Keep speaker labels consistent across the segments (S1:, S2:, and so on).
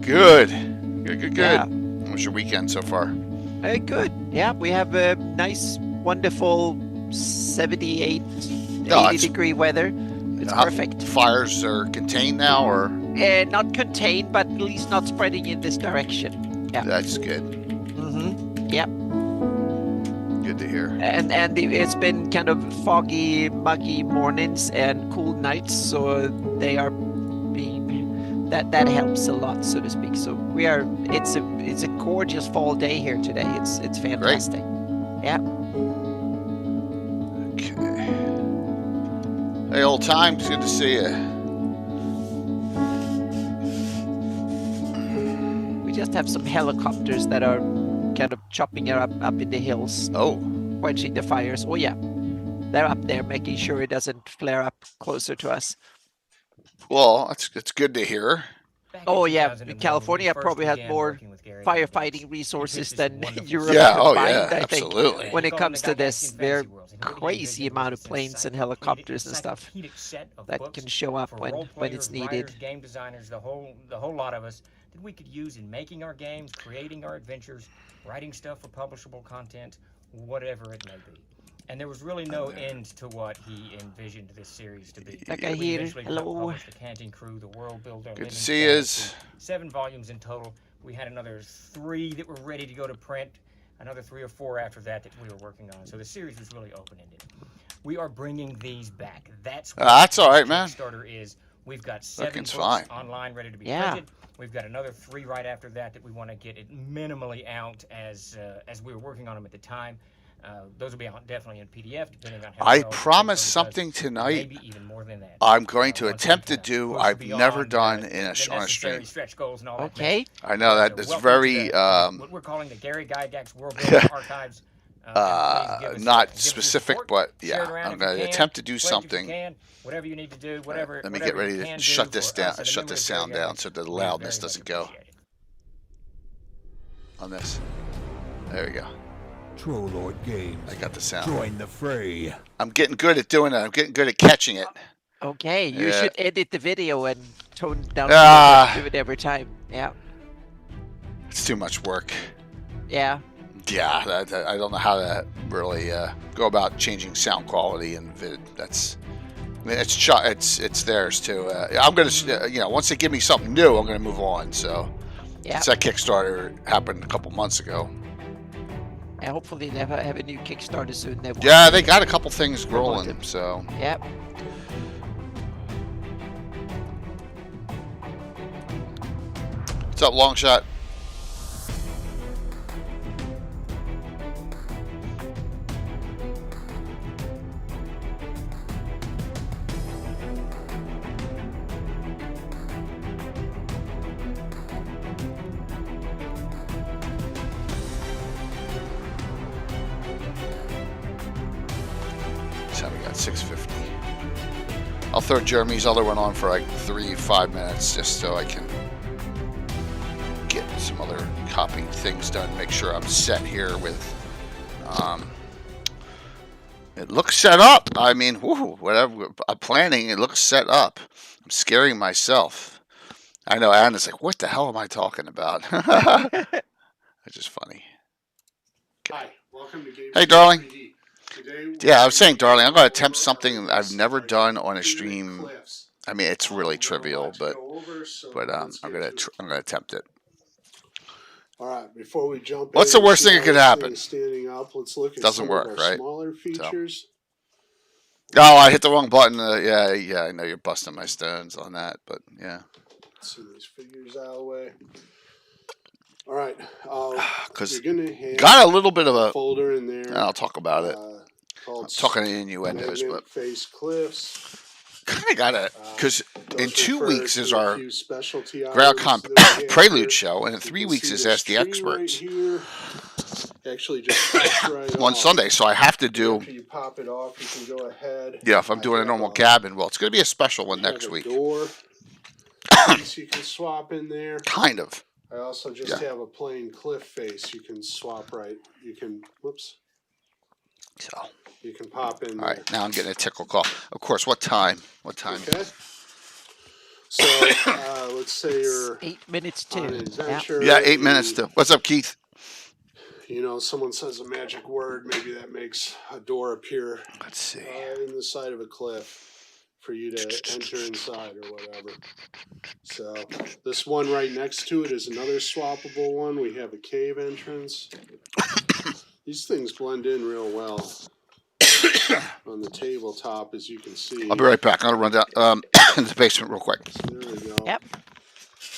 S1: Good. Good.
S2: Yeah.
S1: How was your weekend so far?
S2: Good. Yeah, we have a nice, wonderful 78,
S1: No,
S2: 80 degree weather. It's perfect.
S1: Fires are contained now, or
S2: Not contained, but at least not spreading in this direction. Yeah.
S1: that's good.
S2: Yeah.
S1: Good to hear.
S2: And it's been kind of foggy, muggy mornings and cool nights, so they are being that helps a lot, so to speak. So it's a gorgeous fall day here today. It's fantastic.
S1: Great.
S2: Yeah.
S1: Okay. Hey, old times. Good to see you.
S2: We just have some helicopters that are kind of chopping it up in the hills.
S1: Oh.
S2: Quenching the fires. Oh yeah. They're up there making sure it doesn't flare up closer to us.
S1: Well, that's good to hear.
S2: Oh yeah, California probably has more firefighting resources than Europe
S1: Yeah,
S2: combined, I think.
S1: absolutely.
S2: When it comes to this, they're crazy amount of planes and helicopters and stuff that can show up when it's needed.
S3: Game designers, the whole lot of us that we could use in making our games, creating our adventures, writing stuff for publishable content, whatever it may be. And there was really no end to what he envisioned this series to be.
S2: Like I hear, hello.
S3: The Canting Crew, the World Builder.
S1: Good to see you.
S3: 7 volumes in total. We had another 3 that were ready to go to print. Another 3 or 4 after that we were working on. So the series was really open-ended. We are bringing these back. That's what
S1: all right, man.
S3: Kickstarter is. We've got 7 books online ready to be
S2: Yeah.
S3: printed. We've got another 3 right after that we want to get it minimally out as we were working on them at the time. Those will be out definitely in PDF, depending on how.
S1: I promise something tonight.
S3: Maybe even more than that.
S1: I'm going to attempt to do. I've never done on a stream.
S3: Stretch goals and all that.
S2: Okay.
S1: I know that it's very
S3: what we're calling the Gary Gygax World Building Archives.
S1: not specific, but yeah, I'm going to attempt to do something.
S3: Whatever you need to do, whatever.
S1: Let me get ready to shut this down. Shut this sound down so the loudness doesn't go on this. There we go.
S4: Trollord Games.
S1: I got the sound.
S4: Join the fray.
S1: I'm getting good at doing it. I'm getting good at catching it.
S2: Okay, you should edit the video and tone down do it every time. Yeah.
S1: It's too much work.
S2: Yeah.
S1: Yeah, I don't know how to really go about changing sound quality and vid. It's theirs too. I'm gonna once they give me something new, I'm gonna move on. So
S2: Yeah.
S1: that Kickstarter happened a couple months ago.
S2: And hopefully they have a new Kickstarter soon.
S1: Yeah, they got a couple things rolling. So
S2: Yep.
S1: what's up, long shot? We got 650. I'll throw Jeremy's other one on for like 3-5 minutes just so I can get some other copy things done. Make sure I'm set here with. It looks set up. I mean, whatever I'm planning, it looks set up. I'm scaring myself. I know Anna's like, "What the hell am I talking about?" It's just funny.
S5: Hi, welcome to Games.
S1: Hey, darling.
S5: 3D. Today,
S1: Yeah, I was saying, darling, I'm going to attempt something I've never done on a stream. I mean, it's really trivial, but I'm going to attempt it.
S5: All right, before we jump
S1: What's
S5: in,
S1: the worst thing that could happen?
S5: Standing up, let's look at
S1: Doesn't
S5: some
S1: work,
S5: of our
S1: right?
S5: smaller features.
S1: Oh, I hit the wrong button. Yeah, I know you're busting my stones on that, but yeah.
S5: Let's see these figures out of the way. All right,
S1: Because
S5: you're gonna have
S1: got a little bit of a
S5: folder in there.
S1: I'll talk about it.
S5: Called
S1: I'm talking in innuendos, but
S5: Face Cliffs.
S1: kind of got it because in 2 weeks is our
S5: GREYHAWK
S1: Prelude show, and in 3 weeks is Ask the Experts.
S5: Right, actually, just right
S1: On
S5: off.
S1: Sunday, so I have to do.
S5: After you pop it off, you can go ahead.
S1: Yeah, if I'm doing a normal Gabbin, well, it's going to be a special one
S5: have
S1: next
S5: a
S1: week.
S5: Door piece you can swap in there.
S1: Kind of.
S5: I also just have a plain cliff face you can swap right. You can, whoops.
S1: So.
S5: You can pop in
S1: All
S5: there.
S1: right, now I'm getting a tickle call. Of course, what time? What time?
S5: Okay. So let's say you're
S2: 8 minutes
S5: on an
S2: too. Yeah.
S5: adventure.
S1: Yeah, 8 minutes to. What's up, Keith?
S5: You know, someone says a magic word, maybe that makes a door appear
S1: Let's see.
S5: in the side of a cliff for you to enter inside or whatever. So this one right next to it is another swappable one. We have a cave entrance. These things blend in real well on the tabletop, as you can see.
S1: I'll be right back. I'm going to run down into the basement real quick.
S5: There we go.
S2: Yep.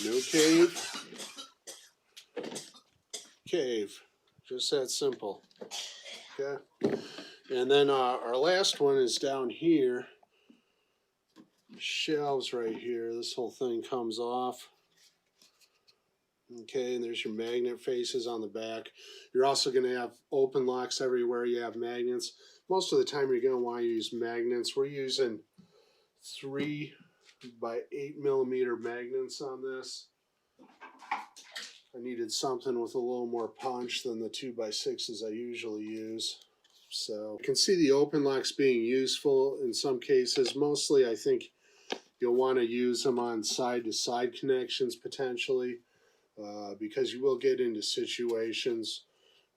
S5: No cave. Cave. Just that simple. Okay. And then our last one is down here. Shelves right here. This whole thing comes off. Okay, and there's your magnet faces on the back. You're also going to have open locks everywhere you have magnets. Most of the time you're going to want to use magnets. We're using 3 by 8 millimeter magnets on this. I needed something with a little more punch than the 2 by 6s I usually use. So you can see the open locks being useful in some cases. Mostly I think you'll want to use them on side-to-side connections potentially, because you will get into situations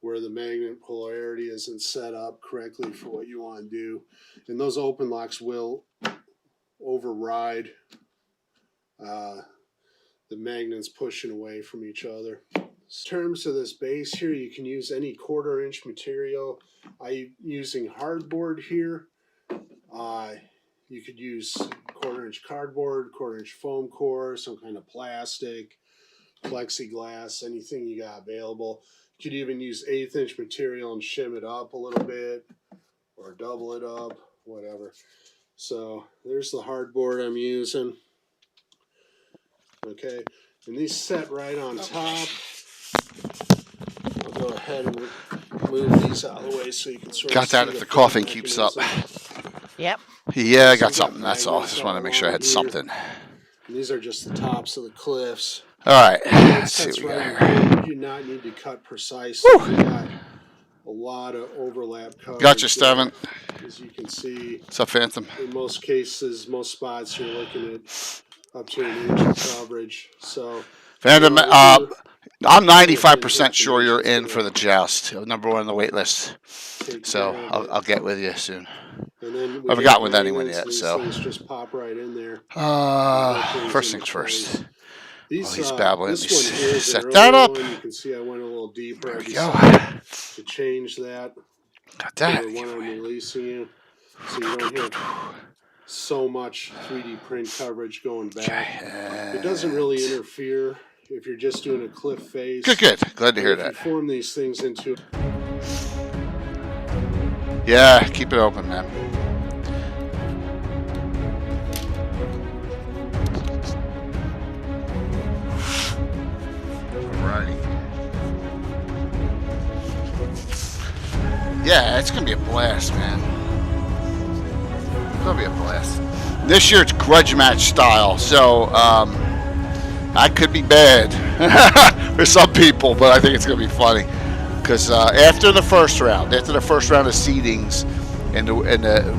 S5: where the magnet polarity isn't set up correctly for what you want to do. And those open locks will override the magnets pushing away from each other. In terms of this base here, you can use any 1/4 inch material. I'm using hardboard here. You could use 1/4 inch cardboard, 1/4 inch foam core, some kind of plastic, plexiglass, anything you got available. You could even use 1/8 inch material and shim it up a little bit or double it up, whatever. So there's the hardboard I'm using. Okay, and these set right on top. I'll go ahead and move these out of the way so you can sort
S1: Got
S5: of
S1: that
S5: see
S1: if the
S5: the
S1: coughing keeps up.
S2: Yep.
S1: Yeah, I
S5: So
S1: got
S5: we
S1: something. That's all. Just wanted to make sure I had
S5: magnets
S1: something.
S5: And these are just the tops of the cliffs.
S1: All right.
S5: It
S1: Let's see
S5: sets
S1: what we got
S5: right
S1: here.
S5: in here. You do not need to cut precisely. You got a lot of overlap coverage.
S1: Gotcha, Steven.
S5: there. As you can see,
S1: What's up, Phantom?
S5: in most cases, most spots, you're looking at up to an inch of coverage. So,
S1: Phantom,
S5: you know,
S1: I'm 95% sure you're in for the joust. Number 1 on the wait list.
S5: take
S1: So
S5: care of it.
S1: I'll get with you soon.
S5: And then
S1: I haven't gotten with anyone yet,
S5: these
S1: so.
S5: things just pop right in there.
S1: First things first.
S5: These,
S1: While he's babbling,
S5: this
S1: let me
S5: one here is
S1: set
S5: an
S1: that
S5: earlier
S1: up.
S5: one. You can see I went a little deeper.
S1: There
S5: I
S1: we go.
S5: decided to change that.
S1: Got
S5: To
S1: that.
S5: the one I'm releasing you, so you don't have so much 3D print coverage going back. It doesn't really interfere if you're just doing a cliff face.
S1: Good. Glad to hear
S5: If
S1: that.
S5: you form these things into
S1: Yeah, keep it open, man. Alrighty. Yeah, it's gonna be a blast, man. It's gonna be a blast. This year it's grudge match style, so I could be bad for some people, but I think it's gonna be funny. Because after the first round of seedings in the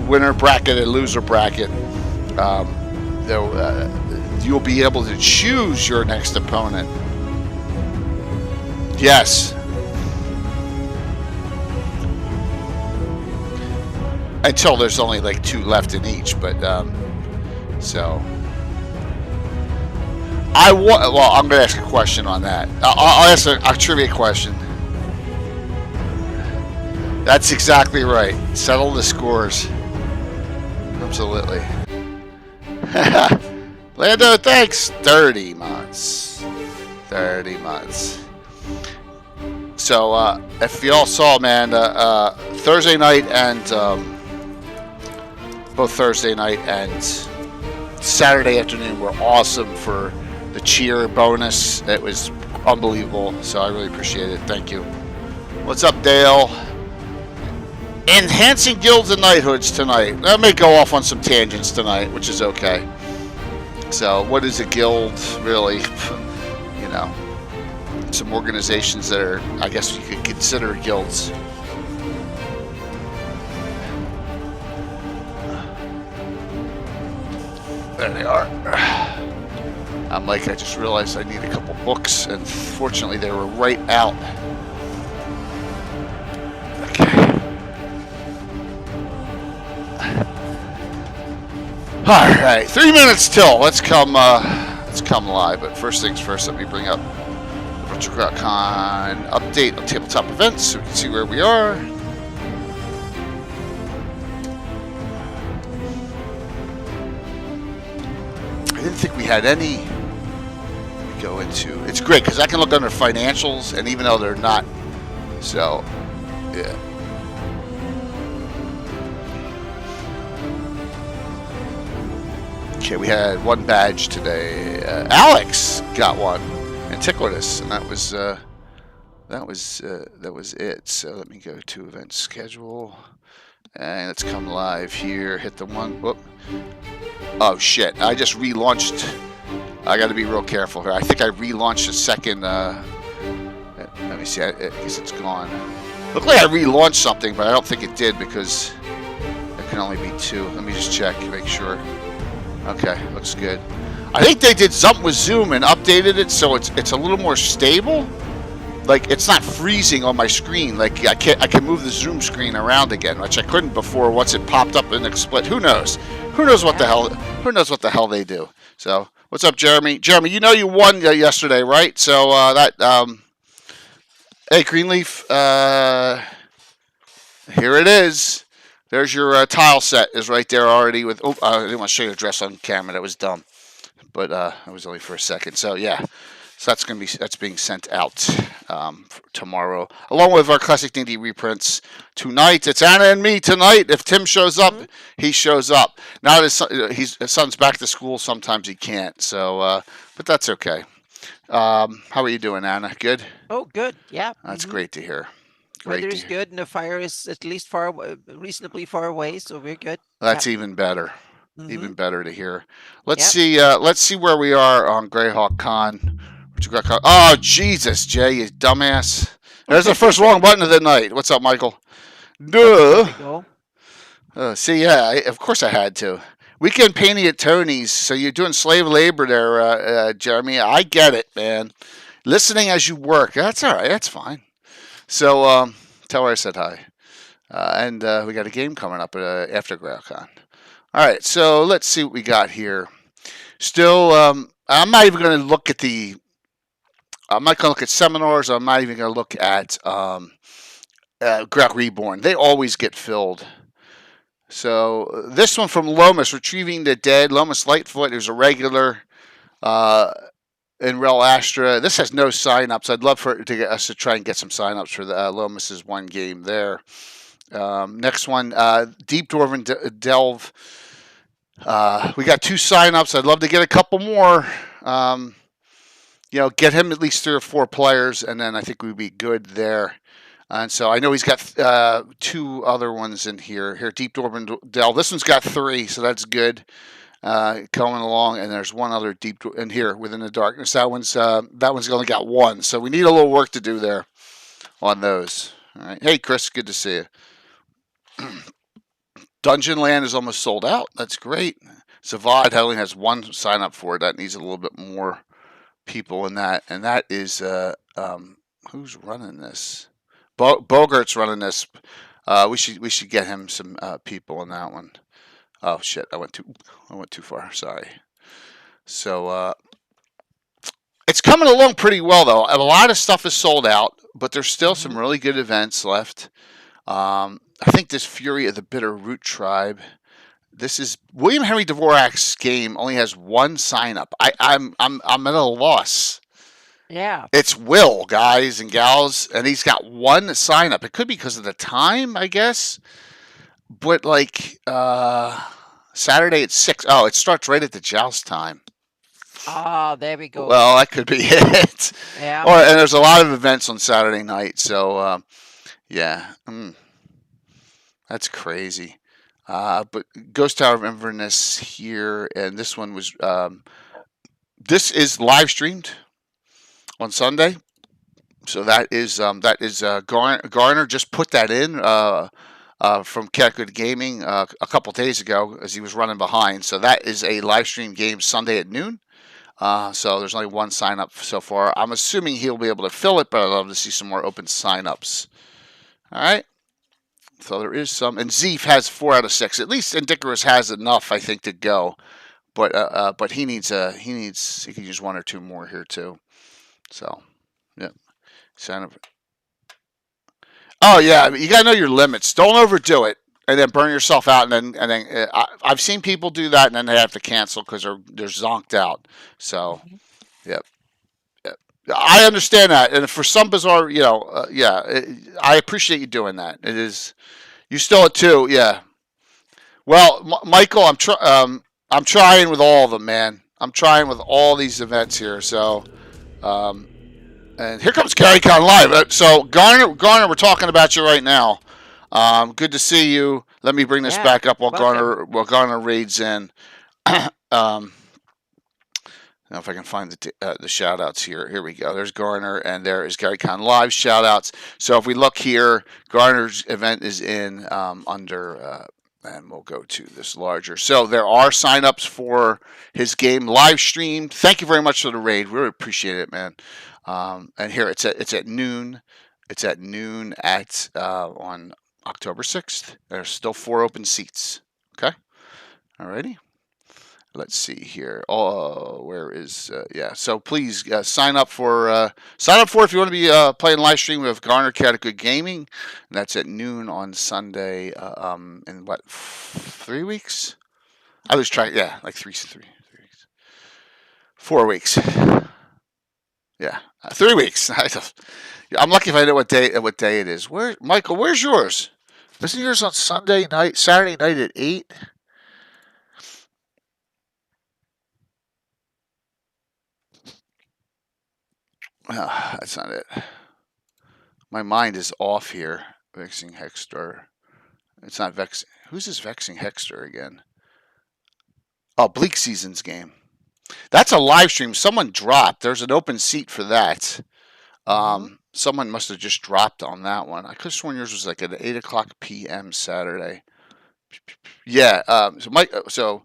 S1: winner bracket and loser bracket, you'll be able to choose your next opponent. Yes. Until there's only like 2 left in each, but so. Well, I'm going to ask a question on that. I'll ask a trivia question. That's exactly right. Settle the scores. Absolutely. Lando, thanks. 30 months. 30 months. So, if y'all saw, man, Thursday night and both Thursday night and Saturday afternoon were awesome for the cheer bonus. It was unbelievable. So I really appreciate it. Thank you. What's up, Dale? Enhancing guilds and knighthoods tonight. I may go off on some tangents tonight, which is okay. So, what is a guild, really? You know, some organizations that are, I guess you could consider guilds. There they are. I'm like, I just realized I need a couple books, and fortunately they were right out. Okay. All right, 3 minutes till. Let's come live. But first things first, let me bring up the Virtual GreyHawk update on tabletop events so we can see where we are. I didn't think we had any. We go into. It's great because I can look under financials, and even though they're not, so yeah. Okay, we had one badge today. Alex got one, and Tickled and that was it. So let me go to event schedule, and let's come live here. Hit the one. Whoop. Oh shit! I just relaunched. I got to be real careful here. I think I relaunched a second. Let me see. I guess it's gone. Looked like I relaunched something, but I don't think it did because there can only be two. Let me just check, make sure. Okay, looks good. I think they did something with Zoom and updated it so it's a little more stable. Like it's not freezing on my screen. Like I can move the Zoom screen around again, which I couldn't before. Once it popped up in the split, who knows? Who knows what the hell? Who knows what the hell they do? So what's up, Jeremy? Jeremy, you know you won yesterday, right? So hey, Greenleaf, here it is. There's your tile set is right there already with. Oh, I didn't want to show you the dress on camera. That was dumb, but it was only for a second. So yeah, so that's being sent out tomorrow, along with our classic D&D reprints tonight. It's Anna and me tonight. If Tim shows up, he shows up. Now his son's back to school. Sometimes he can't. So, but that's okay. How are you doing, Anna? Good.
S2: Oh, good. Yeah.
S1: That's great to hear.
S2: Weather's good, and the fire is at least reasonably far away, so we're good.
S1: That's even better. Even better to hear. Let's see. Let's see where we are on GREYHAWK Con. Oh Jesus, Jay, you dumbass! There's the first wrong button of the night. What's up, Michael? Duh. See, yeah, of course I had to. Weekend painting at Tony's. So you're doing slave labor there, Jeremy. I get it, man. Listening as you work. That's all right. That's fine. So tell her I said hi. And we got a game coming up after GreyHawk. All right, so let's see what we got here. Still, I'm not even going to look at I'm not going to look at seminars. I'm not even going to look at GreyHawk Reborn. They always get filled. So this one from Lomas, Retrieving the Dead. Lomas Lightfoot is a regular. In Real Astra, this has no signups. I'd love for to get us to try and get some signups for the Lomas's one game there. Next one, Deep Dwarven Delve. We got 2 signups. I'd love to get a couple more. Get him at least 3 or 4 players, and then I think we'd be good there. And so I know he's got 2 other ones in here. Here, Deep Dwarven Delve. This one's got 3, so that's good. Coming along, and there's one other deep in here within the darkness. That one's only got 1, so we need a little work to do there on those. All right, hey Chris, good to see you. Dungeon Land is almost sold out. That's great. Zavad only has 1 sign up for it. That needs a little bit more people in that, and that is who's running this? Bogart's running this. We should get him some people in that one. Oh shit! I went too far. Sorry. So it's coming along pretty well, though. A lot of stuff is sold out, but there's still some really good events left. I think this Fury of the Bitter Root Tribe. This is William Henry Dvorak's game. Only has 1 sign up. I'm at a loss.
S2: Yeah. It's
S1: Will, guys and gals, and he's got 1 sign up. It could be because of the time, I guess. But like Saturday at 6. Oh, it starts right at the joust time.
S2: Ah, there we go.
S1: Well, that could be it.
S2: Yeah.
S1: And there's a lot of events on Saturday night, so yeah, that's crazy. But Ghost Tower of Inverness here, and this one was this is live streamed on Sunday. So that is Garner just put that in from Catgood Gaming a couple days ago as he was running behind. So that is a live stream game Sunday at noon. So there's only one sign up so far. I'm assuming he'll be able to fill it, but I'd love to see some more open sign ups. All right. So there is some, and Zeef has 4 out of 6. At least Indicarus has enough, I think, to go. But he can use 1 or 2 more here too. So, yeah. Sign up. Oh yeah, you gotta know your limits. Don't overdo it, and then burn yourself out. And then I've seen people do that, and then they have to cancel because they're zonked out. So,
S2: Mhm.
S1: yep. I understand that, and for some bizarre, I appreciate you doing that. It is you still at 2, yeah. Well, Michael, I'm trying with all of them, man. I'm trying with all these events here. So, um, and here comes GaryCon Live. So Garner, we're talking about you right now. Good to see you. Let me bring this
S2: Yeah,
S1: back up while
S2: welcome.
S1: Garner reads in. Now, if I can find the shout outs here. Here we go. There's Garner, and there is GaryCon Live shout outs. So if we look here, Garner's event is in under, and we'll go to this larger. So there are signups for his game live streamed. Thank you very much for the raid. Really appreciate it, man. And here it's at noon. It's at noon on October 6th. There's still 4 open seats. Okay. Alrighty. Let's see here. Oh, where is yeah? So please sign up for if you want to be playing live stream with Garner Category Gaming. And that's at noon on Sunday. In what 3 weeks? I was trying. Yeah, like 3 weeks. 4 weeks. Yeah, 3 weeks. I'm lucky if I know what day it is. Michael? Where's yours? Isn't yours on Sunday night? Saturday night at 8? That's not it. My mind is off here. Vexing Hexter. It's not Vex. Who's this Vexing Hexter again? Oh, Bleak Seasons game. That's a live stream. Someone dropped. There's an open seat for that. Someone must have just dropped on that one. I could have sworn yours was like at 8:00 p.m. Saturday. Yeah. So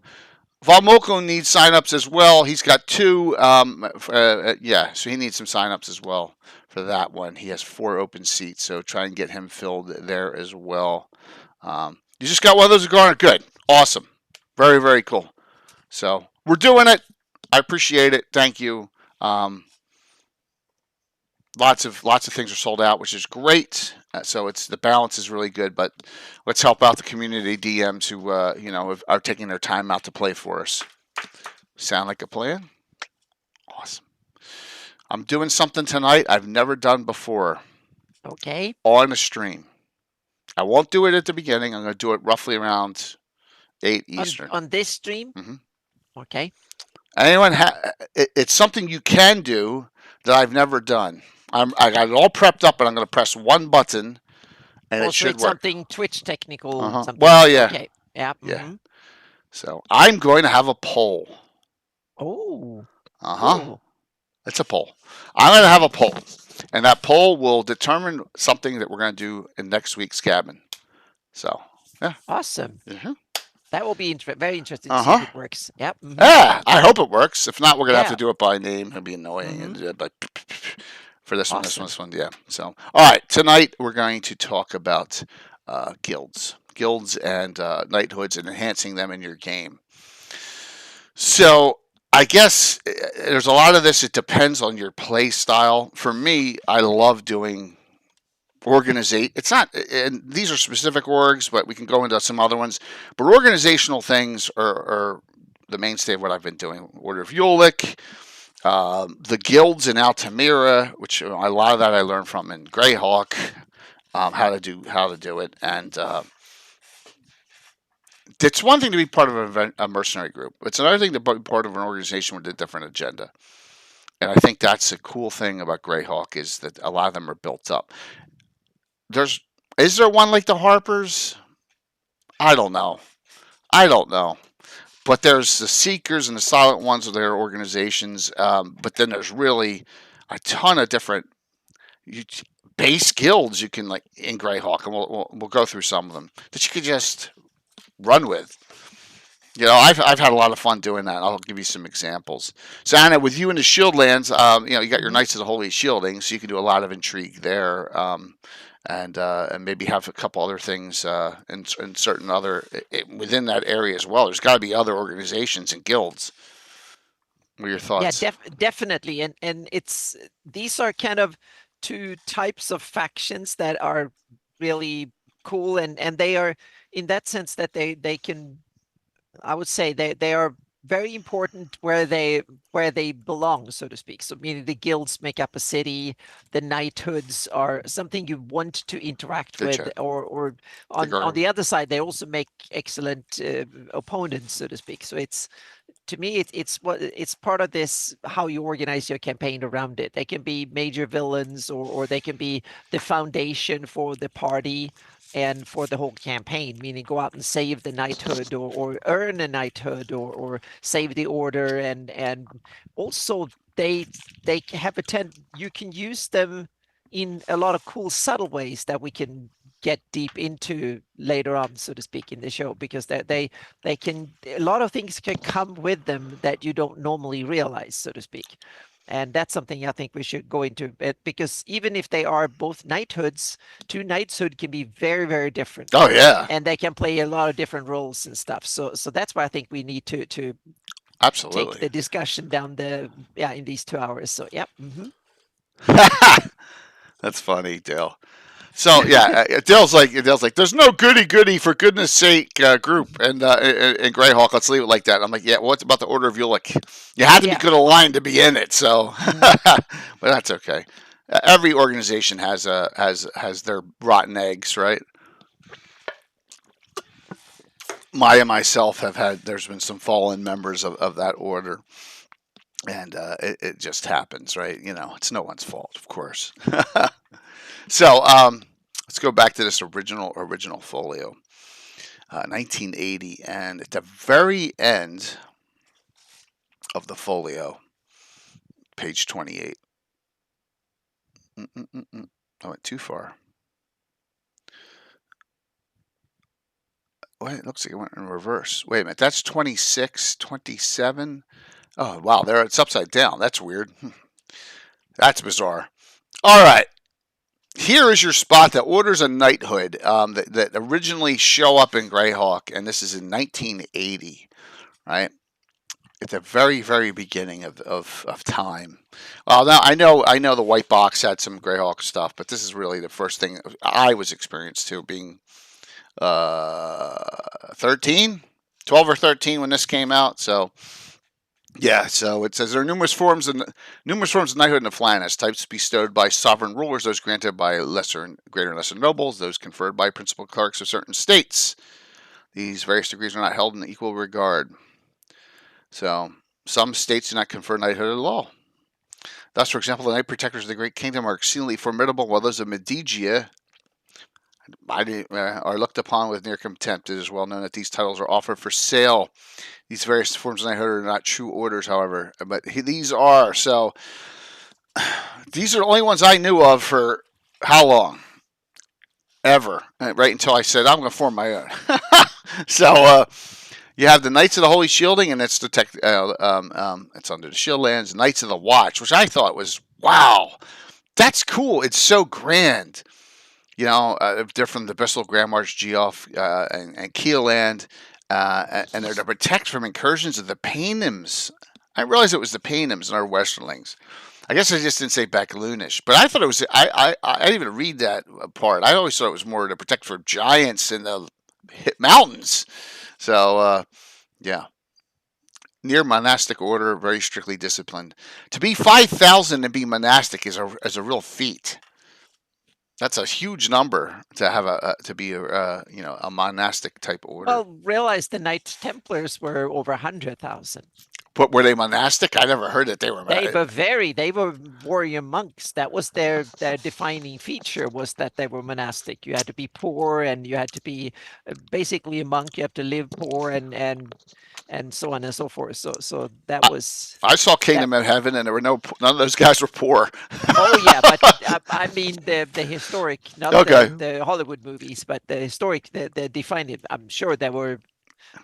S1: Valmoko needs signups as well. He's got 2. Yeah, so he needs some signups as well for that one. He has 4 open seats, so try and get him filled there as well. You just got one of those Garner. Good. Awesome. Very, very cool. So we're doing it. I appreciate it. Thank you. Lots of things are sold out, which is great. So the balance is really good. But let's help out the community DMs who are taking their time out to play for us. Sound like a plan? Awesome. I'm doing something tonight I've never done before.
S2: Okay.
S1: On a stream. I won't do it at the beginning. I'm going to do it roughly around 8 Eastern.
S2: On this stream?
S1: Mm-hmm.
S2: Okay.
S1: Anyone it's something you can do that I've never done. I got it all prepped up, and I'm going to press one button, and it should
S2: it's
S1: work.
S2: Something Twitch technical. Something.
S1: Well, yeah.
S2: Okay. Yeah.
S1: Yeah. So I'm going to have a poll.
S2: Oh.
S1: Cool. It's a poll. I'm going to have a poll, and that poll will determine something that we're going to do in next week's Gabbin. So, yeah.
S2: Awesome.
S1: Mm-hmm.
S2: That will be very interesting to see if it works. Yep. Mm-hmm.
S1: Yeah, I hope it works. If not, we're going to have to do it by name. It'll be annoying. But for this one, yeah. So, all right. Tonight, we're going to talk about guilds and knighthoods and enhancing them in your game. So, I guess there's a lot of this. It depends on your play style. For me, I love doing organization. It's not, and these are specific orgs, but we can go into some other ones. But organizational things are the mainstay of what I've been doing. Order of Ulick, the guilds in Altamira, which a lot of that I learned from in GREYHAWK, how to do it, and it's one thing to be part of a mercenary group. It's another thing to be part of an organization with a different agenda. And I think that's a cool thing about GREYHAWK is that a lot of them are built up. Is there one like the Harpers? I don't know. But there's the Seekers and the Silent Ones of their organizations. But then there's really a ton of different base guilds you can like in GREYHAWK, and we'll go through some of them that you could just run with. I've had a lot of fun doing that. I'll give you some examples. So Anna, with you in the Shield Lands, you got your
S2: Mhm.
S1: Knights of the Holy Shielding, so you can do a lot of intrigue there, and maybe have a couple other things in certain other within that area as well. There's got to be other organizations and guilds. What are your
S2: Yeah,
S1: thoughts?
S2: definitely. And it's these are kind of two types of factions that are really cool, and they are in that sense that they can, I would say they are very important where they belong, so to speak. So meaning the guilds make up a city, the knighthoods are something you want to interact
S1: Good
S2: with,
S1: chat.
S2: or
S1: Think
S2: on
S1: our
S2: the other side, they also make excellent opponents, so to speak. So it's to me, it's part of this how you organize your campaign around it. They can be major villains, or they can be the foundation for the party and for the whole campaign, meaning go out and save the knighthood, or earn a knighthood, or save the order, and also they have you can use them in a lot of cool subtle ways that we can get deep into later on, so to speak, in the show, because they can, a lot of things can come with them that you don't normally realize, so to speak. And that's something I think we should go into, because even if they are both knighthoods, two knightshood can be very, very different,
S1: Oh yeah,
S2: and they can play a lot of different roles and stuff. So that's why I think we need to take
S1: absolutely.
S2: the discussion down in these 2 hours. So yeah.
S1: That's funny, Dale. So yeah, Dale's like, there's no goody goody for goodness sake group, and in Greyhawk, let's leave it like that. I'm like, yeah, what's about the Order of Ulick? You had to be
S2: Yeah.
S1: good aligned to be in it, so
S2: Mhm.
S1: but that's okay. Every organization has their rotten eggs, right? Maya and myself have had. There's been some fallen members of that order, and it just happens, right? It's no one's fault, of course. So let's go back to this original folio. 1980, and at the very end of the folio, page 28. I went too far. Wait, it looks like it went in reverse. Wait a minute, that's 26, 27. Oh, wow, there it's upside down. That's weird. That's bizarre. All right, here is your spot that orders a knighthood that originally show up in Greyhawk, and this is in 1980, right? At the very very beginning of time. Well, now I know the white box had some Greyhawk stuff, but this is really the first thing I was experienced to, being 13, 12 or 13 when this came out. So yeah, so it says there are numerous forms of knighthood in the Flannis. Types bestowed by sovereign rulers, those granted by greater and lesser nobles, those conferred by principal clerics of certain states. These various degrees are not held in equal regard. So some states do not confer knighthood at all. Thus, for example, the knight protectors of the Great Kingdom are exceedingly formidable, while those of Medigia are looked upon with near contempt. It is well known that these titles are offered for sale. These various forms of knighthood are not true orders, however, but these are. So these are the only ones I knew of for how long? Ever. Right until I said, I'm going to form my own. So you have the Knights of the Holy Shielding, and it's under the Shield Lands. Knights of the Watch, which I thought was, wow, that's cool. It's so grand. They're from the Bristol, Grand March, Geoff, and Keeland, and they're to protect from incursions of the Paynims. I realized it was the Paynims and our Westerlings. I guess I just didn't say Backloonish, but I thought it was. I didn't even read that part. I always thought it was more to protect from giants in the mountains. So yeah, near monastic order, very strictly disciplined. To be 5,000 and be monastic is a real feat. That's a huge number to have to be a monastic type order.
S2: Well, realize the Knights Templars were over 100,000.
S1: But were they monastic? I never heard that they were.
S2: They were warrior monks. That was their defining feature, was that they were monastic. You had to be poor, and you had to be basically a monk. You have to live poor, and so on and so forth. So that
S1: I,
S2: was
S1: I saw
S2: that.
S1: Kingdom of Heaven, and there were none of those guys were poor.
S2: Oh yeah, but I mean the historic, not
S1: Okay.
S2: the Hollywood movies, but the historic, the defined. I'm sure there were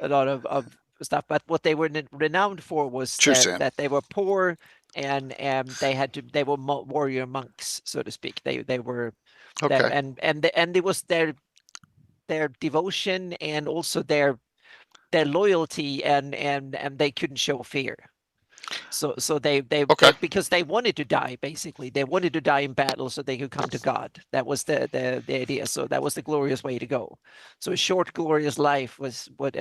S2: a lot of stuff. But what they were renowned for was
S1: True, Sam.
S2: that they were poor, and they were warrior monks, so to speak. They were there,
S1: Okay.
S2: and it was their devotion and also their loyalty, and they couldn't show fear. So they
S1: Okay.
S2: because they wanted to die, basically. They wanted to die in battle so they could come to God. That was the idea. So that was the glorious way to go. So a short, glorious life was what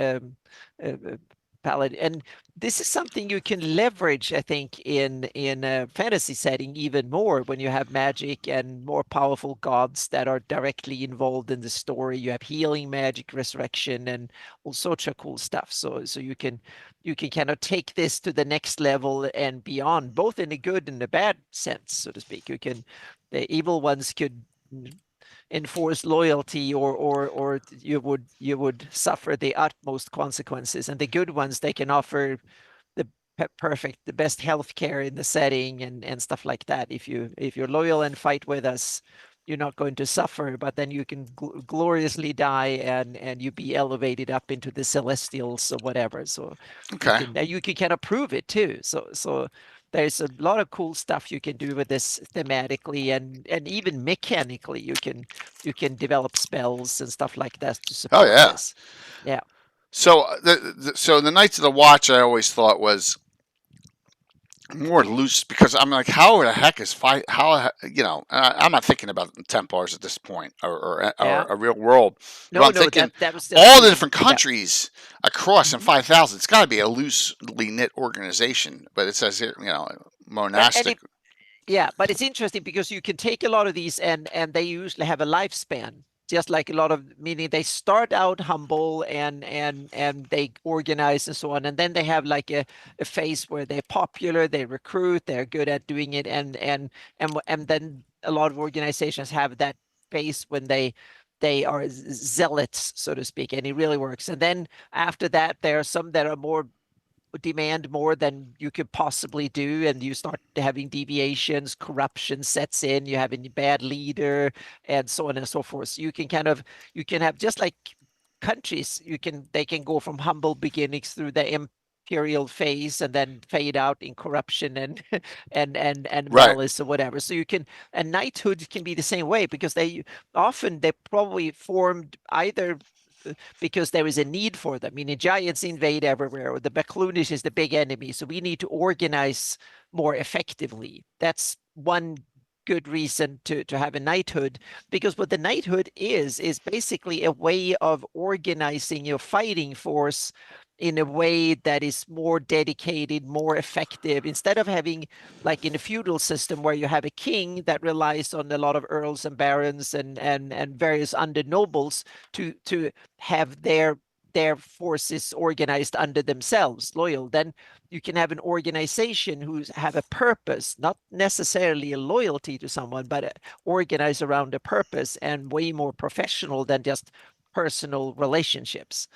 S2: Paladin. And this is something you can leverage, I think, in a fantasy setting even more when you have magic and more powerful gods that are directly involved in the story. You have healing magic, resurrection, and all sorts of cool stuff. So you can kind of take this to the next level and beyond, both in a good and a bad sense, so to speak. The evil ones could enforce loyalty, or you would suffer the utmost consequences, and the good ones, they can offer the the best healthcare in the setting, and stuff like that. If you're loyal and fight with us, you're not going to suffer, but then you can gloriously die, and you be elevated up into the celestials or whatever. So
S1: Okay.
S2: you can kind of prove it too. So there's a lot of cool stuff you can do with this thematically, and even mechanically. You can develop spells and stuff like that to
S1: Oh
S2: support
S1: yeah.
S2: this. Yeah.
S1: So the Knights of the Watch I always thought was more loose because I'm like, how the heck is fight? How I'm not thinking about Templars at this point, or
S2: Yeah.
S1: a real world, but
S2: No,
S1: I'm
S2: no,
S1: thinking
S2: that was
S1: all the
S2: just
S1: different countries across in 5,000. It's got to be a loosely knit organization, but it says here,
S2: and
S1: monastic.
S2: yeah, but it's interesting because you can take a lot of these, and they usually have a lifespan, just like a lot of, meaning they start out humble, and they organize and so on, and then they have like a phase where they're popular, they recruit, they're good at doing it, and then a lot of organizations have that phase when they are zealots, so to speak, and it really works. And then after that, there are some that are more demand more than you could possibly do, and you start having deviations, corruption sets in, you have a bad leader, and so on and so forth. So you can have, just like countries, they can go from humble beginnings through the imperial phase, and then fade out in corruption and and
S1: Right.
S2: malice or whatever. So and knighthood can be the same way, because they probably formed either because there is a need for them. Meaning giants invade everywhere, or the Baklunish is the big enemy, so we need to organize more effectively. That's one good reason to have a knighthood, because what the knighthood is basically a way of organizing your fighting force in a way that is more dedicated, more effective, instead of having, like in a feudal system, where you have a king that relies on a lot of earls and barons and various under nobles to have their forces organized under themselves, loyal. Then you can have an organization who have a purpose, not necessarily a loyalty to someone, but organized around a purpose, and way more professional than just personal relationships.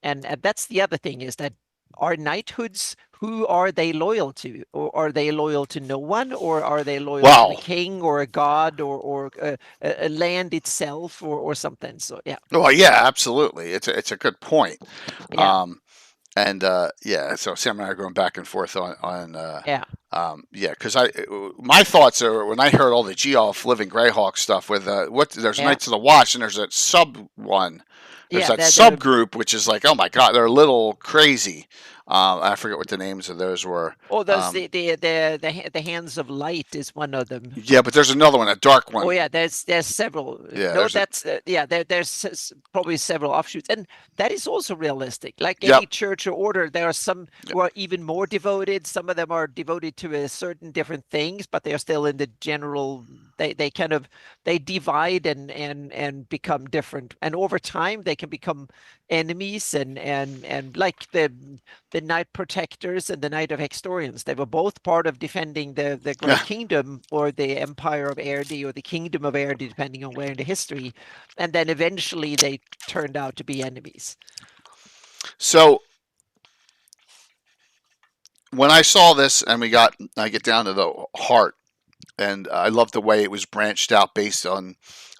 S2: And that's the other thing, is that are knighthoods, who are they loyal to? Or are they loyal to no one? Or are they loyal to a
S1: Wow.
S2: king or a god, or a land itself, or something? So yeah.
S1: Well, yeah, absolutely. It's a good point.
S2: Yeah.
S1: Um, and yeah, so Sam and I are going back and forth on
S2: Yeah.
S1: yeah, because my thoughts are when I heard all the Geoff living GREYHAWK stuff with there's
S2: Yeah.
S1: Knights of the Watch, and there's a sub one. There's
S2: Yeah.
S1: that
S2: They're
S1: subgroup which is like, oh my god, they're a little crazy. I forget what the names of those were.
S2: Oh, those the hands of light is one of them.
S1: Yeah, but there's another one, a dark
S2: Oh
S1: one.
S2: yeah, there's several.
S1: Yeah,
S2: No,
S1: there's a
S2: that's yeah. There's probably several offshoots, and that is also realistic. Like
S1: yep.
S2: any church or order, there are some who are even more devoted. Some of them are devoted to a certain different things, but they are still in the general. They kind of they divide and become different, and over time they can become enemies, and like the Knight Protectors and the Knight of Hextorians. They were both part of defending the Great
S1: Yeah.
S2: Kingdom, or the Empire of Erdi, or the Kingdom of Erdi, depending on where in the history. And then eventually they turned out to be enemies.
S1: So when I saw this, and I get down to the heart, and I love the way it was branched out based on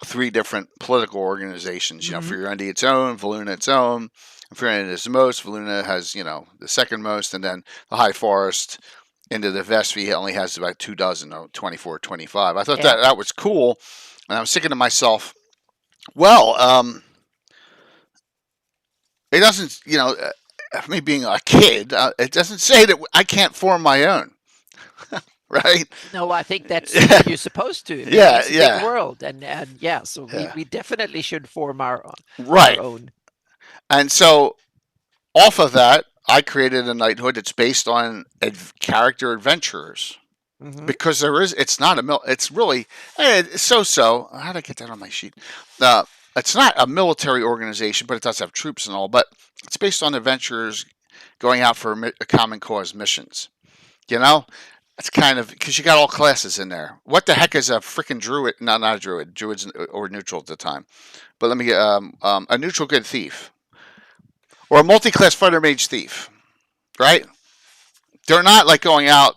S1: three different political organizations. You know,
S2: Mhm.
S1: Furendi its own, Valuna its own, Inferno is the most. Valuna has, the second most, and then the High Forest into the Vestvi only has about 2 dozen, 24, 25. I thought
S2: Yeah.
S1: that was cool, and I was thinking to myself, well, it doesn't, me being a kid, it doesn't say that I can't form my own, right?
S2: No, I think that's what you're supposed to. I mean,
S1: Yeah,
S2: it's a big
S1: yeah,
S2: world, and yeah, so
S1: yeah,
S2: we definitely should form our
S1: right.
S2: own.
S1: And so off of that, I created a knighthood that's based on character adventurers.
S2: Hmm.
S1: Because it's not it's really, it's so. How did I get that on my sheet? It's not a military organization, but it does have troops and all. But it's based on adventurers going out for a common cause missions. You know, it's kind of because you got all classes in there. What the heck is a freaking druid? No, not a druid. Druids or neutral at the time. But let me get a neutral good thief or a multi-class fighter mage thief. Right? They're not like going out.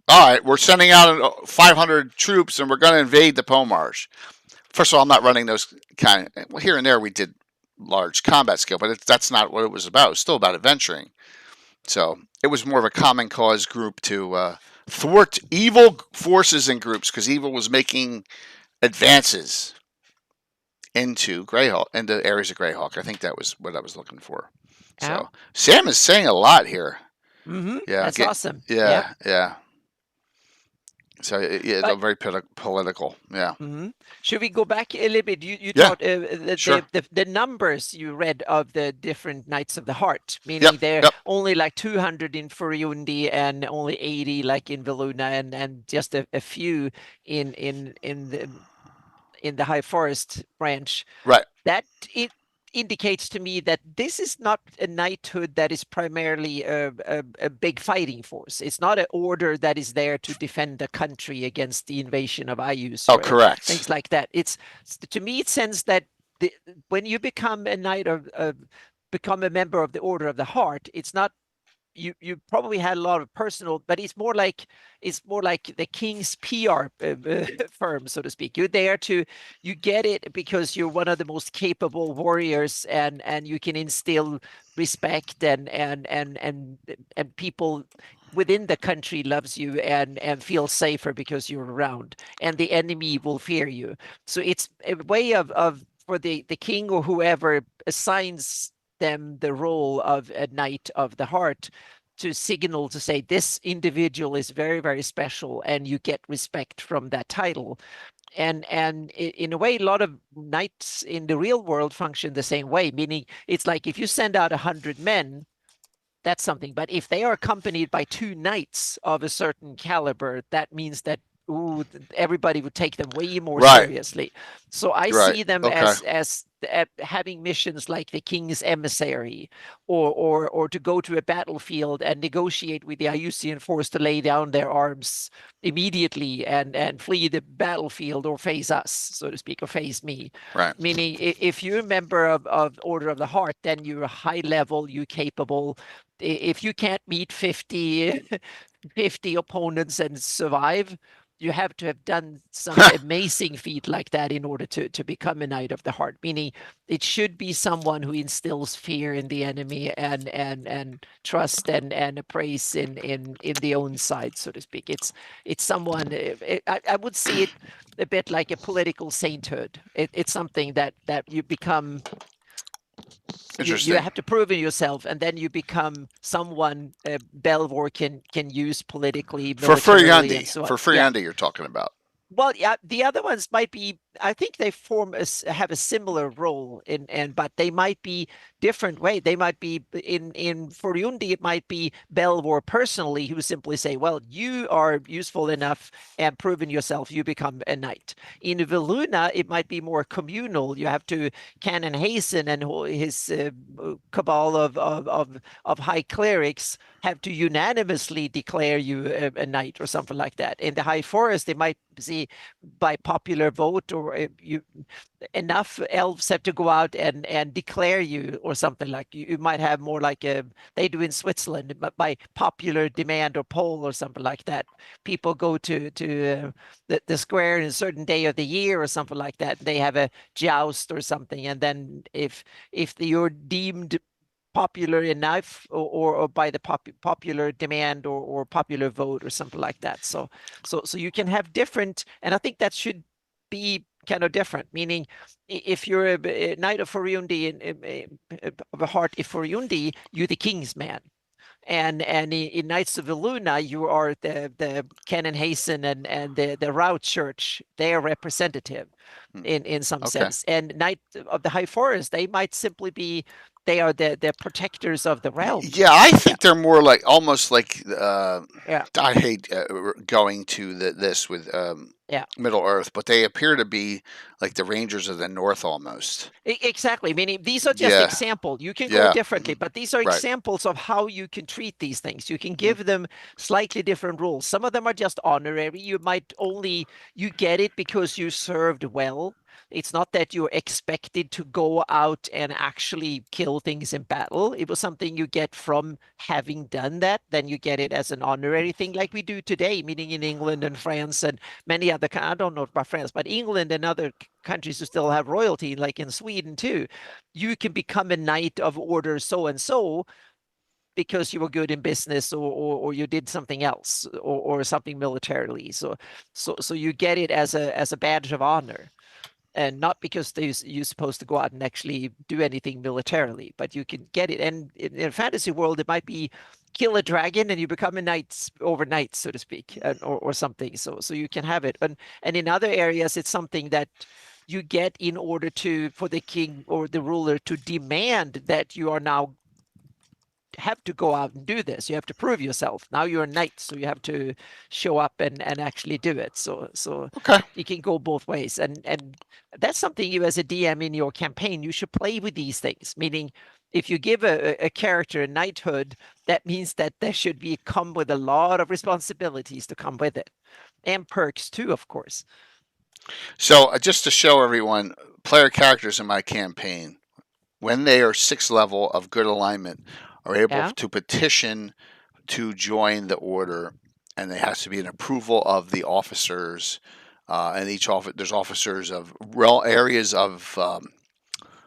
S1: All right, we're sending out 500 troops and we're going to invade the Pomars. First of all, I'm not running those kind of. Well, here and there we did large combat skill, but that's not what it was about. It was still about adventuring. So it was more of a common cause group to thwart evil forces and groups because evil was making advances into Greyhawk, into areas of Greyhawk. I think that was what I was looking for.
S2: Yeah.
S1: So Sam is saying a lot here.
S2: Hmm.
S1: Yeah,
S2: That's awesome.
S1: yeah, yeah. So yeah,
S2: But
S1: very political. Yeah,
S2: should we go back a little bit? You
S1: yeah,
S2: taught the,
S1: sure.
S2: the numbers you read of the different Knights of the Heart,
S1: Yep,
S2: meaning they're
S1: yep.
S2: only like 200 in Furiundi and only 80 like in Veluna, and just a few in the High Forest branch.
S1: Right.
S2: That it indicates to me that this is not a knighthood that is primarily a big fighting force. It's not an order that is there to defend the country against the invasion of Ayus
S1: Oh,
S2: or
S1: correct.
S2: things like that. It's to me it sends that when you become a knight of become a member of the Order of the Heart, it's not you probably had a lot of personal, but it's more like the king's PR firm, so to speak. You're there to you get it because you're one of the most capable warriors, and you can instill respect and people within the country loves you and feel safer because you're around, and the enemy will fear you. So it's a way of for the king or whoever assigns them the role of a knight of the heart to signal to say this individual is very, very special and you get respect from that title. And in a way, a lot of knights in the real world function the same way, meaning it's like if you send out 100 men, that's something. But if they are accompanied by 2 knights of a certain caliber, that means that everybody would take them way more
S1: Right.
S2: seriously. So I
S1: Right.
S2: see them
S1: Okay.
S2: as having missions like the king's emissary, or to go to a battlefield and negotiate with the Ayusian force to lay down their arms immediately and flee the battlefield or face us, so to speak, or face me.
S1: Right.
S2: Meaning, if you're a member of Order of the Heart, then you're high level, you're capable. If you can't meet 50 opponents and survive, you have to have done some amazing feat like that in order to become a Knight of the Heart, meaning it should be someone who instills fear in the enemy and trust and praise in the own side, so to speak. It's someone, I would see it a bit like a political sainthood. It's something that you become. You
S1: Interesting.
S2: have to prove in yourself, and then you become someone Belvor can use politically,
S1: For
S2: militarily, and
S1: Furiandi.
S2: so on.
S1: For
S2: Yeah.
S1: Furiandi, you're talking about.
S2: Well, yeah, the other ones might be. I think they have a similar role but they might be different way. They might be in Furiundi. It might be Belvor personally who simply say, "Well, you are useful enough and proven yourself. You become a knight." In Veluna, it might be more communal. You have to Canon Hasten and his cabal of high clerics have to unanimously declare you a knight or something like that. In the High Forest, they might see by popular vote, or enough elves have to go out and declare you or something. Like you might have more like they do in Switzerland, but by popular demand or poll or something like that. People go to the square in a certain day of the year or something like that. They have a joust or something, and then if you're deemed popular enough, or by the popular demand, or popular vote, or something like that. So you can have different, and I think that should be kind of different. Meaning, if you're a knight of Forundi, of a heart of Forundi, you're the king's man. And in Knights of Illuna, you are the Canon Hasten and the Rout Church, their representative in some
S1: Okay.
S2: sense. And Knight of the High Forest, they might simply be, they are the protectors of the realms.
S1: Yeah, I think they're more like almost like
S2: Yeah.
S1: I hate going to this with
S2: Yeah.
S1: Middle Earth, but they appear to be like the Rangers of the North almost.
S2: Exactly. Meaning these are just
S1: Yeah.
S2: examples. You can go
S1: Yeah.
S2: differently, but these are
S1: Right.
S2: examples of how you can treat these things. You can give them slightly different rules. Some of them are just honorary. You might only, you get it because you served well. It's not that you're expected to go out and actually kill things in battle. It was something you get from having done that. Then you get it as an honorary thing, like we do today, meaning in England and France and many other, I don't know about France, but England and other countries who still have royalty, like in Sweden too. You can become a knight of order so and so because you were good in business, or you did something else, or something militarily. So you get it as a badge of honor, and not because you're supposed to go out and actually do anything militarily, but you can get it. And in a fantasy world, it might be kill a dragon and you become a knight overnight, so to speak, or something. So you can have it. And in other areas, it's something that you get in order for the king or the ruler to demand that you are now have to go out and do this. You have to prove yourself. Now you're a knight, so you have to show up and actually do it. So
S1: Okay.
S2: it can go both ways. And that's something you, as a DM in your campaign, you should play with these things. Meaning, if you give a character a knighthood, that means that there should be come with a lot of responsibilities to come with it, and perks too, of course.
S1: So just to show everyone, player characters in my campaign, when they are 6th level of good alignment, are able
S2: Yeah.
S1: to petition to join the order, and there has to be an approval of the officers. And each there's officers of areas of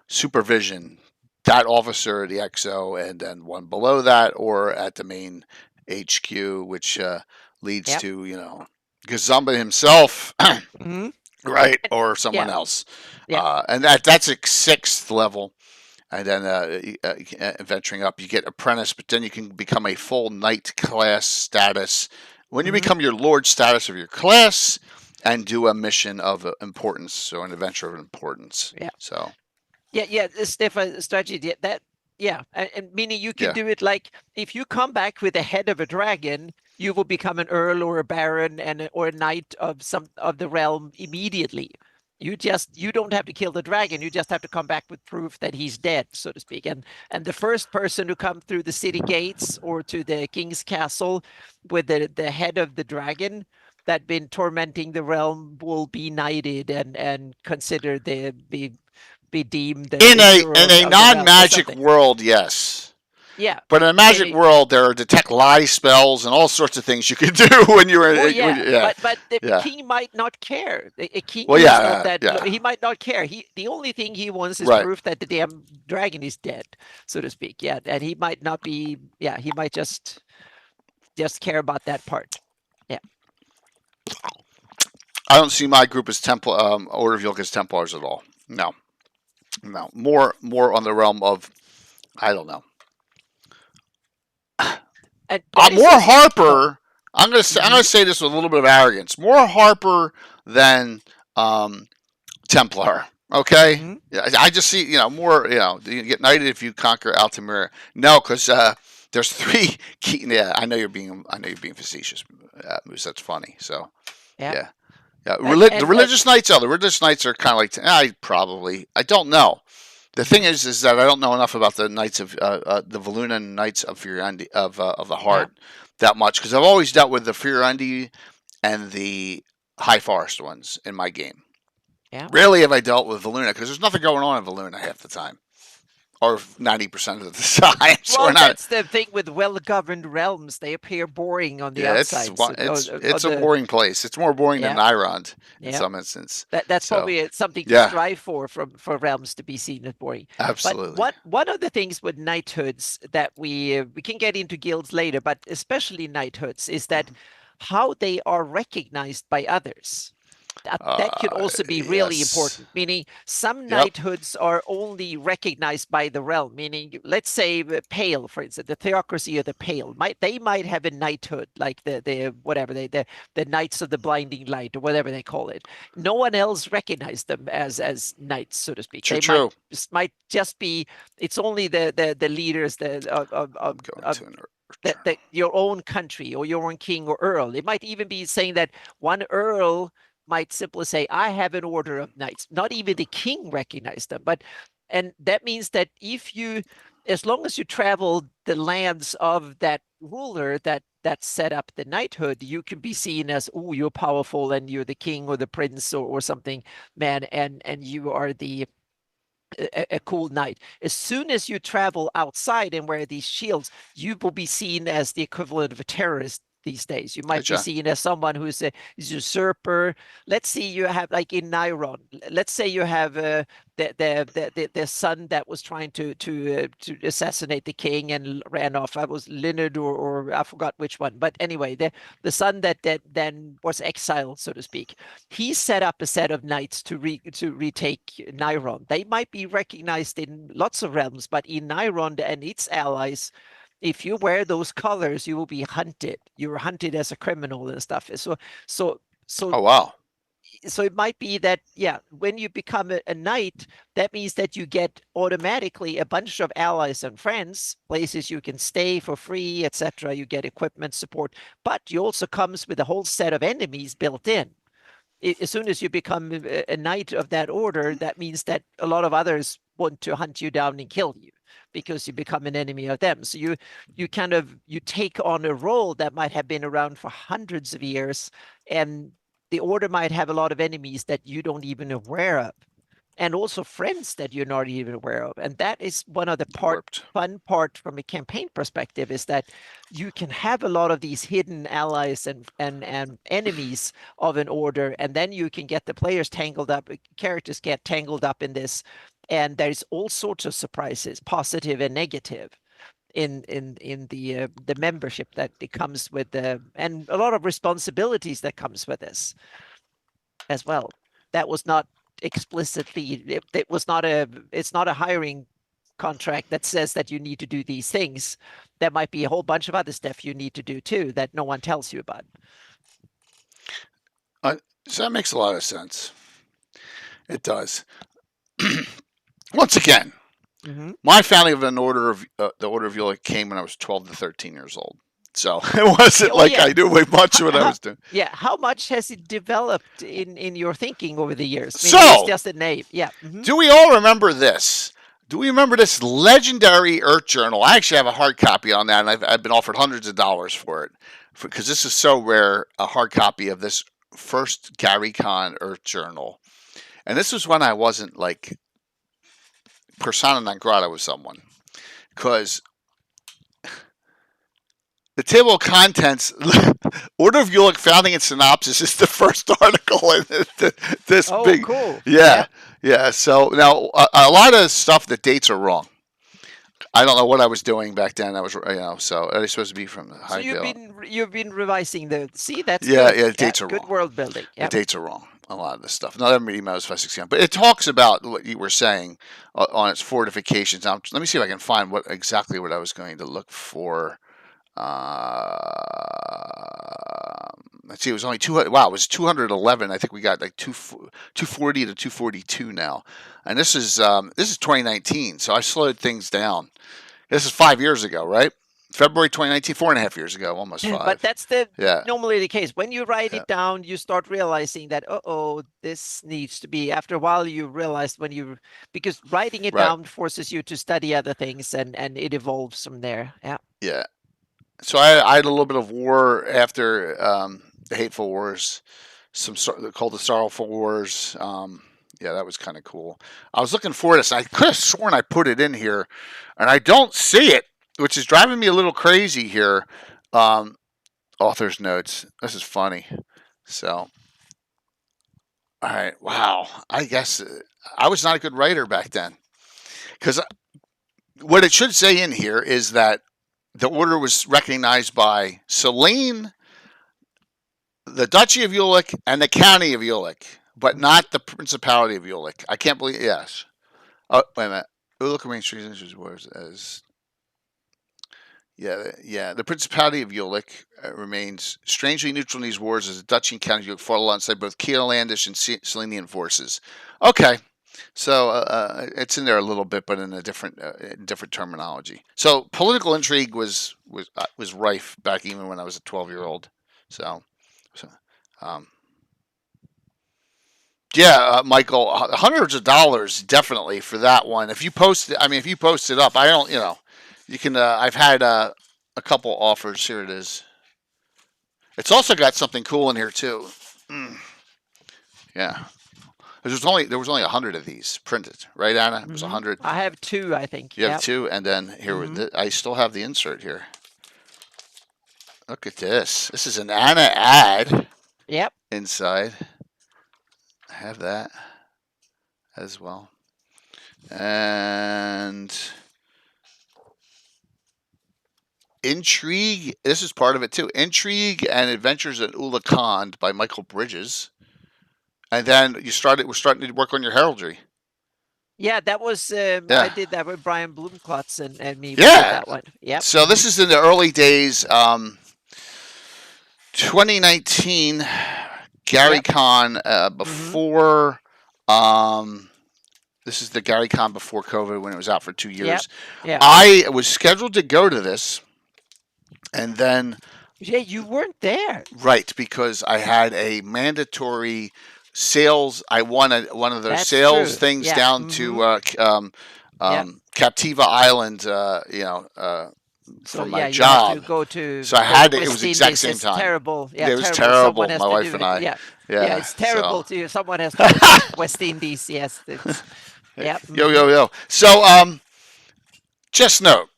S1: supervision. That officer, the XO, and then one below that, or at the main HQ, which leads
S2: Yep.
S1: to Gazumba himself,
S2: Mhm.
S1: right, or someone
S2: Yeah.
S1: else.
S2: Yeah.
S1: And that's at 6th level. And then venturing up, you get apprentice, but then you can become a full knight class status when you
S2: Mhm.
S1: become your lord status of your class and do a mission of importance or an adventure of importance.
S2: Yeah.
S1: So
S2: Yeah, it's different strategy. And meaning you can
S1: Yeah.
S2: do it like, if you come back with the head of a dragon, you will become an earl or a baron or a knight of some of the realm immediately. You don't have to kill the dragon. You just have to come back with proof that he's dead, so to speak. And the first person to come through the city gates or to the king's castle with the head of the dragon that been tormenting the realm will be knighted and considered be deemed the hero
S1: in a
S2: of the realm or
S1: non-magic
S2: something.
S1: world, yes.
S2: Yeah.
S1: But in a magic world, there are detect lie spells and all sorts of things you can do when you're in.
S2: Oh yeah, but the
S1: Yeah.
S2: king might not care. A king
S1: Well,
S2: is
S1: yeah,
S2: not that.
S1: yeah.
S2: He might not care. The only thing he wants is
S1: Right.
S2: proof that the damn dragon is dead, so to speak. Yeah, and he might not be. Yeah, he might just care about that part. Yeah.
S1: I don't see my group as Order of Yolk as Templars at all. No. More on the realm of, I don't know.
S2: And that is
S1: More
S2: also-
S1: Harper. I'm gonna say this with a little bit of arrogance. More Harper than Templar. Okay.
S2: Mhm.
S1: Yeah, I just see more. You get knighted if you conquer Altamira. No, because there's 3 key. Yeah, I know you're being facetious, Moose. That's funny. So
S2: Yeah.
S1: yeah.
S2: And-
S1: The religious knights. The religious knights are kind of like I don't know. The thing is that I don't know enough about the knights of the Valunan knights of Furundi of the Heart that much, because I've always dealt with the Furundi and the High Forest ones in my game.
S2: Yeah.
S1: Rarely have I dealt with Valuna, because there's nothing going on in Valuna half the time. or 90% of the times. We're
S2: Well,
S1: not.
S2: that's the thing with well-governed realms. They appear boring on the
S1: Yeah,
S2: outside. So,
S1: it's a boring place. It's more boring than
S2: yeah,
S1: Nyrond in
S2: yeah.
S1: some instance.
S2: That's
S1: So
S2: probably something to
S1: yeah,
S2: strive for realms to be seen as boring. But
S1: absolutely.
S2: what one of the things with knighthoods that we can get into guilds later, but especially knighthoods, is that how they are recognized by others. That could also be really
S1: Yes.
S2: important, meaning some
S1: Yep.
S2: knighthoods are only recognized by the realm, meaning, let's say, the Pale, for instance, the theocracy of the Pale, they might have a knighthood, like the whatever, the Knights of the Blinding Light, or whatever they call it. No one else recognized them as knights, so to speak.
S1: True.
S2: They
S1: True.
S2: might just be, it's only the leaders
S1: I'm going
S2: of
S1: to an journal.
S2: that your own country or your own king or earl. It might even be saying that one earl might simply say, I have an order of knights. Not even the king recognized them. And that means that if you, as long as you travel the lands of that ruler that set up the knighthood, you can be seen as, oh, you're powerful and you're the king or the prince or something, man, and you are a cool knight. As soon as you travel outside and wear these shields, you will be seen as the equivalent of a terrorist these days. You
S1: Hi,
S2: might be
S1: John.
S2: seen as someone who's a usurper. Let's see, you have, like in Nairon. Let's say you have the son that was trying to assassinate the king and ran off. I was Leonard or I forgot which one, but anyway, the son that then was exiled, so to speak. He set up a set of knights to retake Nairon. They might be recognized in lots of realms, but in Nairon and its allies, if you wear those colors, you will be hunted. You're hunted as a criminal and stuff. So so
S1: Oh wow.
S2: so it might be that, yeah, when you become a knight, that means that you get automatically a bunch of allies and friends, places you can stay for free, etc. You get equipment support, but you also comes with a whole set of enemies built in. As soon as you become a knight of that order, that means that a lot of others want to hunt you down and kill you because you become an enemy of them. So you take on a role that might have been around for hundreds of years, and the order might have a lot of enemies that you don't even aware of, and also friends that you're not even aware of. And that is one of the
S1: Warped.
S2: fun part from a campaign perspective, is that you can have a lot of these hidden allies and enemies of an order, and then you can get the players tangled up, characters get tangled up in this, and there's all sorts of surprises, positive and negative, in the membership that it comes with, and a lot of responsibilities that comes with this as well. That was not explicitly, it was not it's not a hiring contract that says that you need to do these things. There might be a whole bunch of other stuff you need to do too that no one tells you about.
S1: So that makes a lot of sense. It does. Once again,
S2: Mm-hmm.
S1: my founding of the Order of Yola came when I was 12 to 13 years old. So it wasn't
S2: Oh,
S1: like
S2: yeah.
S1: I knew way much of what I was doing.
S2: Yeah, how much has it developed in your thinking over the years?
S1: So,
S2: Maybe it's just a name. Yeah. Mm-hmm.
S1: do we all remember this? Do we remember this legendary Earth Journal? I actually have a hard copy on that, and I've been offered hundreds of dollars for it because this is so rare. A hard copy of this first Gary Con Earth Journal, and this was when I wasn't like persona non grata with someone, because the table of contents, Order of Ulick founding and synopsis is the first article in this
S2: Oh,
S1: big.
S2: cool.
S1: Yeah, yeah. So now a lot of stuff, the dates are wrong. I don't know what I was doing back then. I was, so are they supposed to be from the
S2: So
S1: High Veil?
S2: you've been revising the. See, that's
S1: Yeah,
S2: good.
S1: yeah. The dates are
S2: Good
S1: wrong.
S2: world building.
S1: The
S2: Yeah.
S1: dates are wrong. A lot of this stuff. Not every email is 569, but it talks about what you were saying on its fortifications. Now, let me see if I can find exactly what I was going to look for. Let's see, it was only 200. Wow, it was 211. I think we got like 240 to 242 now, and this is 2019. So I slowed things down. This is 5 years ago, right? February 2019, 4.5 years ago, almost five.
S2: But that's
S1: Yeah.
S2: normally the case. When you write
S1: Yeah.
S2: it down, you start realizing that, this needs to be. After a while, you realize because writing it
S1: Right.
S2: down forces you to study other things, and it evolves from there. Yeah.
S1: Yeah. So I had a little bit of war after the Hateful Wars, called the Sorrowful Wars. Yeah, that was kind of cool. I was looking for this. I could have sworn I put it in here, and I don't see it, which is driving me a little crazy here. Um, author's notes. This is funny. So, all right. Wow. I guess I was not a good writer back then. Because what it should say in here is that the order was recognized by Celine, the Duchy of Ulick, and the County of Ulick, but not the Principality of Ulick. I can't believe. Yes. Oh, wait a minute. Ulick remains treasonous as. Yeah. The Principality of Ulick remains strangely neutral in these wars as the Duchy and County of Ulick fought alongside both Keelandish and Selenian forces. Okay. So it's in there a little bit, but in a different terminology. So political intrigue was rife back even when I was a 12-year-old. So um, yeah, Michael, hundreds of dollars definitely for that one. If you post it, I mean, if you post it up, I don't, you can. I've had a couple offers. Here it is. It's also got something cool in here too. Yeah. There was only 100 of these printed, right, Anna? It was 100.
S2: I have 2, I think.
S1: You have 2, and then here I still have the insert here. Look at this. This is an Anna ad.
S2: Yep.
S1: Inside. I have that as well. And Intrigue. This is part of it too. Intrigue and Adventures at Ulakand by Michael Bridges. And then we're starting to work on your heraldry.
S2: Yeah, that was I did that with Brian Blumklotz and me.
S1: Yeah,
S2: that one. Yeah.
S1: So this is in the early days, 2019, Gary Con before. This is the Gary Con before COVID when it was out for 2 years.
S2: Yeah.
S1: I was scheduled to go to this, and then.
S2: Yeah, you weren't there.
S1: Right, because I had a mandatory sales. I won one of those sales things down to Captiva Island. For my job.
S2: You have to go to.
S1: So I had to. It was the exact same time.
S2: Terrible. Yeah,
S1: it was terrible. My wife and I.
S2: Yeah, it's terrible too. Someone has to go to West Indies. Yes. Yeah.
S1: Yo. So just note.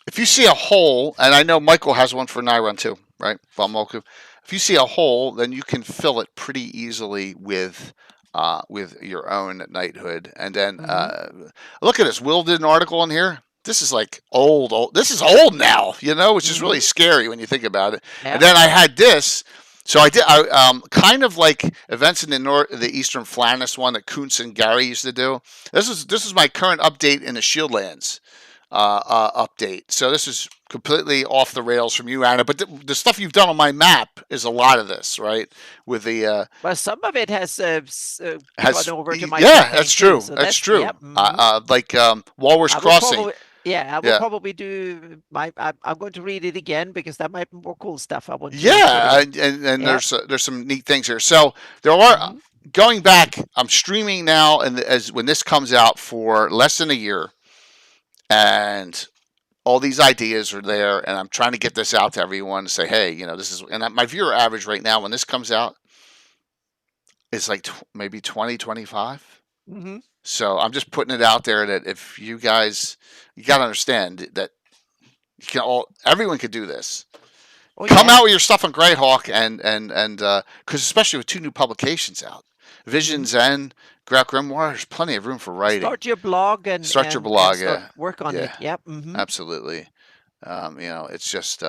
S1: If you see a hole, and I know Michael has one for Nyrun too, right? Valmoku. If you see a hole, then you can fill it pretty easily with your own knighthood. And then look at this. Will did an article in here. This is like old. This is old now, which is really scary when you think about it. Yeah. And then I had this. So I did. Kind of like events in the Eastern Flannis one that Kuntz and Gary used to do. This is my current update in the Shieldlands. Update. So this is completely off the rails from you, Anna. But the stuff you've done on my map is a lot of this, right? With the
S2: well, some of it has gone over to my
S1: that's true.
S2: So
S1: that's true.
S2: Yep.
S1: Like Walrus Crossing.
S2: I will probably do I'm going to read it again because that might be more cool stuff. I want.
S1: And there's some neat things here. So there are going back. I'm streaming now, and when this comes out for less than a year. And all these ideas are there, and I'm trying to get this out to everyone to say, hey, this is, and my viewer average right now when this comes out is like maybe 20, 25. So I'm just putting it out there that if you guys, you got to understand that everyone could do this. Come out with your stuff on GREYHAWK and because especially with 2 new publications out, Visions and GREYHAWK Grimoire, there's plenty of room for writing.
S2: Start your blog and work on it. Yep.
S1: Absolutely. It's just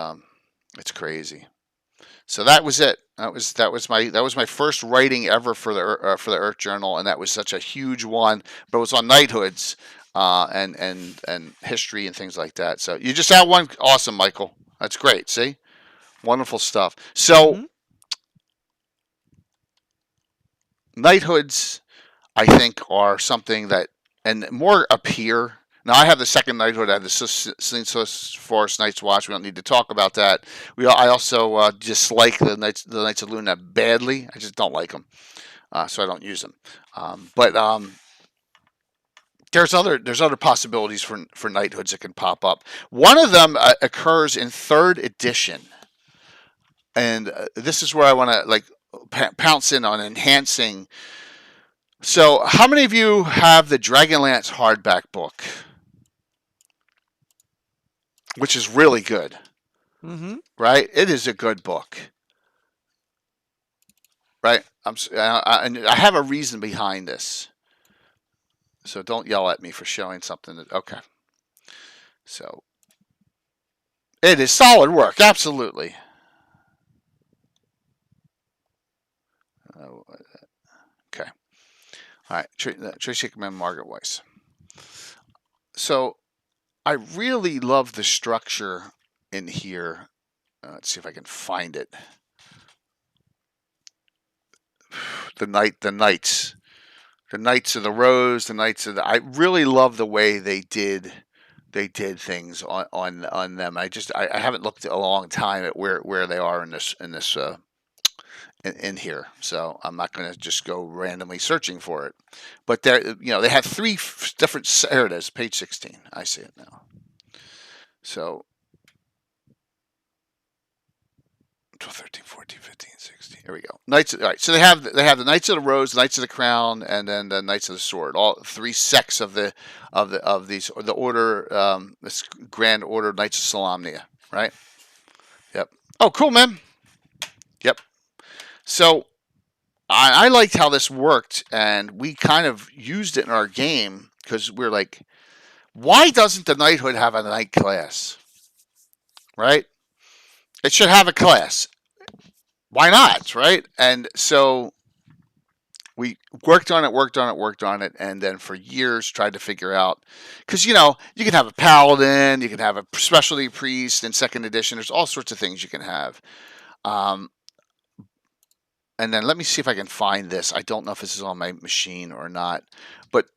S1: it's crazy. So that was it. That was my first writing ever for the Earth Journal, and that was such a huge one. But it was on Knighthoods and history and things like that. So you just had one. Awesome, Michael. That's great. See, wonderful stuff. So. Knighthoods, I think, are something that, and more appear. Now, I have the second knighthood. I have the Slingshurst Forest Night's Watch. We don't need to talk about that. I also dislike the Knights of Luna badly. I just don't like them, so I don't use them. But there's other possibilities for knighthoods that can pop up. One of them occurs in 3rd edition, and this is where I want to pounce in on enhancing So, how many of you have the Dragonlance hardback book, which is really good?
S2: Mm-hmm.
S1: Right? It is a good book. Right? And I have a reason behind this. So don't yell at me for showing something that. Okay. So it is solid work, absolutely. Okay. All right. Tracy Hickman, Margaret Weiss. So I really love the structure in here. Let's see if I can find it. The knights, the Knights of the Rose, the Knights of the. I really love the way they did things on them. I haven't looked a long time at where they are in this in here, so I'm not going to just go randomly searching for it. But they have three different. There it is, page 16. I see it now. So 12, 13, 14, 15, 16. Here we go. Knights. All right. So they have the Knights of the Rose, the Knights of the Crown, and then the Knights of the Sword. All three sects of the order. This Grand Order Knights of Solamnia. Right. Yep. Oh, cool, man. Yep. So I liked how this worked, and we kind of used it in our game because we're like, why doesn't the Knighthood have a knight class? Right? It should have a class. Why not? Right? And so we worked on it, and then for years tried to figure out, because you can have a paladin, you can have a specialty priest in second edition. There's all sorts of things you can have. And then let me see if I can find this. I don't know if this is on my machine or not, but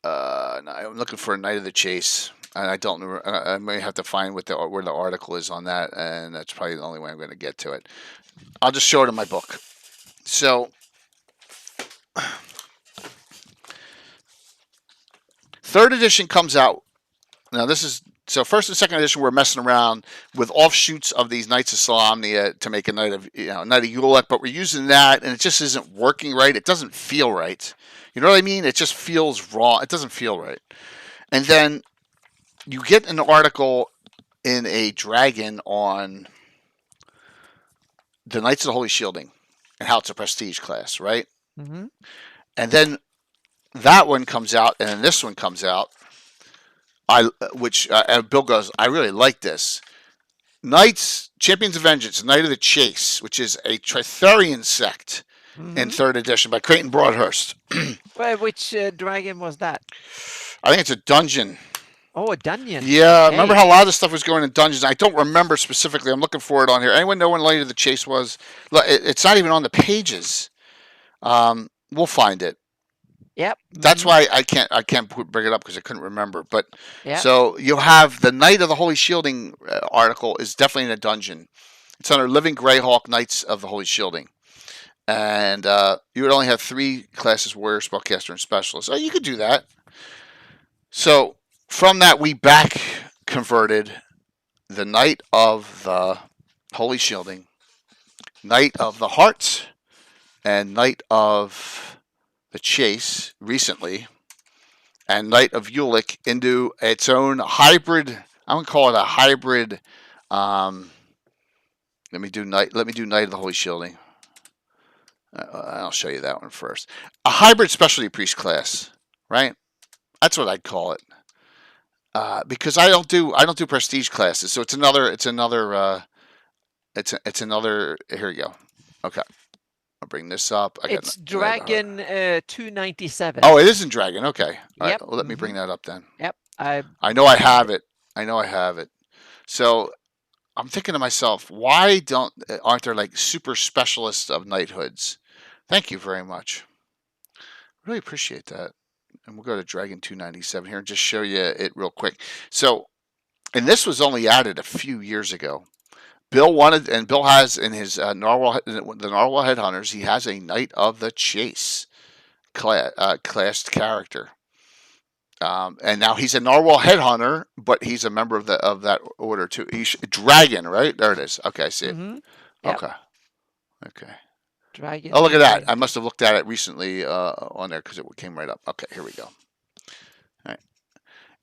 S1: I'm looking for a Knight of the Chase. And I don't know. I may have to find where the article is on that, and that's probably the only way I'm going to get to it. I'll just show it in my book. So, third edition comes out. Now this is. So first and second edition, we're messing around with offshoots of these Knights of Solamnia to make a Knight of Ulick, but we're using that, and it just isn't working right. It doesn't feel right. You know what I mean? It just feels wrong. It doesn't feel right. And then you get an article in a Dragon on the Knights of the Holy Shielding and how it's a prestige class, right?
S2: Mm-hmm.
S1: And then that one comes out, and then this one comes out. Bill goes, I really like this. Knights, Champions of Vengeance, Knight of the Chase, which is a Tritherian sect in third edition by Creighton Broadhurst.
S2: Well, which dragon was that?
S1: I think it's a dungeon.
S2: Oh, a dungeon.
S1: Yeah,
S2: Okay.
S1: remember how a lot of stuff was going in dungeons? I don't remember specifically. I'm looking for it on here. Anyone know when Knight of the Chase was? It's not even on the pages. We'll find it.
S2: Yep.
S1: That's why I can't bring it up because I couldn't remember. But
S2: Yep.
S1: so you have the Knight of the Holy Shielding article is definitely in a dungeon. It's under Living GREYHAWK Knights of the Holy Shielding, and you would only have 3 classes: Warrior, Spellcaster, and Specialist. So you could do that. So from that, we back converted the Knight of the Holy Shielding, Knight of the Hearts, and Knight of the Chase recently, and Knight of Ulick into its own hybrid. I'm gonna call it a hybrid. Let me do Knight of the Holy Shielding. I'll show you that one first. A hybrid specialty priest class, right? That's what I'd call it. Because I don't do prestige classes, so it's another. Here you go. Okay. I'll bring this up.
S2: It's Dragon 297.
S1: Oh, it is in Dragon. Okay. All
S2: Yep.
S1: right. Well, let me bring that up then.
S2: Yep.
S1: I know I have it. So I'm thinking to myself, why aren't there like super specialists of knighthoods? Thank you very much. Really appreciate that. And we'll go to Dragon 297 here and just show you it real quick. So, and this was only added a few years ago. Bill has in his the Narwhal Headhunters, he has a Knight of the Chase classed character. And now he's a Narwhal Headhunter, but he's a member of that order too. He's Dragon, right? There it is. Okay, I see it.
S2: Mm-hmm. Yep.
S1: Okay.
S2: Dragon
S1: Oh, look at that.
S2: Knight.
S1: I must have looked at it recently on there because it came right up. Okay, here we go. All right.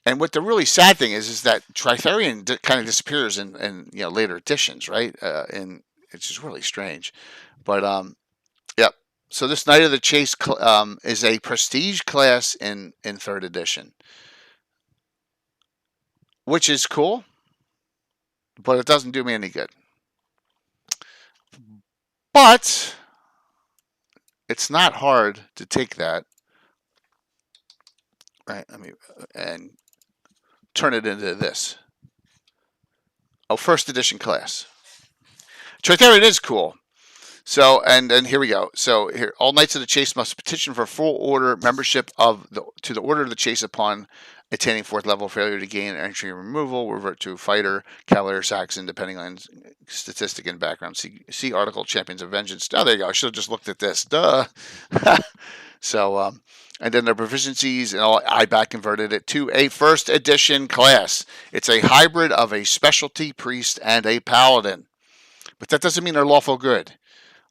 S1: And what the really sad thing is that Tritherian kind of disappears in later editions, right? And it's just really strange. But yep. So this Knight of the Chase is a prestige class in third edition, which is cool, but it doesn't do me any good. But it's not hard to take that, right? I mean, and turn it into this. Oh, first edition class. Tritherian is cool. So, and here we go. So here, all Knights of the Chase must petition for full order membership to the Order of the Chase upon attaining 4th level. Failure to gain entry and removal, revert to fighter, cavalier, Saxon, depending on statistic and background. See article Champions of Vengeance. Oh, there you go. I should have just looked at this. Duh. So, and then their proficiencies, and I back converted it to a first edition class. It's a hybrid of a specialty priest and a paladin, but that doesn't mean they're lawful good.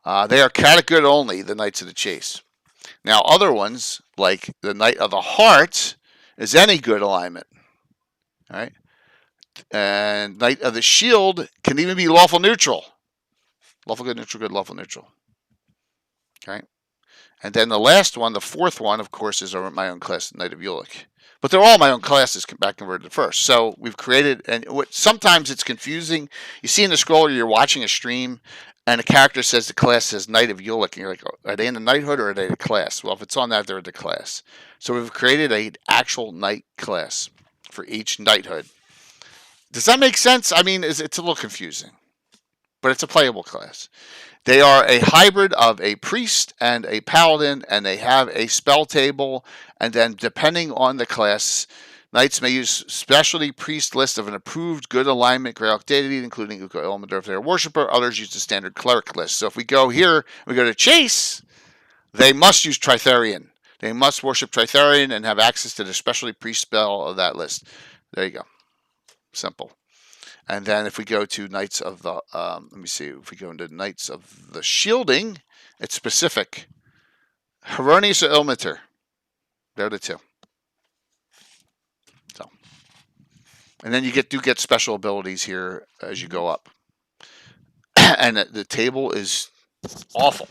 S1: They are category good only, the Knights of the Chase. Now, other ones, like the Knight of the Heart, is any good alignment. All right? And Knight of the Shield can even be lawful neutral. Lawful good, lawful neutral. Okay? And then the last one, the fourth one, of course, is my own class, Knight of Ulick. But they're all my own classes back converted first. So we've created, and sometimes it's confusing. You see in the scroller, you're watching a stream, and a character says the class says Knight of Ulick, and you're like, are they in the knighthood or are they the class? Well, if it's on that, they're the class. So we've created an actual knight class for each knighthood. Does that make sense? I mean, it's a little confusing, but it's a playable class. They are a hybrid of a priest and a paladin, and they have a spell table. And then, depending on the class, knights may use specialty priest list of an approved good alignment GREYHAWK deity, including Uko Ilmater if they're a worshiper. Others use the standard cleric list. So if we go here, we go to Chase, they must use Tritherian. They must worship Tritherian and have access to the specialty priest spell of that list. There you go. Simple. And then if we go to Knights of the, let me see, if we go into Knights of the Shielding, it's specific. Heronius or Ilmater. They're the two. So, and then you do get special abilities here as you go up. And the table is awful.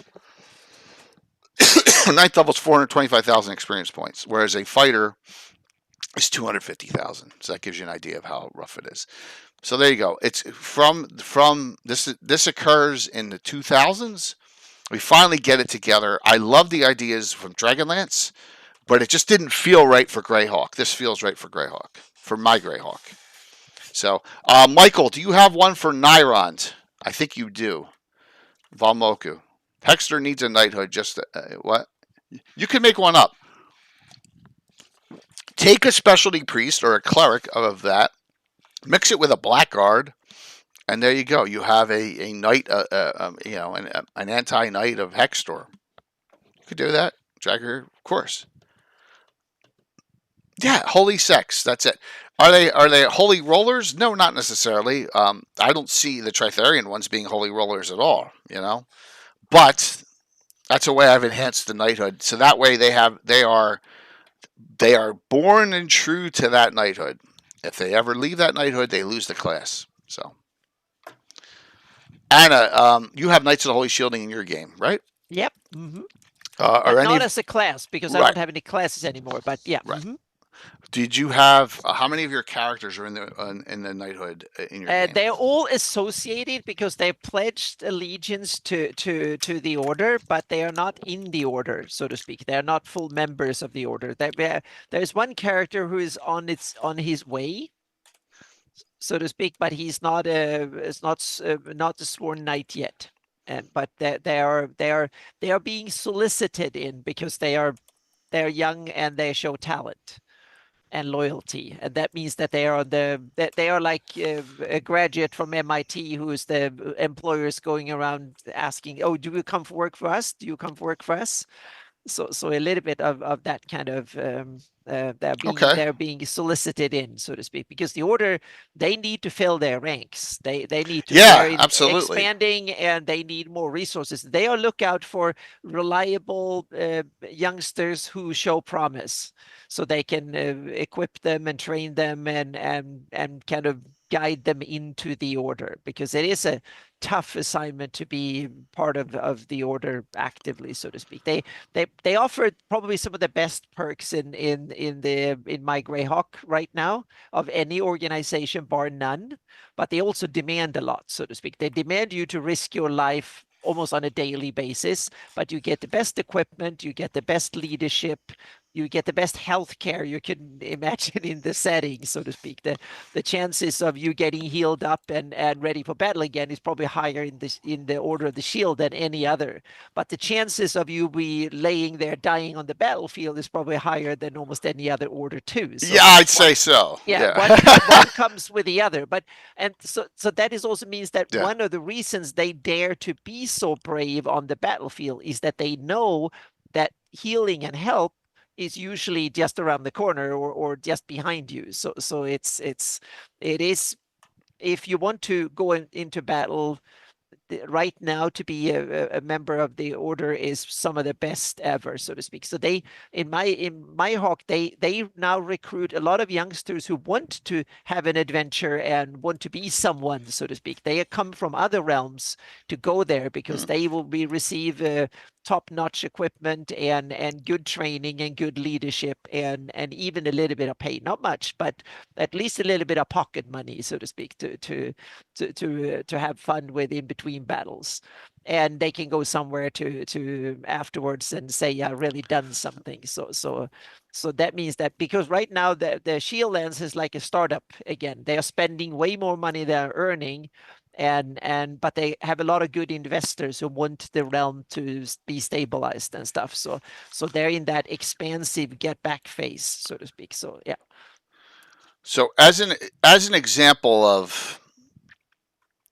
S1: Ninth level is 425,000 experience points, whereas a fighter is 250,000. So that gives you an idea of how rough it is. So there you go. It's from this. This occurs in the 2000s. We finally get it together. I love the ideas from Dragonlance, but it just didn't feel right for GREYHAWK. This feels right for GREYHAWK, for my GREYHAWK. So, Michael, do you have one for Nyrond? I think you do. Valmoku. Hexter needs a knighthood. Just what? You can make one up. Take a specialty priest or a cleric of that. Mix it with a blackguard, and there you go. You have a knight, an anti-knight of Hextor. You could do that. Jagger, of course. Yeah, holy sex. That's it. Are they holy rollers? No, not necessarily. I don't see the Tritherian ones being holy rollers at all. But that's a way I've enhanced the knighthood. So that way they are born and true to that knighthood. If they ever leave that knighthood, they lose the class. So, Anna, you have Knights of the Holy Shielding in your game, right?
S2: Yep. Mm-hmm.
S1: Not
S2: as a class, because I don't have any classes anymore. But yeah.
S1: Right.
S2: Mm-hmm.
S1: Did you have how many of your characters are in the knighthood in your game?
S2: They're all associated because they pledged allegiance to the order, but they are not in the order, so to speak. They are not full members of the order. There's one character who is on his way, so to speak, but he's not not a sworn knight yet. But they are being solicited in because they're young and they show talent and loyalty, and that means that they are like a graduate from MIT who is the employers going around asking, "Oh, do you come for work for us? Do you come for work for us?" So a little bit of that kind of
S1: Okay.
S2: They're being solicited in, so to speak, because the order, they need to fill their ranks. They need to, they're
S1: Yeah,
S2: in
S1: absolutely.
S2: expanding, and they need more resources. They are lookout for reliable youngsters who show promise, so they can equip them and train them and kind of guide them into the order, because it is a tough assignment to be part of the order actively, so to speak. They offer probably some of the best perks in my Greyhawk right now of any organization, bar none. But they also demand a lot, so to speak. They demand you to risk your life almost on a daily basis, but you get the best equipment, you get the best leadership, you get the best health care you can imagine in the setting, so to speak. The chances of you getting healed up and ready for battle again is probably higher in the Order of the Shield than any other. But the chances of you be laying there dying on the battlefield is probably higher than almost any other order too.
S1: Yeah,
S2: So
S1: I'd say so.
S2: yeah,
S1: Yeah.
S2: one comes with the other. But and so that is also means that
S1: Yeah.
S2: one of the reasons they dare to be so brave on the battlefield is that they know that healing and help is usually just around the corner or just behind you. So it is, if you want to go into battle right now, to be a member of the order is some of the best ever, so to speak. So they, in my Hawk, they now recruit a lot of youngsters who want to have an adventure and want to be someone, so to speak. They come from other realms to go there because
S1: Hmm.
S2: they will be receive top-notch equipment and good training and good leadership and even a little bit of pay, not much, but at least a little bit of pocket money, so to speak, to have fun with in between battles. And they can go somewhere to afterwards and say, yeah, really done something. So that means that, because right now the Shield Lance is like a startup again. They are spending way more money than they're earning, and but they have a lot of good investors who want the realm to be stabilized and stuff. So they're in that expansive get back phase, so to speak. So yeah.
S1: So as an example of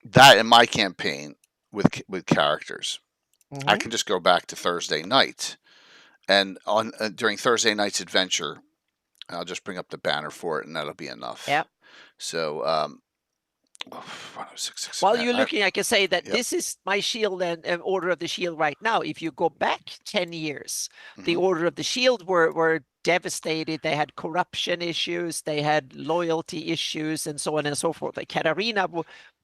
S1: that in my campaign with characters, I
S2: Mm-hmm.
S1: can just go back to Thursday night, and on during Thursday night's adventure, I'll just bring up the banner for it, and that'll be enough.
S2: Yeah.
S1: So, 106,
S2: While you're looking, I can say that
S1: yep.
S2: this is my Shield and Order of the Shield right now. If you go back 10 years, the
S1: Hmm.
S2: Order of the Shield were devastated. They had corruption issues, they had loyalty issues, and so on and so forth. Like Katarina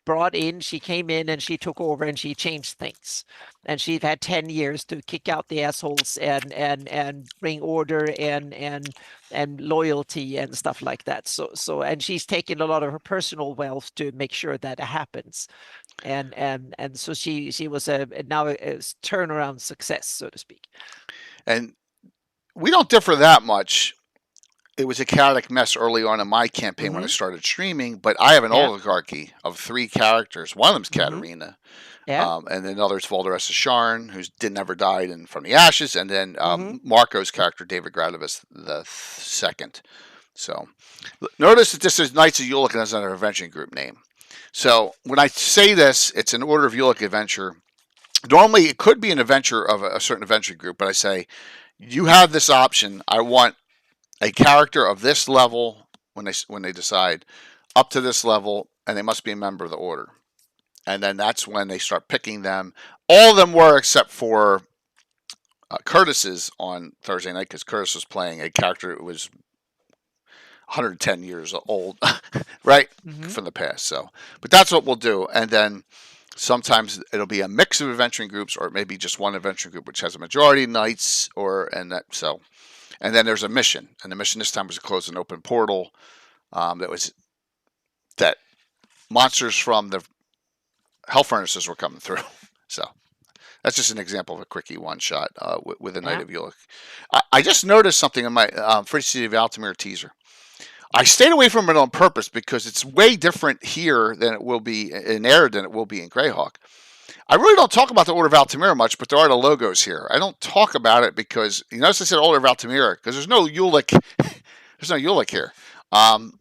S2: brought in, she came in and she took over and she changed things. And she's had 10 years to kick out the assholes and bring order and loyalty and stuff like that. And she's taken a lot of her personal wealth to make sure that happens. And so she was now a turnaround success, so to speak.
S1: And we don't differ that much. It was a chaotic mess early on in my campaign when I
S2: Mm-hmm.
S1: started streaming, but I have an
S2: Yeah.
S1: oligarchy of 3 characters. One of them's
S2: Mm-hmm.
S1: Katarina,
S2: Yeah.
S1: and then another's Valderessa Sharn, who did never died and from the ashes, and then
S2: Mm-hmm.
S1: Marco's character, David Gradavis, the second. So notice that this is Knights of Ulick and that's an adventure group name. So when I say this, it's an Order of Ulick adventure. Normally, it could be an adventure of a certain adventure group, but I say you have this option. I want a character of this level when they decide up to this level, and they must be a member of the order. And then that's when they start picking them. All of them were except for Curtis's on Thursday night, because Curtis was playing a character who was 110 years old, right,
S2: Mm-hmm.
S1: from the past. So, but that's what we'll do, and then sometimes it'll be a mix of adventuring groups, or maybe just one adventuring group which has a majority of knights, or and that so. And then there's a mission, and the mission this time was to close an open portal. That monsters from the hell furnaces were coming through. So that's just an example of a quickie one shot with a Knight
S2: Yeah.
S1: of Ulick. I just noticed something in my Free City of Altamir teaser. I stayed away from it on purpose because it's way different here than it will be in Air than it will be in Greyhawk. I really don't talk about the Order of Altamira much, but there are the logos here. I don't talk about it because you notice I said Order of Altamira because there's no Ulick. There's no Ulick here. And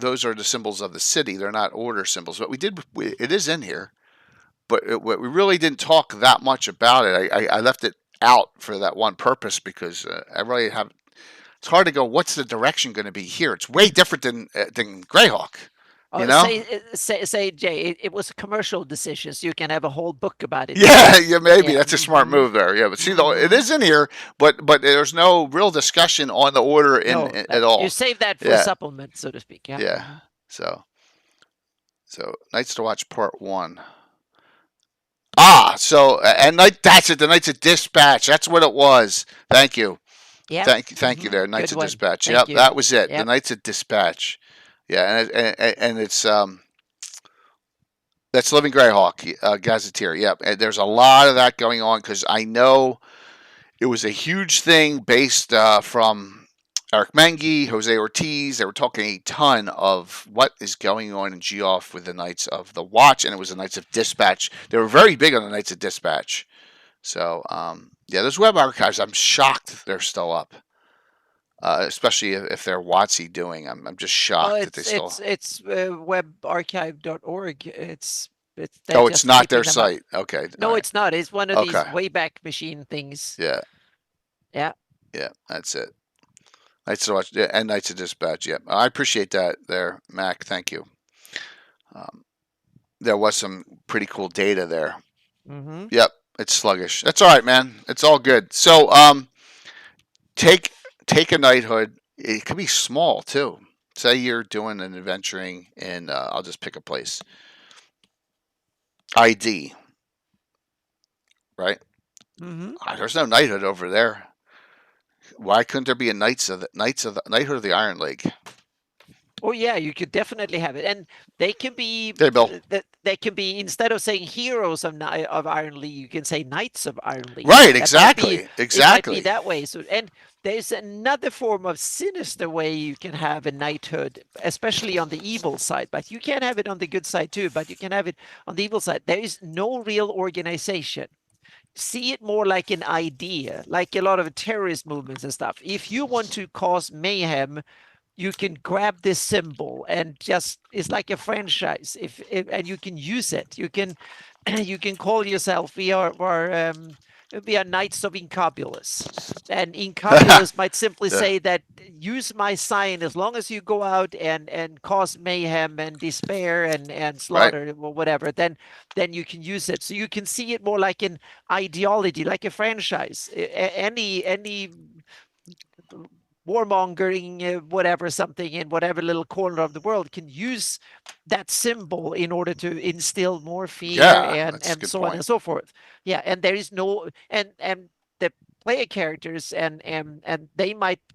S1: those are the symbols of the city. They're not order symbols, but it is in here. But we really didn't talk that much about it. I left it out for that one purpose because I really it's hard to go. What's the direction going to be here? It's way different than Greyhawk. You know?
S2: Say, Jay, it was a commercial decision, so you can have a whole book about it.
S1: Yeah, yeah, maybe
S2: Yeah.
S1: that's a smart move there. Yeah, but see, though, it
S2: Mhm.
S1: is in here, but there's no real discussion on the order
S2: No,
S1: at all.
S2: you save that for
S1: Yeah.
S2: supplement, so to speak. Yeah.
S1: Yeah. So Knights to Watch Part 1. And that's it. The Knights of Dispatch. That's what it was. Thank you.
S2: Yeah.
S1: Thank you there. Knights
S2: Good
S1: of
S2: one.
S1: Dispatch.
S2: Thank
S1: Yep,
S2: you.
S1: that was it. The
S2: Yep.
S1: Knights of Dispatch. Yeah, and it's that's Living Greyhawk, Gazetteer. Yep, and there's a lot of that going on because I know it was a huge thing based from Eric Mengi, Jose Ortiz. They were talking a ton of what is going on in Geoff with the Knights of the Watch, and it was the Knights of Dispatch. They were very big on the Knights of Dispatch. So, yeah, those web archives, I'm shocked they're still up. Especially if they're WotC doing. I'm just shocked that they still.
S2: It's webarchive.org. It's
S1: Oh, it's not their site. Okay.
S2: No, it's not. It's one of these
S1: Okay.
S2: Wayback Machine things.
S1: Yeah.
S2: Yeah.
S1: Yeah, that's it. Knights to Watch and Knights of Dispatch. Yeah, I appreciate that there, Mac. Thank you. There was some pretty cool data there.
S2: Mm-hmm.
S1: Yep, it's sluggish. That's all right, man. It's all good. So, take a knighthood. It could be small too. Say you're doing an adventuring in. I'll just pick a place. ID. Right.
S2: Mm-hmm.
S1: There's no knighthood over there. Why couldn't there be a Knighthood of the Iron League?
S2: Oh yeah, you could definitely have it, and they can be.
S1: Hey, Bill.
S2: They can be, instead of saying heroes of Iron League, you can say Knights of Iron League.
S1: Right. Exactly.
S2: It might be that way. So, and there's another form of sinister way you can have a knighthood, especially on the evil side. But you can have it on the good side too. But you can have it on the evil side. There is no real organization. See it more like an idea, like a lot of terrorist movements and stuff. If you want to cause mayhem, you can grab this symbol and just, it's like a franchise. And you can use it. You can call yourself, we are Knights of Incobulus, and Incobulus might simply say that use my sign as long as you go out and cause mayhem and despair and slaughter or whatever, then you can use it. So you can see it more like an ideology, like a franchise. Any warmongering, whatever, something in whatever little corner of the world can use that symbol in order to instill more fear and so on and so forth. Yeah, and there is no and the player characters and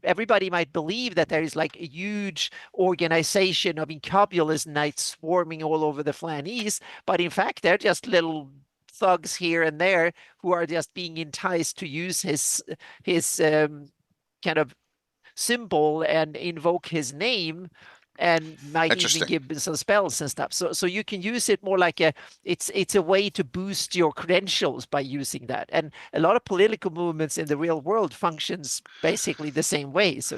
S2: everybody might believe that there is like a huge organization of Incobulus knights swarming all over the Flanese, but in fact they're just little thugs here and there who are just being enticed to use his kind of symbol and invoke his name, and might even give some spells and stuff. So you can use it more like it's a way to boost your credentials by using that. And a lot of political movements in the real world functions basically the same way. So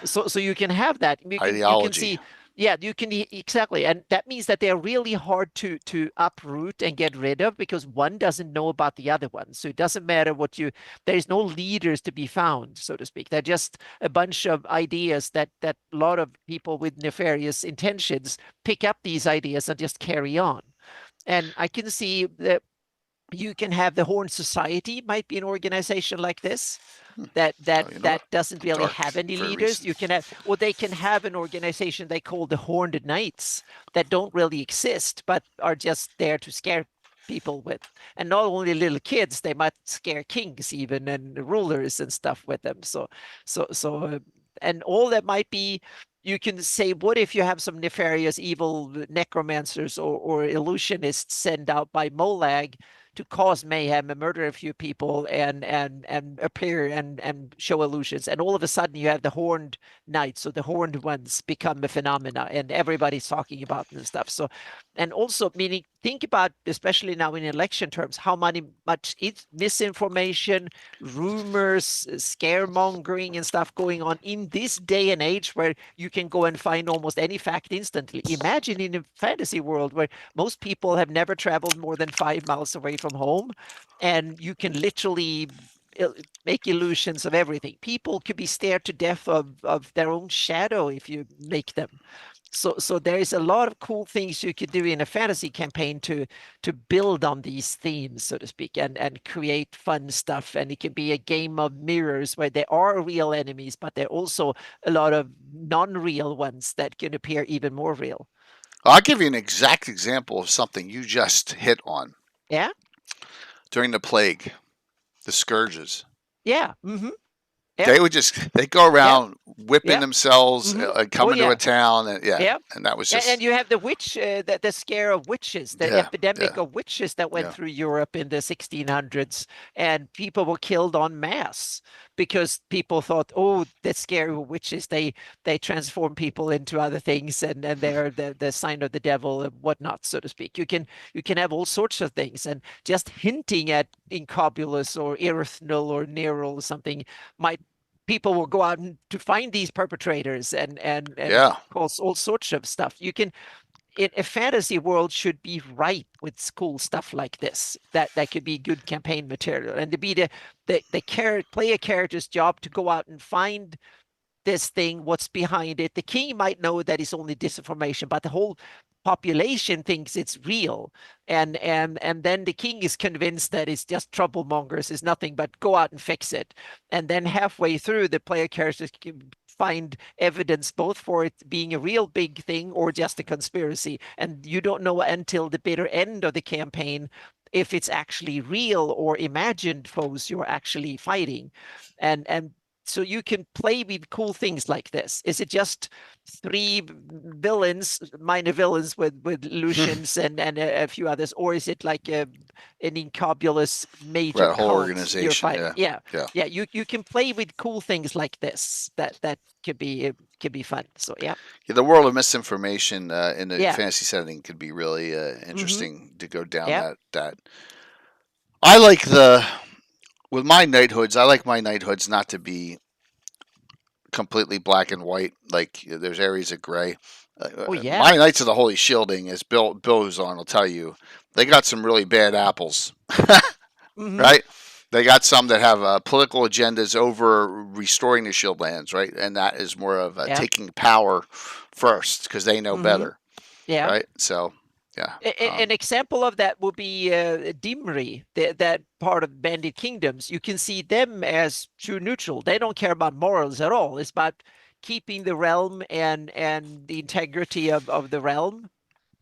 S2: so you can have that.
S1: Ideology.
S2: You can see. Yeah, you can, exactly. And that means that they're really hard to uproot and get rid of, because one doesn't know about the other one. So it doesn't matter there's no leaders to be found, so to speak. They're just a bunch of ideas that a lot of people with nefarious intentions pick up these ideas and just carry on. And I can see that you can have the Horn Society might be an organization like this. That doesn't really have any leaders. You can have, or they can have an organization they call the Horned Knights that don't really exist, but are just there to scare people with. And not only little kids, they might scare kings even, and rulers and stuff with them. So and all that might be, you can say, what if you have some nefarious evil necromancers or illusionists sent out by Molag to cause mayhem and murder a few people and appear and show illusions, and all of a sudden you have the Horned Knights, so the horned ones become a phenomena and everybody's talking about them and stuff. So, and also meaning, think about, especially now in election terms, how much misinformation, rumors, scaremongering and stuff going on in this day and age, where you can go and find almost any fact instantly. Imagine in a fantasy world where most people have never traveled more than 5 miles away from home, and you can literally make illusions of everything. People could be scared to death of their own shadow if you make them. So there is a lot of cool things you could do in a fantasy campaign to build on these themes, so to speak, and create fun stuff. And it can be a game of mirrors where there are real enemies, but there are also a lot of non-real ones that can appear even more real.
S1: I'll give you an exact example of something you just hit on.
S2: Yeah,
S1: During the plague, the scourges.
S2: yeah, mm-hmm. Yeah,
S1: They would they go
S2: yeah,
S1: around whipping
S2: yeah,
S1: themselves,
S2: mm-hmm. Oh
S1: coming to a
S2: yeah,
S1: town, and yeah,
S2: yeah.
S1: and that was
S2: And
S1: just
S2: you have the witch, the scare of witches, the
S1: yeah,
S2: epidemic
S1: yeah,
S2: of witches that went
S1: yeah.
S2: through Europe in the 1600s, and people were killed en masse because people thought, oh, the scare of witches, they transform people into other things, and they're the sign of the devil and whatnot, so to speak. You can have all sorts of things, and just hinting at incobulus or erythnal or neural or something might people will go out to find these perpetrators and
S1: Yeah.
S2: cause all sorts of stuff. You can in a fantasy world should be ripe with cool stuff like this that could be good campaign material, and to be the player character's job to go out and find this thing, what's behind it. The king might know that it's only disinformation, but the whole population thinks it's real, and then the king is convinced that it's just troublemongers, is nothing but go out and fix it. And then halfway through, the player characters can find evidence both for it being a real big thing or just a conspiracy, and you don't know until the bitter end of the campaign if it's actually real or imagined foes you're actually fighting. And so you can play with cool things like this. Is it just three villains, minor villains with Lucians and a few others, or is it like an incobulous major
S1: Right, whole
S2: cult you're
S1: organization.
S2: fighting?
S1: Yeah,
S2: Yeah,
S1: yeah.
S2: yeah. You can play with cool things like this. That could be fun. So yeah,
S1: Yeah, the world of misinformation in the
S2: yeah,
S1: fantasy setting could be really
S2: mm-hmm.
S1: interesting to go down
S2: Yeah,
S1: that. I like the with my knighthoods. I like my knighthoods not to be completely black and white. Like there's areas of gray.
S2: oh yeah,
S1: My Knights of the Holy Shielding, as Bill who's on will tell you, they got some really bad apples,
S2: mm-hmm.
S1: right? They got some that have political agendas over restoring the shield lands, right? And that is more of
S2: Yeah,
S1: taking power first because they know
S2: mm-hmm.
S1: better,
S2: Yeah.
S1: right? So, yeah.
S2: An example of that would be Dimri, that part of Bandit Kingdoms. You can see them as true neutral. They don't care about morals at all. It's about keeping the realm and the integrity of the realm.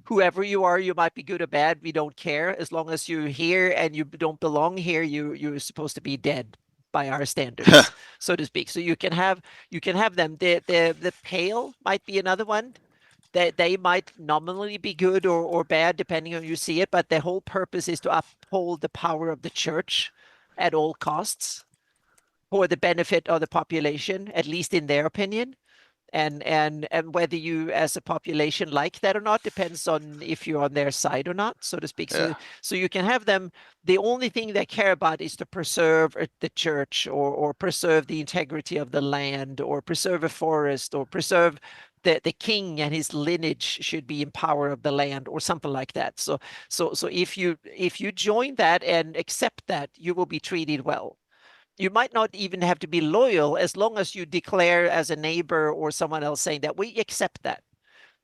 S2: Whoever you are, you might be good or bad. We don't care as long as you're here and you don't belong here. You're supposed to be dead by our standards, so to speak. So you can have them. The pale might be another one. They might nominally be good or bad depending on you see it, but their whole purpose is to uphold the power of the church at all costs for the benefit of the population, at least in their opinion. And whether you as a population like that or not depends on if you're on their side or not, so to speak.
S1: Yeah.
S2: So you can have them. The only thing they care about is to preserve the church or preserve the integrity of the land or preserve a forest or preserve the king and his lineage should be in power of the land or something like that. So if you join that and accept that, you will be treated well. You might not even have to be loyal as long as you declare as a neighbor or someone else saying that we accept that.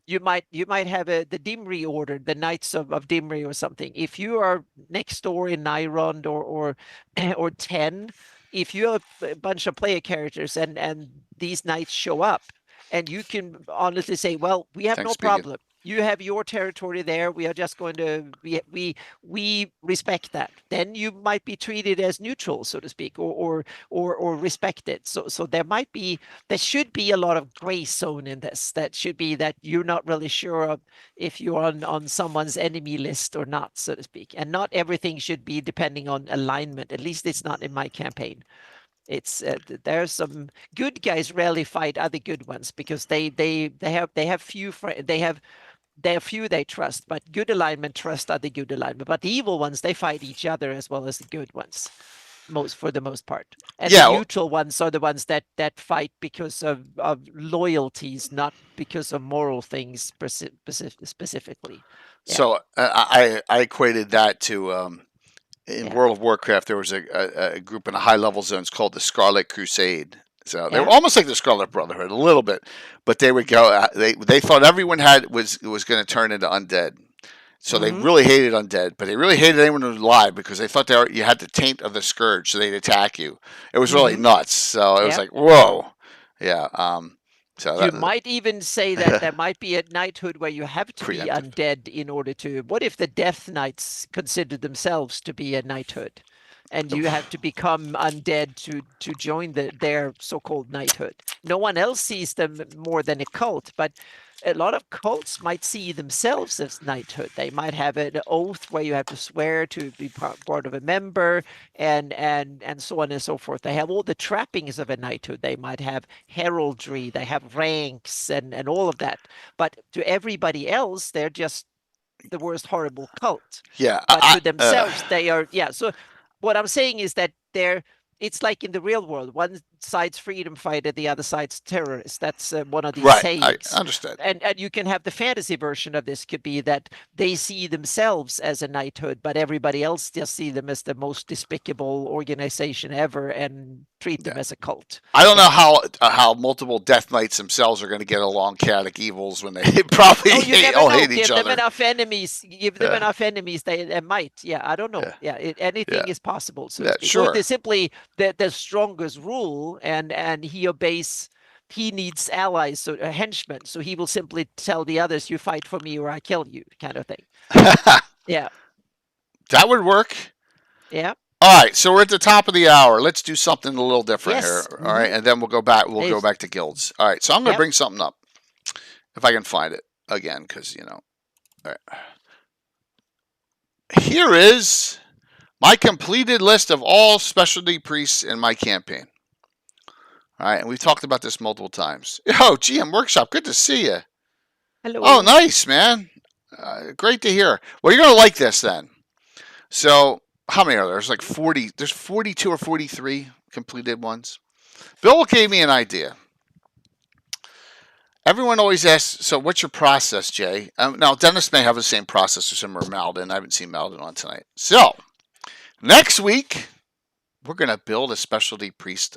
S2: You might have the Dimri order, the Knights of Dimri or something. If you are next door in Nyrond or 10, if you have a bunch of player characters and these knights show up, and you can honestly say, well, we have
S1: Thanks,
S2: no
S1: speaking.
S2: problem. You have your territory there. We are just going to we respect that. Then you might be treated as neutral, so to speak, or respected. So there should be a lot of gray zone in this. That should be that you're not really sure of if you're on someone's enemy list or not, so to speak. And not everything should be depending on alignment. At least it's not in my campaign. It's there's some good guys rarely fight other good ones because they have few they trust, but good alignment trust other good alignment. But the evil ones, they fight each other as well as the good ones, for the most part. And
S1: Yeah.
S2: the neutral ones are the ones that fight because of loyalties, not because of moral things specifically. Yeah.
S1: So I equated that to in
S2: Yeah.
S1: World of Warcraft, there was a group in the high level zones called the Scarlet Crusade. So they were
S2: Yeah.
S1: almost like the Scarlet Brotherhood, a little bit, but they would go. They thought everyone was going to turn into undead. So they
S2: Hmm.
S1: really hated undead, but they really hated anyone who was alive because they thought you had the taint of the scourge, so they'd attack you. It was really
S2: Hmm.
S1: nuts. So it was
S2: Yeah.
S1: like, whoa, yeah. So
S2: You might even say that there
S1: that
S2: might be a knighthood where you have to be
S1: preemptive.
S2: undead in order to. What if the Death Knights considered themselves to be a knighthood, and you have to become undead to join their so-called knighthood? No one else sees them more than a cult, but a lot of cults might see themselves as knighthood. They might have an oath where you have to swear to be part of a member, and so on and so forth. They have all the trappings of a knighthood. They might have heraldry, they have ranks, and all of that. But to everybody else, they're just the worst horrible cult.
S1: Yeah,
S2: But to themselves, they are, yeah. So what I'm saying is that it's like in the real world. One side's freedom fighter, the other side's terrorist. That's one of these
S1: right. I
S2: sayings.
S1: understood.
S2: And you can have the fantasy version of this could be that they see themselves as a knighthood, but everybody else just see them as the most despicable organization ever and treat them
S1: Yeah.
S2: as a cult.
S1: I don't
S2: Yeah.
S1: know how multiple Death Knights themselves are going to get along chaotic evils when they probably
S2: Oh, you never
S1: all
S2: know.
S1: hate
S2: Give
S1: each
S2: them
S1: other.
S2: enough enemies. Give them
S1: Yeah,
S2: enough enemies. They might. Yeah, I don't know.
S1: yeah,
S2: Yeah,
S1: yeah,
S2: anything is possible, so to
S1: yeah.
S2: speak. Or
S1: Sure.
S2: there's simply the strongest rule, and he obeys. He needs allies, so henchmen. So he will simply tell the others, "You fight for me, or I kill you," kind of thing.
S1: That
S2: Yeah,
S1: would work.
S2: yeah,
S1: All right, so we're at the top of the hour. Let's do something a little different here.
S2: yes.
S1: All right, and then we'll go back. We'll go
S2: It's,
S1: back to guilds. All right, so I'm going to
S2: yep.
S1: bring something up if I can find it again, because All right. Here is my completed list of all specialty priests in my campaign. All right, and we've talked about this multiple times. Yo, GM Workshop, good to see you.
S2: Hello.
S1: Oh, nice, man. Great to hear. Well, you're going to like this then. So, how many are there? There's like 40. There's 42 or 43 completed ones. Bill gave me an idea. Everyone always asks, so what's your process, Jay? Now, Dennis may have the same process as him or Malden. I haven't seen Malden on tonight. So, next week, we're going to build a specialty priest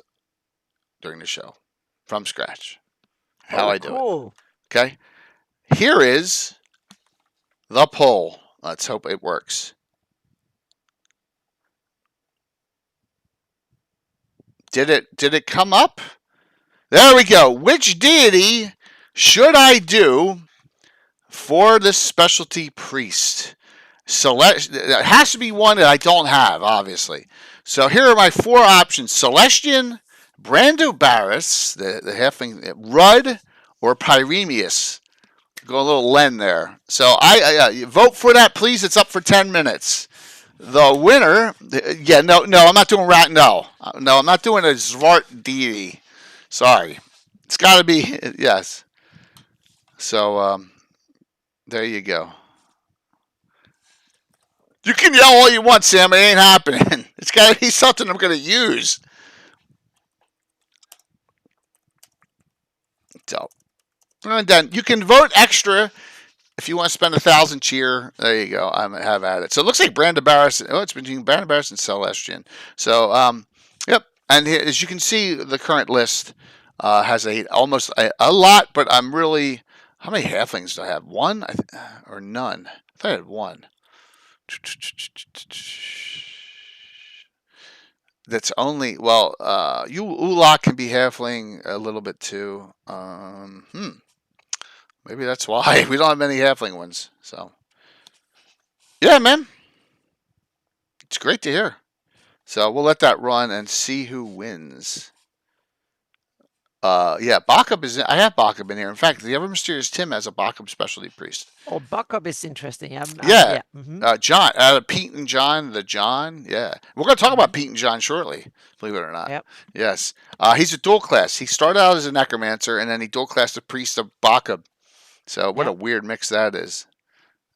S1: during the show from scratch. How I do
S2: Cool.
S1: it. Okay? Here is the poll. Let's hope it works. Did it come up? There we go. Which deity should I do for this specialty priest? It has to be one that I don't have, obviously. So here are my four options: Celestian, Brandobarus, the halfling, Rudd, or Pyremeus. Go a little Len there. So I vote for that, please. It's up for 10 minutes. The winner, no, I'm not doing rat. No, I'm not doing a Zwart deity. Sorry, it's got to be yes. So there you go. You can yell all you want, Sam. It ain't happening. It's got to be something I'm going to use. So, and then you can vote extra if you want to spend 1,000 cheer. There you go. I have at it. So it looks like Brandobarus. Oh, it's between Brandobarus and Celestian. So, yep. And here, as you can see, the current list has almost a lot, but I'm really. How many halflings do I have? One or none? I thought I had one. That's only you Ulak can be halfling a little bit too. Maybe that's why we don't have many halfling ones. So yeah, man, it's great to hear. So we'll let that run and see who wins. Yeah, Bakub is. I have Bakub in here. In fact, the Ever Mysterious Tim has a Bakub specialty priest.
S2: Oh, Bakub is interesting.
S1: Yeah.
S2: Yeah. Mm-hmm.
S1: John, Pete and John, the John. Yeah, we're going to talk about Pete and John shortly. Believe it or not.
S2: Yep.
S1: Yes. He's a dual class. He started out as a necromancer, and then he dual classed a priest of Bakub. So what a weird mix that is.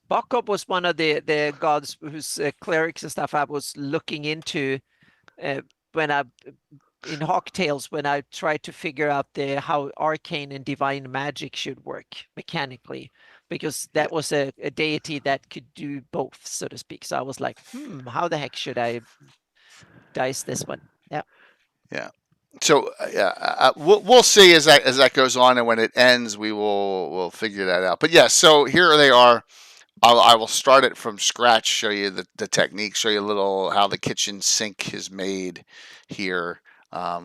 S2: Bakub was one of the gods whose clerics and stuff I was looking into when I in Hawk Tales when I tried to figure out how arcane and divine magic should work mechanically. because that was a deity that could do both, so to speak. So I was like, how the heck should I dice this one? Yeah.
S1: Yeah. So yeah, we'll see as that goes on, and when it ends, we'll figure that out. But yeah, so here they are. I will start it from scratch, show you the technique, show you a little how the kitchen sink is made here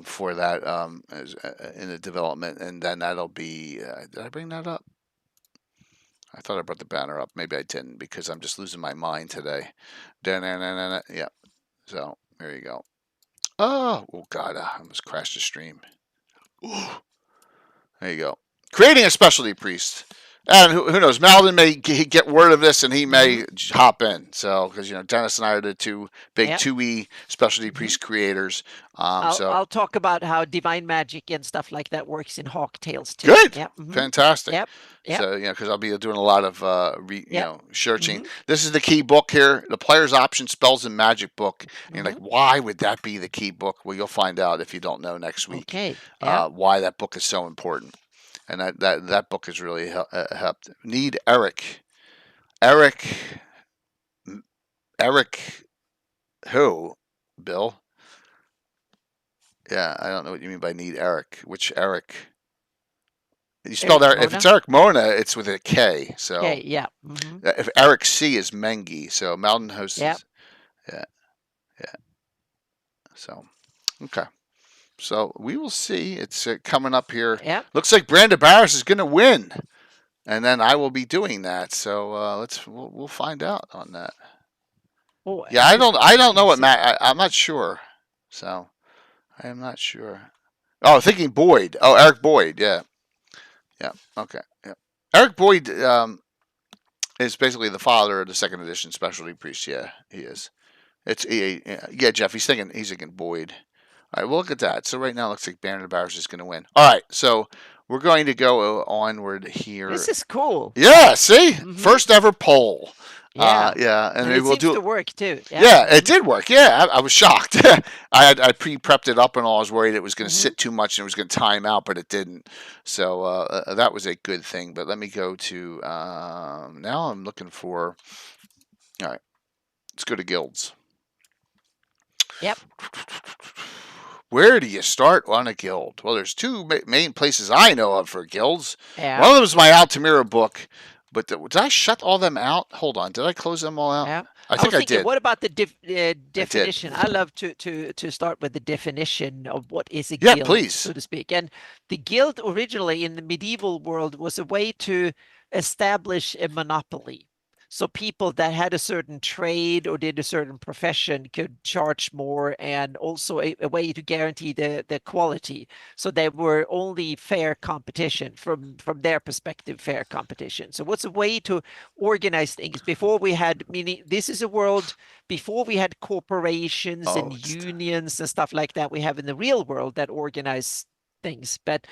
S1: for that in the development, and then that'll be. Did I bring that up? I thought I brought the banner up. Maybe I didn't because I'm just losing my mind today. Yeah. So there you go. Oh God! I almost crashed the stream. Ooh, there you go. Creating a specialty priest. And who knows? Malden may get word of this, and he may hop in. So, because Dennis and I are the two big
S2: Yep.
S1: 2E specialty priest creators.
S2: I'll talk about how divine magic and stuff like that works in Hawk Tales too.
S1: Good,
S2: Yep.
S1: fantastic.
S2: Yep.
S1: So because I'll be doing a lot of searching. This is the key book here, the Player's Option Spells and Magic book. And you're like, why would that be the key book? Well, you'll find out if you don't know next week.
S2: Okay.
S1: Why that book is so important. And that book has really helped. Need Eric, who, Bill? Yeah, I don't know what you mean by need Eric. Which Eric? You spelled Eric. If it's Eric Mona, it's with a K. So
S2: okay, yeah.
S1: If Eric C is Mengi, so Mountain Host.
S2: Yeah.
S1: Yeah. So okay. So we will see. It's coming up here.
S2: Yeah.
S1: Looks like Brandon Barris is going to win, and then I will be doing that. So we'll find out on that.
S2: Oh,
S1: yeah, I don't know what Matt. I'm not sure. So I am not sure. Oh, thinking Boyd. Oh, Eric Boyd. Yeah. Okay. Yeah. Eric Boyd is basically the father of the second edition specialty priest. Yeah, he is. Yeah, Jeff. He's thinking Boyd. All right, we'll look at that. So right now it looks like Brandon Barris is going to win. All right, so we're going to go onward here.
S2: This is cool.
S1: Yeah, see? First ever poll. Yeah.
S2: And it seems to work too.
S1: Yeah, it did work. Yeah, I was shocked. I pre-prepped it up and all. I was worried it was going to sit too much and it was going to time out, but it didn't. So that was a good thing. But let me go to, now I'm looking for, all right, let's go to guilds.
S2: Yep.
S1: Where do you start on a guild? Well, there's two main places I know of for guilds.
S2: Yeah.
S1: One of them is my Altamira book, but did I shut all them out? Hold on, did I close them all out?
S2: Yeah.
S1: I think I did.
S2: What about the definition? I love to start with the definition of what is a guild,
S1: please.
S2: so to speak. And the guild originally in the medieval world was a way to establish a monopoly. So people that had a certain trade or did a certain profession could charge more, and also a way to guarantee the quality. So they were only fair competition from their perspective, fair competition. So what's a way to organize things before we had, meaning this is a world before we had corporations and unions and stuff like that we have in the real world that organize things, but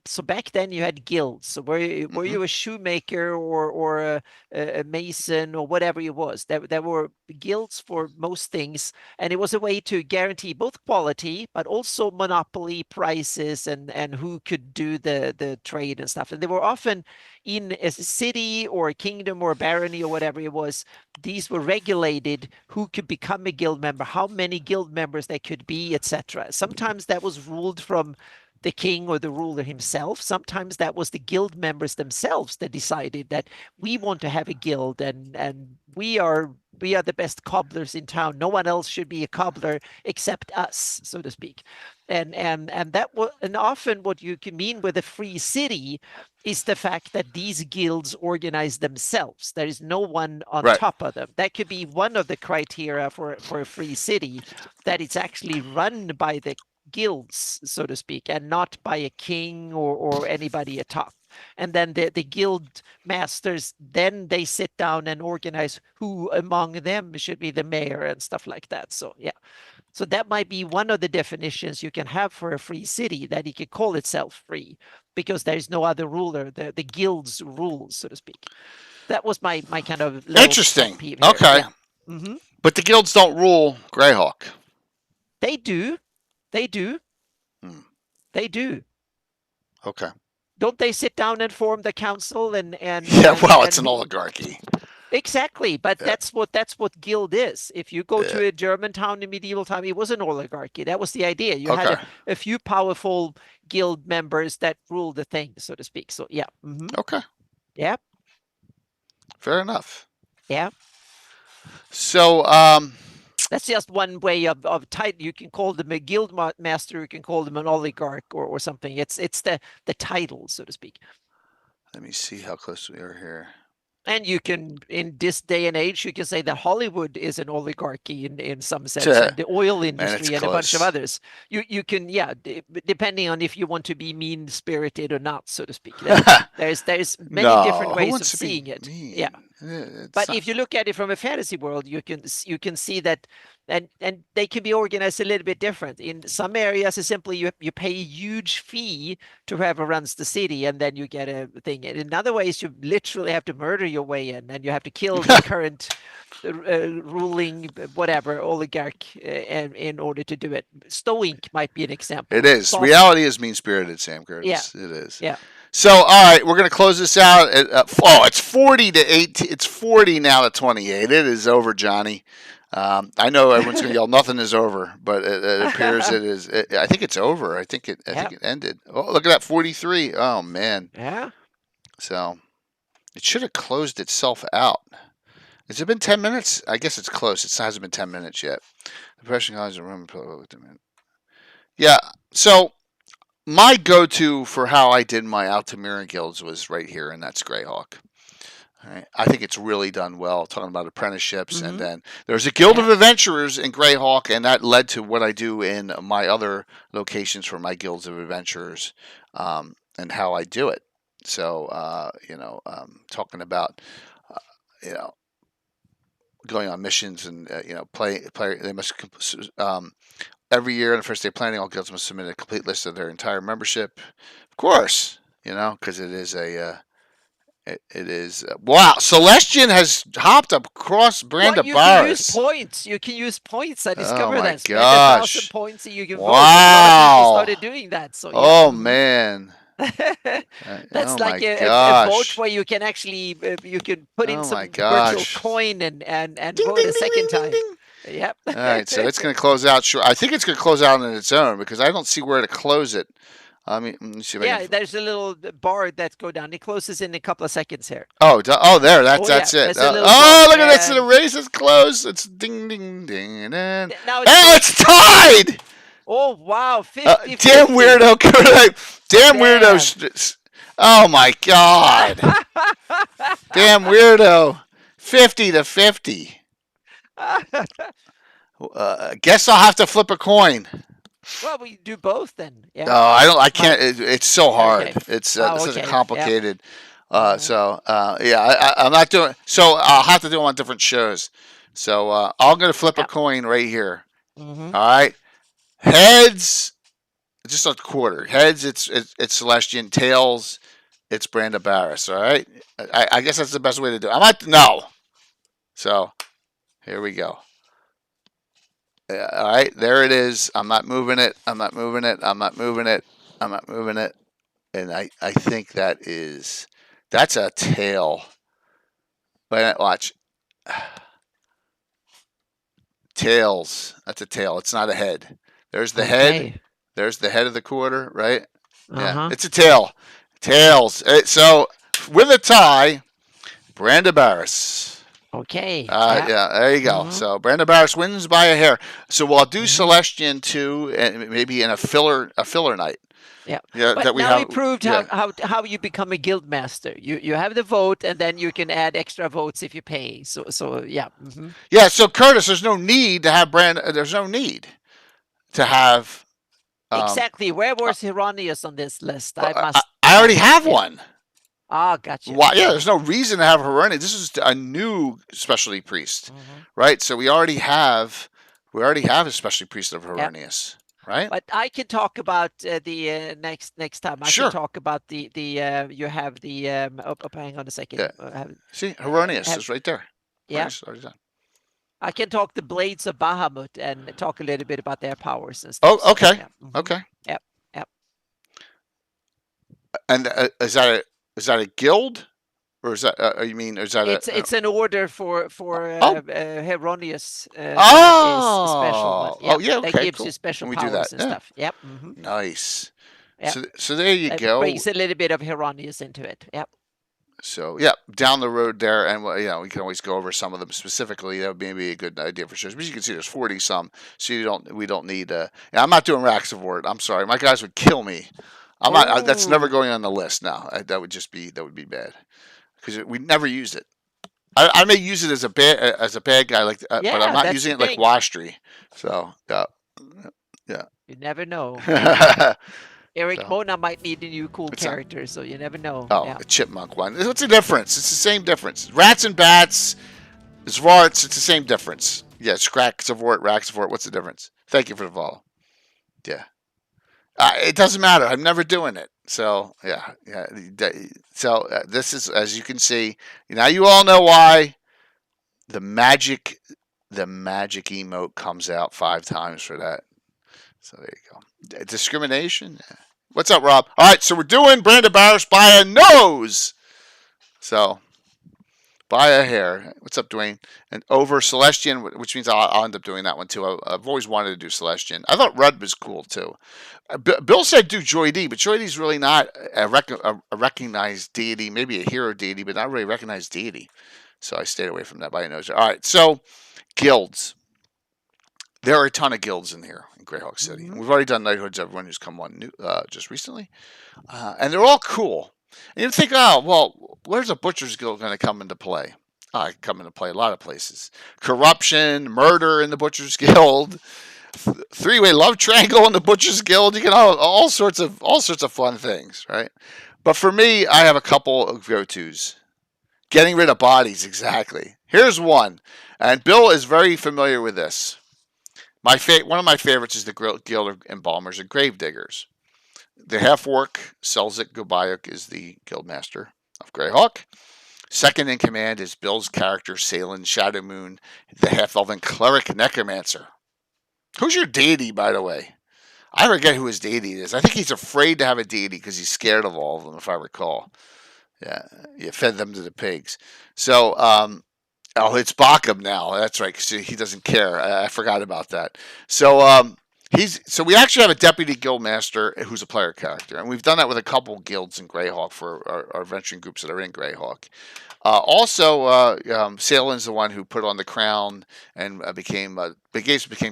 S2: so back then you had guilds. So were you a shoemaker or a mason or whatever it was? There were guilds for most things, and it was a way to guarantee both quality but also monopoly prices and who could do the trade and stuff. And they were often in a city or a kingdom or a barony or whatever it was. These were regulated who could become a guild member, how many guild members there could be, etc. Sometimes that was ruled from the king or the ruler himself. Sometimes that was the guild members themselves that decided that we want to have a guild, and we are the best cobblers in town. No one else should be a cobbler except us, so to speak. And that was, and often what you can mean with a free city is the fact that these guilds organize themselves. There is no one on top of them. That could be one of the criteria for a free city, that it's actually run by the guilds, so to speak, and not by a king or anybody atop. And then the guild masters, then they sit down and organize who among them should be the mayor and stuff like that. So yeah, so that might be one of the definitions you can have for a free city, that it could call itself free because there is no other ruler. The guilds rules, so to speak. That was my kind of
S1: interesting. Okay,
S2: yeah.
S1: But the guilds don't rule Greyhawk.
S2: They do. They do. They do.
S1: Okay.
S2: don't they sit down and form the council
S1: Yeah, well, it's
S2: and
S1: an oligarchy.
S2: exactly, but
S1: Yeah.
S2: that's what guild is. If you go
S1: Yeah.
S2: to a German town in medieval time, it was an oligarchy. That was the idea. You
S1: Okay.
S2: had a few powerful guild members that ruled the thing, so to speak. So yeah.
S1: Okay.
S2: Yeah.
S1: Fair enough.
S2: Yeah.
S1: So,
S2: That's just one way of title. You can call them a guild master. You can call them an oligarch or something. It's the title, so to speak.
S1: let me see how close we are here.
S2: And you can, in this day and age, you can say that Hollywood is an oligarchy in some sense, and the oil industry and a bunch of
S1: close.
S2: others. You can, yeah, depending on if you want to be mean spirited or not, so to speak. There's many different
S1: No, who
S2: ways of
S1: wants to be
S2: seeing it.
S1: mean?
S2: Yeah.
S1: It's
S2: But
S1: not-
S2: if you look at it from a fantasy world, you can see that, and they can be organized a little bit different. In some areas, it's simply you pay a huge fee to whoever runs the city, and then you get a thing. And in other ways, you literally have to murder your way in, and you have to kill the current ruling whatever oligarch in order to do it. Stoink might be an example.
S1: It is. Reality is mean-spirited, Sam Curtis.
S2: Yeah.
S1: It is.
S2: Yeah.
S1: So, all right, we're going to close this out. It's 40 to 18. It's 40 now to 28. It is over, Johnny. I know everyone's going to yell, nothing is over, but it appears it is. I think it's over. I think it ended. Oh, look at that, 43. Oh, man.
S2: Yeah.
S1: So, it should have closed itself out. Has it been 10 minutes? I guess it's close. It hasn't been 10 minutes yet. The pressure collides a room. Yeah, so my go-to for how I did my Altamira guilds was right here, and that's GREYHAWK. All right. I think it's really done well, talking about apprenticeships. And then there's a guild of adventurers in GREYHAWK, and that led to what I do in my other locations for my guilds of adventurers, and how I do it. So, talking about, going on missions and, play. They must, every year on the first day of planning, all guilds must submit a complete list of their entire membership. Of course, because it is it is wow. Celestian has hopped up across Branda
S2: You
S1: Barris.
S2: can use points. You can use points. I discovered
S1: my
S2: that. Spend
S1: gosh.
S2: 1,000 points and you can vote.
S1: Wow.
S2: A lot of people started doing that. So
S1: Oh man.
S2: That's
S1: oh
S2: like
S1: my
S2: a
S1: gosh.
S2: vote where you can actually you can put in
S1: Oh
S2: some
S1: my
S2: virtual
S1: gosh.
S2: coin and
S1: Ding,
S2: vote
S1: ding,
S2: a
S1: ding,
S2: second
S1: ding,
S2: time.
S1: ding.
S2: Yep.
S1: All right, so it's going to close out. Sure, I think it's going to close out on its own because I don't see where to close it. I mean, let me see if I
S2: Yeah,
S1: can...
S2: there's a little bar that go down. It closes in a couple of seconds here.
S1: Oh, there. That's
S2: yeah,
S1: it.
S2: there's a little
S1: Oh,
S2: bar,
S1: look at that! So the race is close. It's ding, ding, ding, and then
S2: Now
S1: it's tied.
S2: Oh wow, 50.
S1: Damn weirdo! Damn weirdo! Oh my god! Damn weirdo! 50 to 50. Guess I'll have to flip a coin.
S2: Well, we do both then. Yeah.
S1: No, I don't. I can't. It's so hard.
S2: Okay.
S1: It's such a
S2: okay.
S1: complicated. So I'm not doing. So I'll have to do them on different shows. So I'm gonna flip a coin right here.
S2: Mm-hmm.
S1: All right. Heads, just a quarter. Heads, it's Celestian. Tails, it's Branda Barris. All right. I guess that's the best way to do it. No. So here we go. All right, there it is. I'm not moving it. I'm not moving it. I'm not moving it. I'm not moving it. And I think that's a tail. Wait, watch. Tails. That's a tail. It's not a head. There's the head. There's the head of the quarter, right? Yeah, it's a tail. Tails. So with a tie, Branda Barris.
S2: Okay.
S1: Yeah, there you go. So Branda Barris wins by a hair. So we'll do Celestian too, and maybe in a filler night.
S2: Yeah.
S1: But
S2: that we proved how you become a guild master. You have the vote, and then you can add extra votes if you pay. So yeah. Mm-hmm.
S1: Yeah. So Curtis, there's no need to have Branda. There's no need to have.
S2: Exactly. Where was Hieronymus on this list? I
S1: already have one.
S2: Ah, gotcha.
S1: Why? Yeah, there's no reason to have Hieronymus. This is a new specialty priest, right? So we already have a specialty priest of Hieronymus, right?
S2: But I can talk about the next time. I can talk about the you have the hang on a second.
S1: Yeah. See, Hieronymus is right there.
S2: Yeah. I can talk the Blades of Bahamut and talk a little bit about their powers and stuff.
S1: Oh, okay.
S2: Okay.
S1: Okay.
S2: Yep.
S1: And is that a guild, or is that you mean is that
S2: It's an order for
S1: oh
S2: Heronius. That is a special one.
S1: oh
S2: Yep,
S1: yeah,
S2: that
S1: okay,
S2: gives you
S1: cool.
S2: special
S1: And we do that.
S2: powers and
S1: Yeah,
S2: stuff. Yep. Hmm.
S1: nice.
S2: Yep.
S1: So there you
S2: That
S1: go.
S2: brings a little bit of Heronius into it. Yep.
S1: So yeah, down the road there, and we can always go over some of them specifically. That would be a good idea for sure. But you can see there's 40 some, so we don't need. Yeah, I'm not doing racks of word. I'm sorry, my guys would kill me. I'm not. That's never
S2: Oh,
S1: going on the list now. That would be bad because we never used it. I may use it as a bad guy, like, but I'm
S2: yeah,
S1: not
S2: that's
S1: using
S2: the
S1: it like
S2: thing.
S1: Wastry. So yeah,
S2: You never know.
S1: yeah.
S2: Eric
S1: so
S2: Mona might need a new cool
S1: it's not.
S2: character, so you never know.
S1: Oh,
S2: Yeah.
S1: a chipmunk one. What's the difference? It's the same difference. Rats and bats. Zvarts, it's the same difference. Yeah, Scrack, Zavort, Rack, Zavort. What's the difference? Thank you for the follow. Yeah. It doesn't matter. I'm never doing it. So, yeah. Yeah. So, this is, as you can see, now you all know why the magic, the magic emote comes out 5 times for that. So, there you go. Discrimination? Yeah. What's up, Rob? All right. So, we're doing Brandon Barris by a nose. So, buy a hair. What's up, Dwayne? And over Celestian, which means I'll end up doing that one too. I've always wanted to do Celestian. I thought Rudd was cool too. Bill said do Joy D, but Joy D's really not a recognized deity, maybe a hero deity, but not really a recognized deity. So I stayed away from that by a nose. All right, so guilds. There are a ton of guilds in here in Greyhawk City.
S2: Hmm.
S1: We've already done Knighthoods, everyone who's come on new, just recently. And they're all cool. And you think, oh, well, where's a Butcher's Guild going to come into play? Come into play a lot of places. Corruption, murder in the Butcher's Guild, three-way love triangle in the Butcher's Guild. You can all sorts of fun things, right? But for me, I have a couple of go-tos. Getting rid of bodies, exactly. Here's one, and Bill is very familiar with this. One of my favorites is the Guild of Embalmers and Gravediggers. The half orc Selzik Gobayuk is the guildmaster of Greyhawk. Second in command is Bill's character Salen Shadowmoon, the half elven cleric necromancer. Who's your deity, by the way? I forget who his deity is. I think he's afraid to have a deity because he's scared of all of them, if I recall. Yeah, you fed them to the pigs. So, oh, it's Bacchum now. That's right. 'Cause he doesn't care. I forgot about that. So, so we actually have a deputy guildmaster who's a player character, and we've done that with a couple guilds in Greyhawk for our venturing groups that are in Greyhawk. Salen's the one who put on the crown and became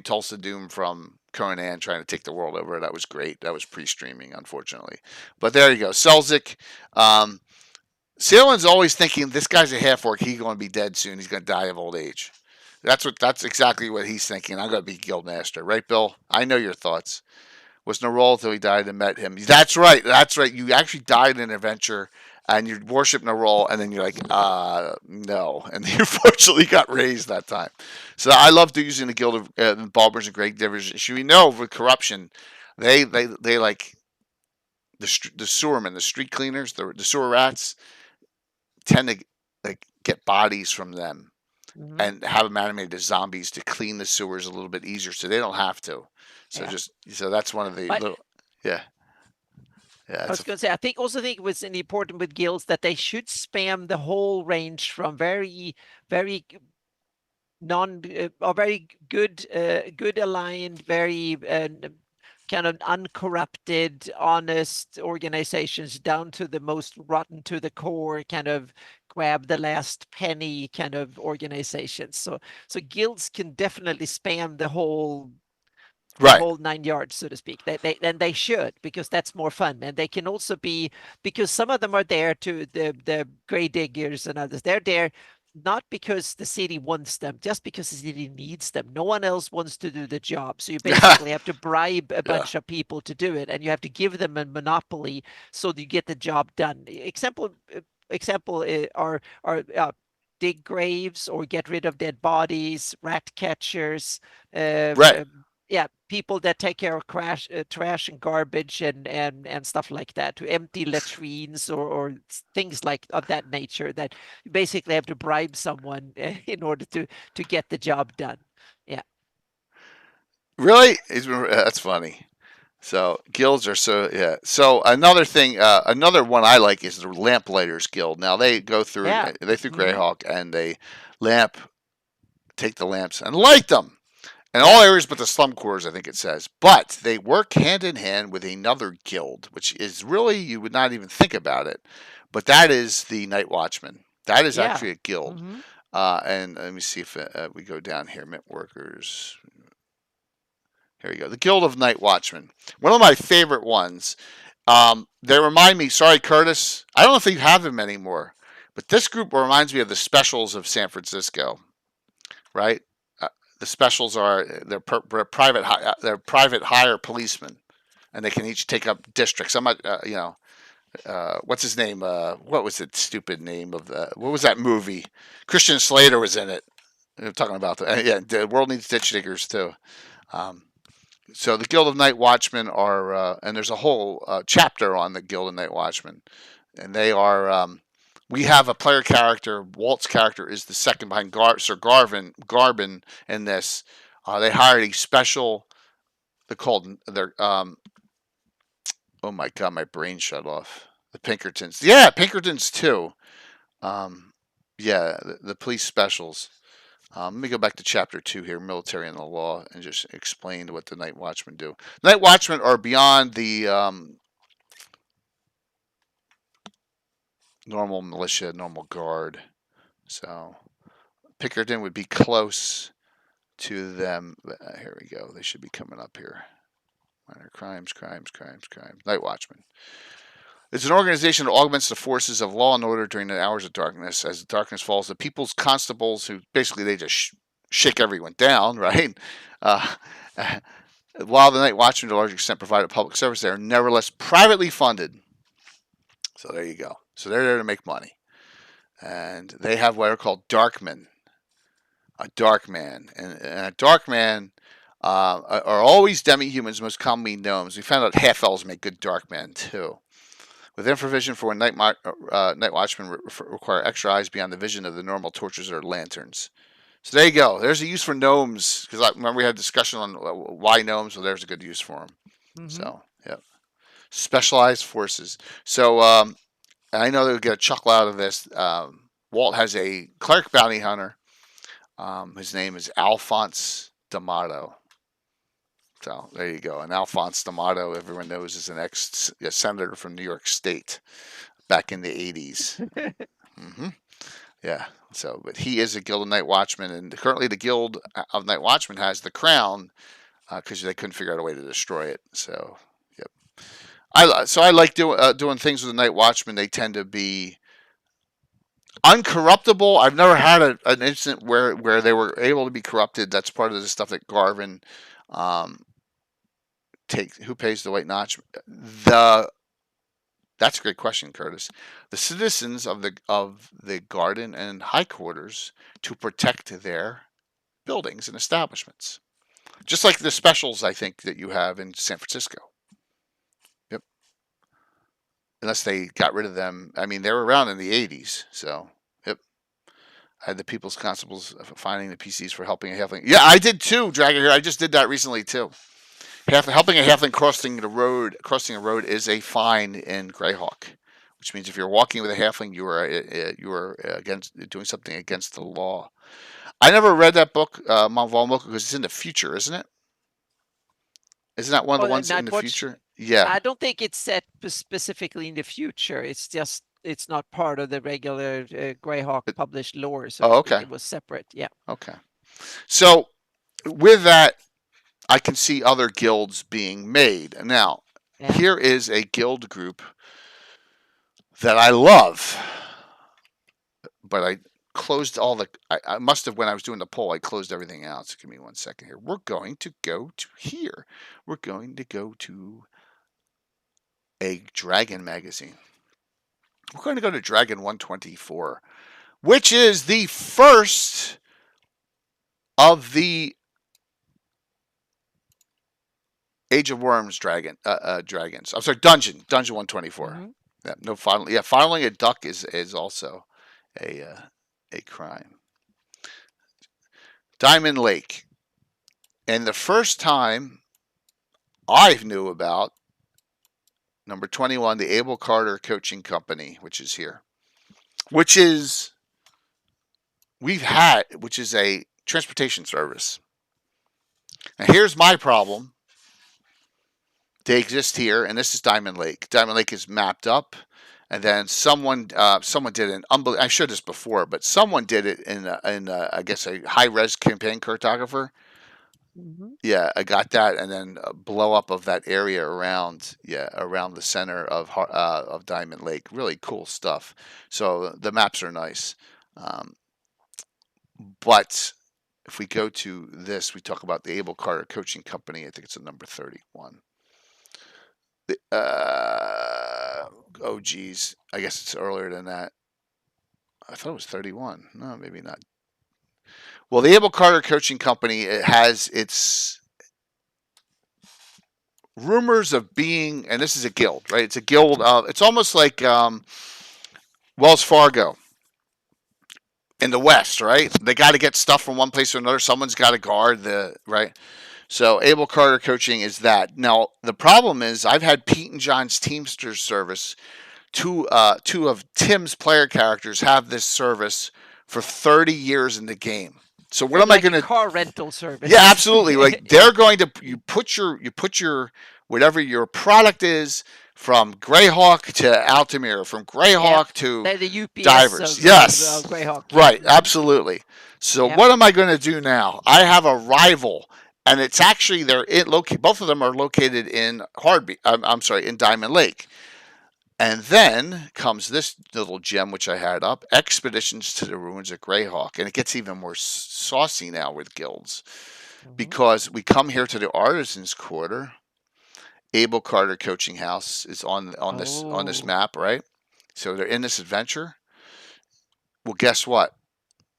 S1: Tulsa Doom from Conan trying to take the world over. That was great. That was pre-streaming, unfortunately. But there you go. Selzik. Salen's always thinking this guy's a half orc. He's going to be dead soon. He's going to die of old age. That's exactly what he's thinking. I'm going to be guildmaster, right, Bill? I know your thoughts. Was Nerol until he died and met him. That's right. That's right. You actually died in an adventure and you worship Nerol, and then you're like, no. And you fortunately got raised that time. So I love using the Guild of Balbers and Great Divers. Should we know with corruption, they like the sewermen, the street cleaners, the sewer rats tend to like get bodies from them
S2: Hmm.
S1: and have them animated as zombies to clean the sewers a little bit easier, so they don't have to. So
S2: Yeah.
S1: so that's one of the
S2: But
S1: little yeah
S2: I was going to say, I think it was important with guilds that they should spam the whole range from very, very non or very good aligned, very kind of uncorrupted, honest organizations down to the most rotten to the core, kind of grab the last penny kind of organizations. So guilds can definitely spam the whole
S1: right.
S2: 9 yards, so to speak. They should, because that's more fun. And they can also be, because some of them are there to the grey diggers and others. They're there not because the city wants them, just because the city needs them. No one else wants to do the job. So you basically have to bribe a bunch of people to do it, and you have to give them a monopoly so that you get the job done. Example are dig graves or get rid of dead bodies, rat catchers,
S1: Right.
S2: yeah, people that take care of trash and garbage and stuff like that, to empty latrines or things like of that nature, that you basically have to bribe someone in order to get the job done. Yeah.
S1: Really? That's funny. So guilds are So another thing, another one I like is the Lamplighters Guild. Now they go through
S2: Yeah.
S1: Greyhawk and they lamp take the lamps and light them in
S2: Yeah.
S1: all areas but the slum quarters, I think it says. But they work hand in hand with another guild, which is really, you would not even think about it, but that is the Night Watchman. That is
S2: Yeah.
S1: actually a guild.
S2: Mm-hmm.
S1: And let me see if we go down here. Mint workers. Here we go. The Guild of Night Watchmen. One of my favorite ones. They remind me. Sorry, Curtis. I don't know if you have them anymore, but this group reminds me of the Specials of San Francisco. Right? The Specials are they're private hire policemen, and they can each take up districts. I'm not, what's his name? What was the stupid name of what was that movie? Christian Slater was in it. We're talking about the world needs ditch diggers too. Um, so the Guild of Night Watchmen are, and there's a whole chapter on the Guild of Night Watchmen, and they are. We have a player character. Walt's character is the second behind Sir Garbin in this. They hired a special. They're called. Oh my god, my brain shut off. The Pinkertons. Yeah, Pinkertons too. Yeah, the police specials. Let me go back to chapter 2 here, military and the law, and just explain what the Night Watchmen do. Night Watchmen are beyond the normal militia, normal guard. So Pinkerton would be close to them. Here we go. They should be coming up here. Minor crimes. Night Watchmen. It's an organization that augments the forces of law and order during the hours of darkness. As the darkness falls, the people's constables, who basically they just shake everyone down, right? Uh, while the Night Watchmen to a large extent provide a public service, they are nevertheless privately funded. So there you go. So they're there to make money. And they have what are called darkmen. A dark man. And a dark man are always demi-humans, most commonly gnomes. We found out half-elves make good dark men, too. With infravision for Night Watchmen require extra eyes beyond the vision of the normal torches or lanterns. So there you go. There's a use for gnomes, because I remember we had a discussion on why gnomes. Well, there's a good use for them.
S2: Mm-hmm.
S1: So, yep. Specialized forces. So I know they'll get a chuckle out of this. Walt has a cleric bounty hunter. His name is Alphonse D'Amato. So there you go. And Alphonse D'Amato, everyone knows, is an ex-senator from New York State back in the 80s. Mm-hmm. Yeah. So, but he is a Guild of Night Watchmen, and currently the Guild of Night Watchmen has the crown because they couldn't figure out a way to destroy it. So, yep. I like doing things with the Night Watchmen. They tend to be uncorruptible. I've never had an incident where they were able to be corrupted. That's part of the stuff that Garvin who pays the White Notch? That's a great question, Curtis. The citizens of the garden and high quarters to protect their buildings and establishments, just like the specials I think that you have in San Francisco. Yep. Unless they got rid of them. I mean, they were around in the 80s, so yep. I had the People's Constables finding the PCs for helping a halfling. Yeah, I did too, Dragon here. I just did that recently too. Helping a halfling crossing a road is a fine in Greyhawk, which means if you're walking with a halfling, you are against doing something against the law. I never read that book, Mount Volmoka, because it's in the future, isn't it? Isn't that one of the ones in the future? Yeah.
S2: I don't think it's set specifically in the future. It's just it's not part of the regular Greyhawk published lore. So
S1: okay.
S2: It was separate. Yeah.
S1: Okay. So with that, I can see other guilds being made. Now, here is a guild group that I love, but I closed all the. I must have, when I was doing the poll, I closed everything out. So give me 1 second here. We're going to go to here. We're going to go to a Dragon magazine. We're going to go to Dragon 124, which is the first of the Age of Worms dragons. I'm sorry, Dungeon 124. Mm-hmm. Yeah, no fondling. Yeah, fondling a duck is also a crime. Diamond Lake, and the first time I knew about number 21, the Abel Carter Coaching Company, which is here, which is which is a transportation service. Now, here's my problem. They exist here, and this is Diamond Lake. Diamond Lake is mapped up, and then someone did an unbelievable. I showed this before, but someone did it in I guess a high res campaign cartographer.
S2: Hmm.
S1: Yeah, I got that, and then a blow up of that area around the center of Diamond Lake. Really cool stuff. So the maps are nice, um, but if we go to this, we talk about the Abel Carter Coaching Company. I think it's a number 31. Oh geez, I guess it's earlier than that. I thought it was 31. No, maybe not. Well, the Abel Carter Coaching Company, it has its rumors of being, and this is a guild, right? It's a guild of, it's almost like Wells Fargo in the West, right? They got to get stuff from one place to another. Someone's got to guard right? So Abel Carter Coaching is that. Now, the problem is I've had Pete and John's Teamsters service. Two of Tim's player characters have this service for 30 years in the game. So what am I
S2: Like
S1: going
S2: a
S1: to?
S2: car rental service.
S1: Yeah, absolutely. Like
S2: Yeah.
S1: they're going to you put your whatever your product is from GREYHAWK to Altamira, from
S2: Yeah.
S1: GREYHAWK to
S2: They're the UPS
S1: Divers. Yes.
S2: of GREYHAWK.
S1: Right,
S2: Mhm.
S1: absolutely. So
S2: Yeah.
S1: what am I going to do now? I have a rival, and it's actually both of them are located in I'm sorry, in Diamond Lake. And then comes this little gem which I had up, Expeditions to the Ruins of GREYHAWK, and it gets even more saucy now with guilds
S2: Mhm.
S1: because we come here to the Artisans Quarter. Abel Carter Coaching House is on this
S2: Oh.
S1: map, right? So they're in this adventure. Well, guess what?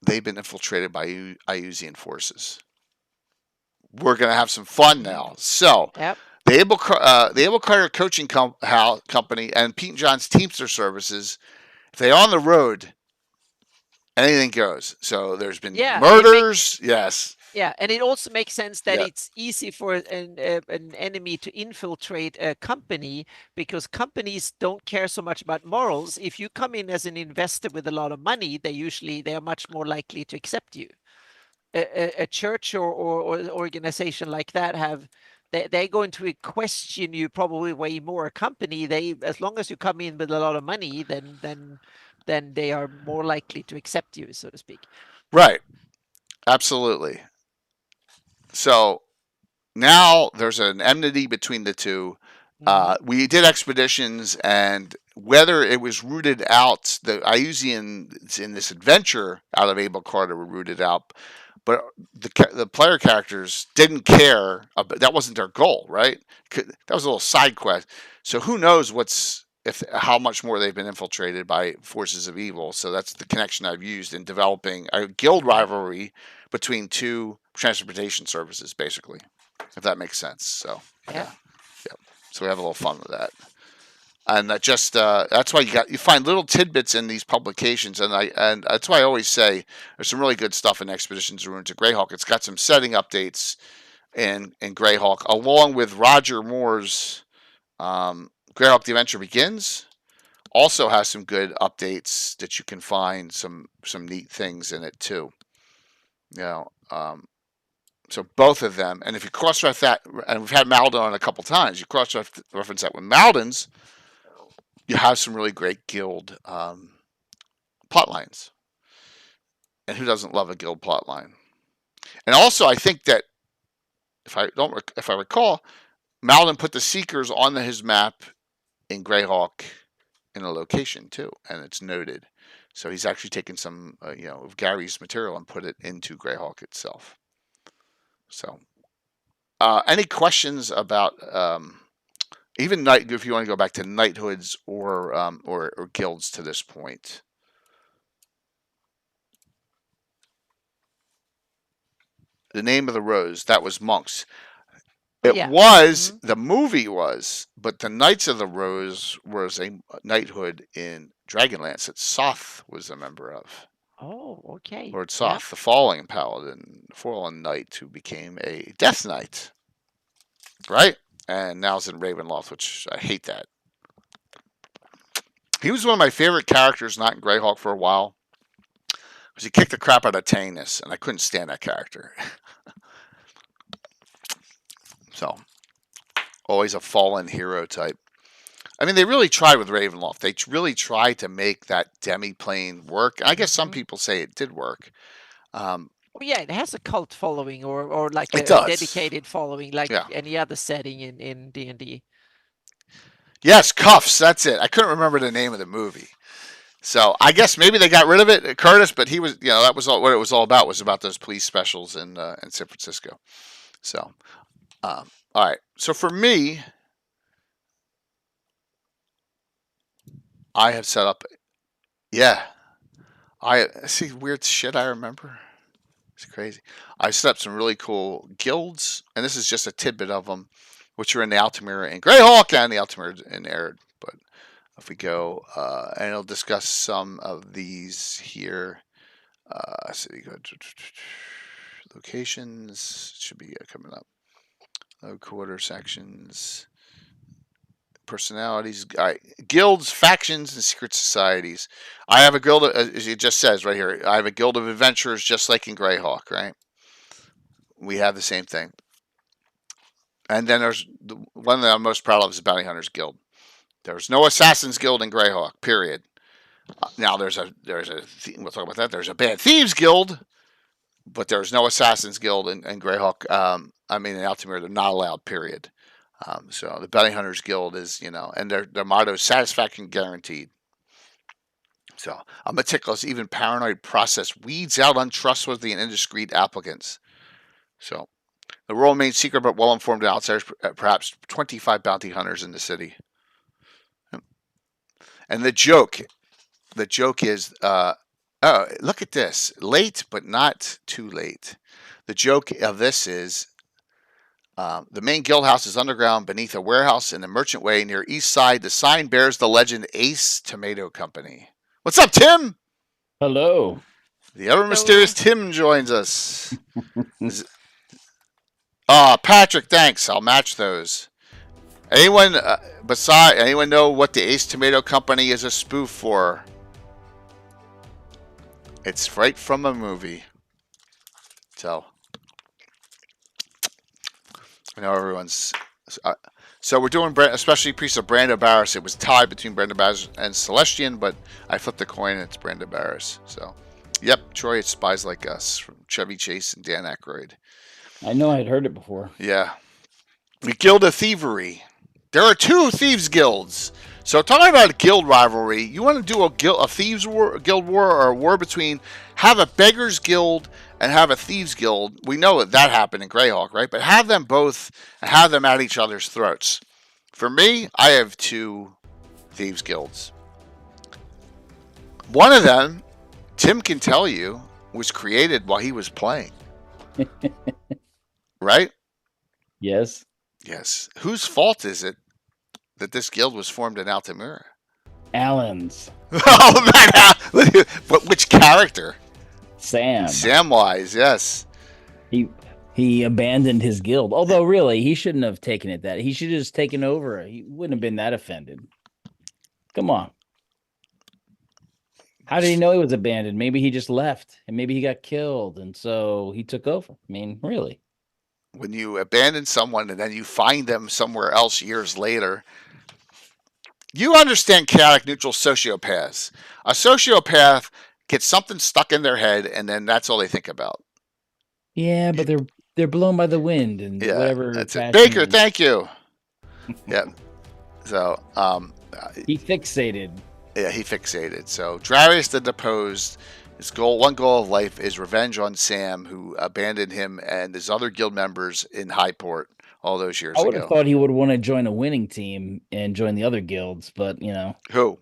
S1: They've been infiltrated by Iusian forces. We're gonna have some fun now. So
S2: Yep.
S1: the Abel Carter Coaching Company and Pete and John's Teamster Services, if they're on the road, anything goes. So there's been
S2: Yeah.
S1: murders. Yes.
S2: Yeah, and it also makes sense that
S1: Yeah.
S2: it's easy for an enemy to infiltrate a company because companies don't care so much about morals. If you come in as an investor with a lot of money, they are much more likely to accept you. A church or organization like that they're going to question you probably way more. A company, as long as you come in with a lot of money, then they are more likely to accept you, so to speak.
S1: Right. Absolutely. So now there's an enmity between the two.
S2: Mhm.
S1: We did expeditions, and whether it was rooted out, the Iusians in this adventure out of Abel Carter were rooted out, but the player characters didn't care. That wasn't their goal, right? That was a little side quest. So who knows how much more they've been infiltrated by forces of evil. So that's the connection I've used in developing a guild rivalry between two transportation services, basically, if that makes sense. So
S2: Yeah.
S1: yeah, yeah. So we have a little fun with that, and that's why you find little tidbits in these publications, and that's why I always say there's some really good stuff in Expeditions Ruins of GREYHAWK. It's got some setting updates in GREYHAWK, along with Roger Moore's GREYHAWK: The Adventure Begins. Also has some good updates that you can find some neat things in it too. You know, so both of them, and if you cross-reference that, and we've had Malden on a couple times, you cross-reference that with Malden's, you have some really great guild plot lines. And who doesn't love a guild plot line? And also, I think that if I recall, Malden put the Seekers on his map in GREYHAWK in a location too, and it's noted. So he's actually taken some, of Gary's material and put it into GREYHAWK itself. So, any questions about even night? If you want to go back to knighthoods or guilds to this point. The Name of the Rose, that was monks. It
S2: Yeah.
S1: was
S2: Mhm.
S1: the movie was, but the Knights of the Rose was a knighthood in Dragonlance that Soth was a member of.
S2: Oh, okay.
S1: Lord
S2: Yeah.
S1: Soth, the falling paladin, fallen knight who became a death knight. Right? and now he's in Ravenloft, which I hate that. He was one of my favorite characters, not in Greyhawk for a while, because he kicked the crap out of Tanus, and I couldn't stand that character. So, always a fallen hero type. I mean, they really tried with Ravenloft. They really tried to make that demi-plane work. I guess some people say it did work.
S2: Well, yeah, it has a cult following, or like
S1: It
S2: a
S1: does.
S2: dedicated following, like
S1: Yeah.
S2: any other setting in D&D.
S1: Yes, Cuffs. That's it. I couldn't remember the name of the movie. So I guess maybe they got rid of it, Curtis. But he was, that was all, what it was all about. Was about those police specials in San Francisco. So, all right. So for me, I have set up. Yeah, I see weird shit. I remember. It's crazy. I set up some really cool guilds, and this is just a tidbit of them, which are in the Altamira and Greyhawk and the Altamira and Arid. But if we go, and I'll discuss some of these here. City go locations should be coming up. Low quarter sections, personalities, guilds, factions, and secret societies. I have a guild, as it just says right here. I have a guild of adventurers, just like in Greyhawk, right? We have the same thing. And then there's one that I'm most proud of is the Bounty Hunters Guild. There's no Assassins Guild in Greyhawk, period. Now we'll talk about that. There's a Bad Thieves Guild, but there's no Assassins Guild in Greyhawk. In Altamira, they're not allowed, period. So the Bounty Hunters Guild is, and their motto is satisfaction guaranteed. So a meticulous, even paranoid process weeds out untrustworthy and indiscreet applicants. So the role remains secret, but well-informed outsiders, perhaps 25 bounty hunters in the city. And the joke is, oh, look at this. Late, but not too late. The joke of this is, the main guild house is underground beneath a warehouse in the Merchant Way near East Side. The sign bears the legend Ace Tomato Company. What's up, Tim?
S6: Hello.
S1: The ever mysterious Tim joins us. Patrick, thanks. I'll match those. Anyone know what the Ace Tomato Company is a spoof for? It's right from a movie. So I know everyone's. So we're doing especially piece of Brando Barris. It was tied between Brando Barris and Celestian, but I flipped the coin and it's Brando Barris. So, yep, Troy, it's Spies Like Us from Chevy Chase and Dan Aykroyd.
S6: I know I'd heard it before.
S1: Yeah. The Guild of Thievery. There are 2 thieves guilds. So talking about a guild rivalry, you want to do a thieves guild war, or a war between have a beggars guild and have a thieves guild. We know that happened in Greyhawk, right? But have them both and have them at each other's throats. For me, I have 2 thieves guilds. One of them, Tim can tell you, was created while he was playing. Right?
S6: Yes.
S1: Yes. Whose fault is it that this guild was formed in Altamira?
S6: Alan's.
S1: Oh, man. Which character?
S6: Sam.
S1: Samwise, yes.
S6: He abandoned his guild. Although, really, he shouldn't have taken it that. He should have just taken over. He wouldn't have been that offended. Come on. How did he know he was abandoned? Maybe he just left, and maybe he got killed, and so he took over. I mean, really.
S1: When you abandon someone and then you find them somewhere else years later, you understand chaotic neutral sociopaths. A sociopath gets something stuck in their head, and then that's all they think about.
S6: Yeah, but they're blown by the wind and whatever.
S1: That's it. Baker, thank you. Yeah. So
S6: he fixated.
S1: Yeah, he fixated. So Darius the Deposed. His one goal of life is revenge on Sam, who abandoned him and his other guild members in Highport all those years ago.
S6: I would have thought he would want to join a winning team and join the other guilds, but
S1: Who?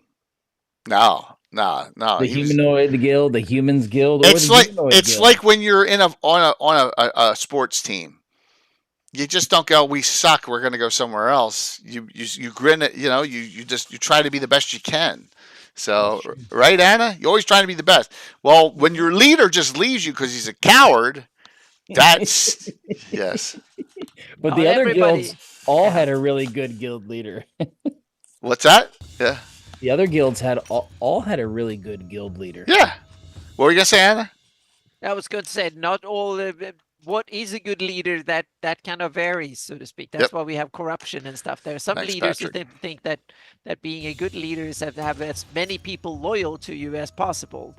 S1: No.
S6: The humanoid guild, the humans guild.
S1: It's like when you're on a sports team. You just don't go, we suck, we're going to go somewhere else. You grin at, you try to be the best you can. So, right, Anna? You're always trying to be the best. Well, when your leader just leaves you because he's a coward, that's, yes.
S6: But the other guilds, all
S2: Yeah.
S6: had a really good guild leader.
S1: What's that? Yeah.
S6: The other guilds had all had a really good guild leader.
S1: Yeah. What were you gonna say, Anna?
S2: I was going to say, not all. What is a good leader? That kind of varies, so to speak. That's
S1: Yep.
S2: why we have corruption and stuff. There are some
S1: Thanks,
S2: leaders who
S1: Patrick.
S2: think that being a good leader is have to have as many people loyal to you as possible.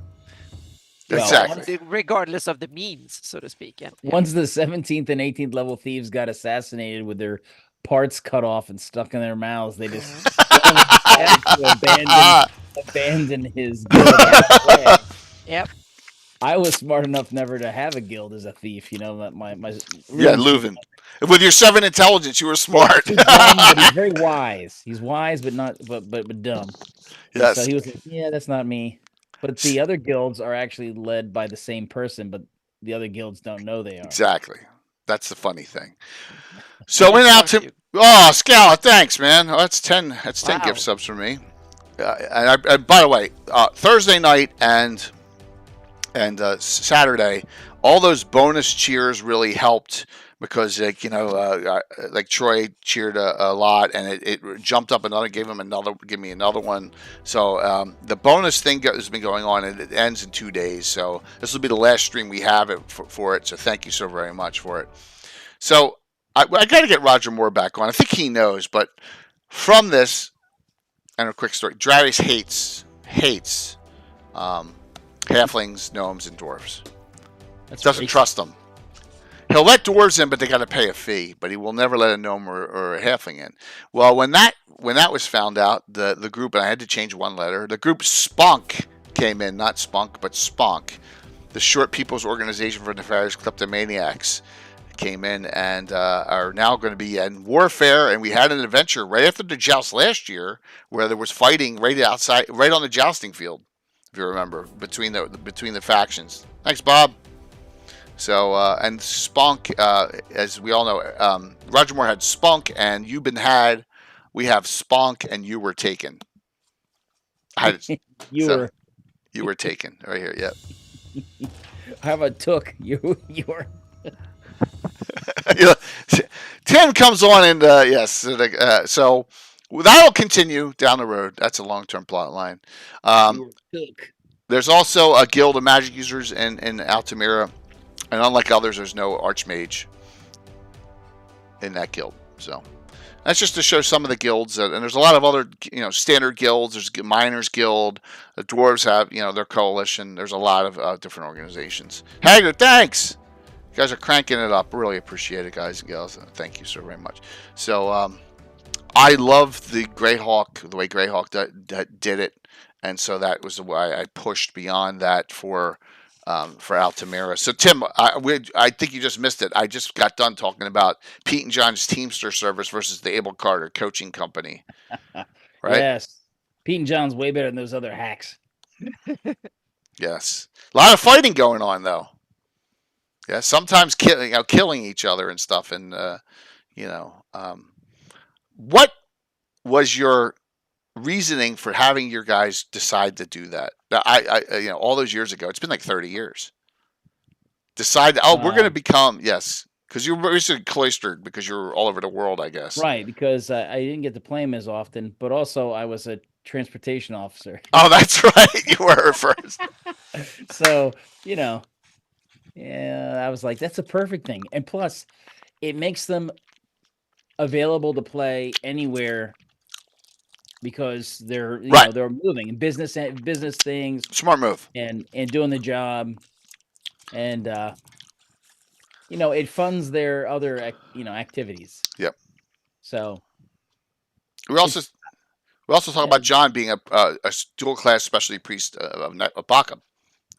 S6: Well,
S1: Exactly.
S2: Regardless of the means, so to speak. And
S6: Once the 17th and 18th level thieves got assassinated with their parts cut off and stuck in their mouths, they just decided to abandon his guild halfway.
S2: Yep.
S6: I was smart enough never to have a guild as a thief. You know, my
S1: Yeah, Leuven. With your 7 intelligence, you were smart.
S6: He's dumb, but he's very wise. He's wise, but not but dumb. And
S1: Yes.
S6: so he was like, yeah, that's not me. But the other guilds are actually led by the same person, but the other guilds don't know they are.
S1: Exactly. That's the funny thing. So went out to Scala, thanks, man. Oh, that's 10. That's 10
S2: Wow.
S1: gift subs for me. And by the way, Thursday night and Saturday, all those bonus cheers really helped because, like, like Troy cheered a lot, and it jumped up another, give me another one. So the bonus thing has been going on, and it ends in 2 days. So this will be the last stream we have for it. So thank you so very much for it. So I got to get Roger Moore back on. I think he knows, but from this, and a quick story, Darius hates halflings, gnomes, and dwarves. Doesn't trust them. He'll let dwarves in, but they got to pay a fee. But he will never let a gnome or a halfling in. Well, when that was found out, the group, and I had to change one letter, the group Spunk came in, not Spunk, but Spunk, the Short People's Organization for Nefarious Kleptomaniacs, came in and are now going to be in warfare. And we had an adventure right after the joust last year where there was fighting right outside, right on the jousting field, if you remember, between the factions. Thanks, Bob. So and Spunk, as we all know, Roger Moore had Spunk, and we have Spunk, and you were taken. You were taken right here. Yep.
S6: How about took you were.
S1: Tim comes on, and yes, so that'll continue down the road. That's a long-term plot line. There's also a guild of magic users in Altamira, and unlike others, there's no archmage in that guild. So that's just to show some of the guilds, and there's a lot of other standard guilds. There's miners guild. The dwarves have their coalition. There's a lot of different organizations. Haggard, thanks. You guys are cranking it up. Really appreciate it, guys and gals. Thank you so very much. So I love the GREYHAWK, the way GREYHAWK did it, and so that was the way I pushed beyond that for Altamira. So Tim, I think you just missed it. I just got done talking about Pete and John's Teamster service versus the Abel Carter coaching company. Right?
S6: Yes, Pete and John's way better than those other hacks.
S1: Yes, a lot of fighting going on though. Yeah, sometimes killing each other and stuff, and what was your reasoning for having your guys decide to do that? I all those years ago, it's been like 30 years. Decide, we're going to become, yes, because you were basically cloistered because you were all over the world, I guess.
S6: Right, because I didn't get to play him as often, but also I was a transportation officer.
S1: Oh, that's right, you were first.
S6: So yeah, I was like, that's a perfect thing, and plus, it makes them available to play anywhere. Because they're they're moving and business things.
S1: Smart move.
S6: And doing the job, and it funds their other activities.
S1: Yep.
S6: So
S1: we also talk about John being a dual class specialty priest of Bacchum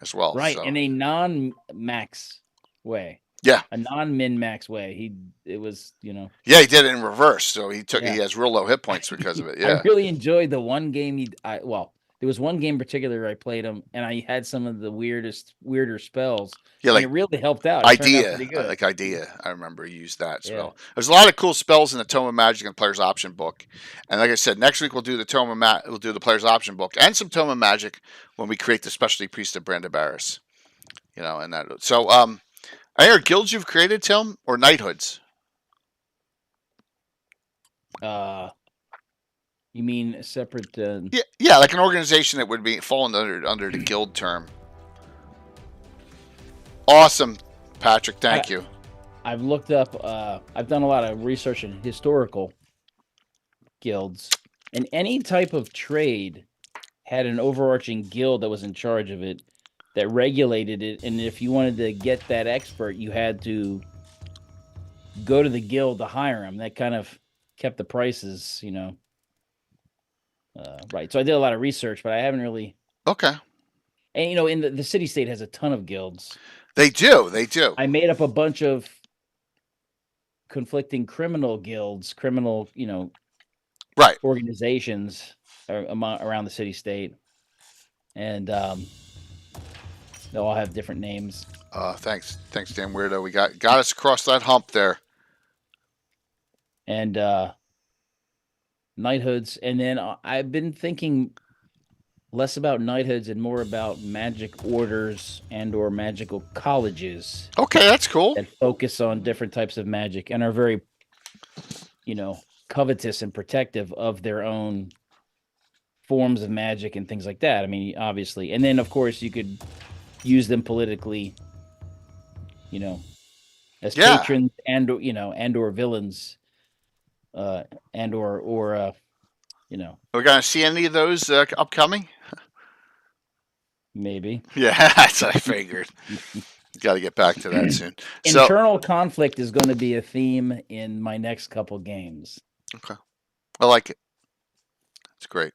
S1: as well.
S6: Right,
S1: so.
S6: in a non-max way.
S1: Yeah,
S6: a non-min-max way. It was.
S1: Yeah, he did it in reverse, so he has real low hit points because of it. Yeah,
S6: I really enjoyed the one game. There was one game in particular I played him, and I had some of the weirder spells. Yeah, like it really helped out.
S1: Idea, I remember you used that spell. Yeah. There's a lot of cool spells in the Tome of Magic and Player's Option book, and like I said, next week we'll do the Player's Option book and some Tome of Magic when we create the Specialty Priest of Branda Barris. And that. So I hear guilds you've created, Tim, or Knighthoods?
S6: You mean a separate?
S1: Yeah, like an organization that would be falling under the guild term. Awesome, Patrick. Thank you.
S6: I've looked up. I've done a lot of research in historical guilds, and any type of trade had an overarching guild that was in charge of it, that regulated it. And if you wanted to get that expert, you had to go to the guild to hire him. That kind of kept the prices, right. So I did a lot of research, but I haven't really.
S1: Okay.
S6: And in the city state has a ton of guilds.
S1: They do. They do.
S6: I made up a bunch of conflicting criminal guilds,
S1: right
S6: organizations around the city state, and they'll all have different names.
S1: Thanks, Dan Weirdo. We got us across that hump there.
S6: And Knighthoods, and then I've been thinking less about Knighthoods and more about magic orders and/or magical colleges.
S1: Okay, that's cool.
S6: That focus on different types of magic and are very, covetous and protective of their own forms of magic and things like that. I mean, obviously, and then of course you could use them politically, as patrons and/or villains, and/or. Are
S1: we gonna see any of those upcoming?
S6: Maybe.
S1: Yeah, that's what I figured. Got to get back to that soon.
S6: Internal conflict is going to be a theme in my next couple games.
S1: Okay, I like it. It's great.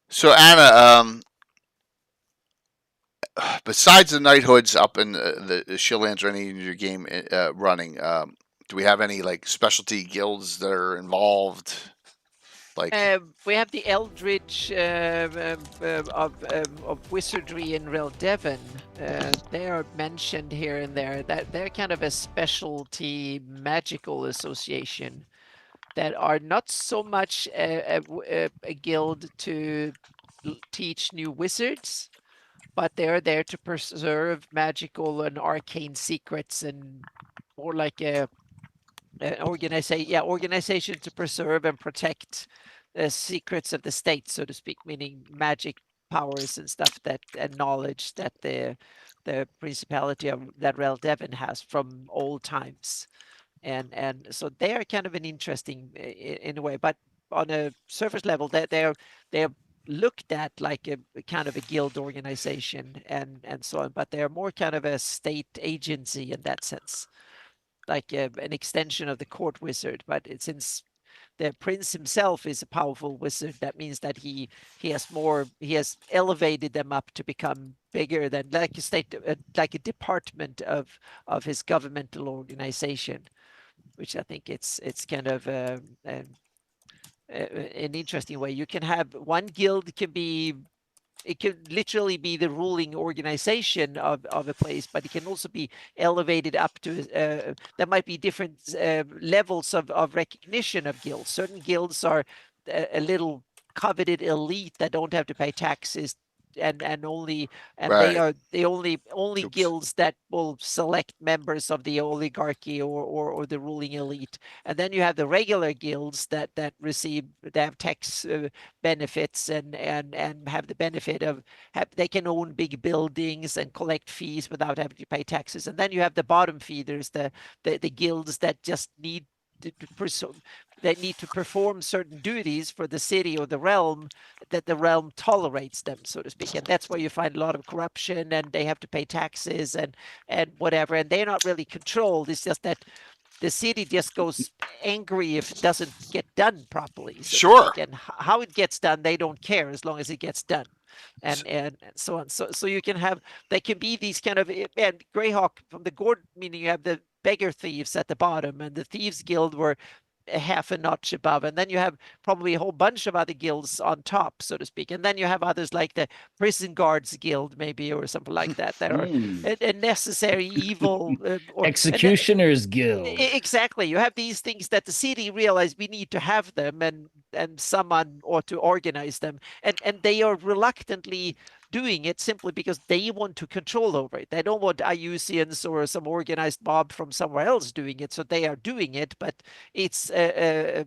S1: So Anna, besides the Knighthoods up in the Shieldlands or any in your game running, do we have any like specialty guilds that are involved? Like
S2: we have the Eldritch of Wizardry in Devon. They are mentioned here and there. That they're kind of a specialty magical association that are not so much a guild to teach new wizards, but they're there to preserve magical and arcane secrets, and more like an organization to preserve and protect the secrets of the state, so to speak, meaning magic powers and stuff and knowledge that the principality of that Devon has from old times. And so they are kind of an interesting in a way, but on a surface level, they're looked at like a kind of a guild organization and so on, but they're more kind of a state agency in that sense, like an extension of the court wizard. But since the prince himself is a powerful wizard, that means that he has elevated them up to become bigger than like a state, like a department of his governmental organization, which I think it's kind of an interesting way. You can have one guild it can literally be the ruling organization of a place, but it can also be elevated up to there might be different levels of recognition of guilds. Certain guilds are a little coveted elite that don't have to pay taxes, and they are the only guilds that will select members of the oligarchy or the ruling elite. And then you have the regular guilds that have tax benefits and have the benefit of they can own big buildings and collect fees without having to pay taxes. And then you have the bottom feeders, the guilds that just need to perform certain duties for the city or the realm, that the realm tolerates them, so to speak. And that's where you find a lot of corruption, and they have to pay taxes and whatever, and they're not really controlled. It's just that the city just goes angry if it doesn't get done properly. So
S1: sure.
S2: And how it gets done, they don't care as long as it gets done. And so on. So you can have, they can be these kind of, and GREYHAWK from the Gord, meaning you have the beggar thieves at the bottom, and the Thieves Guild were a half a notch above, and then you have probably a whole bunch of other guilds on top, so to speak, and then you have others like the Prison Guards Guild, maybe, or something like that are a necessary evil, or
S6: Executioners Guild.
S2: Exactly. You have these things that the city realized we need to have them, and someone ought to organize them, and they are reluctantly doing it simply because they want to control over it. They don't want Iusians or some organized mob from somewhere else doing it, so they are doing it, but it's a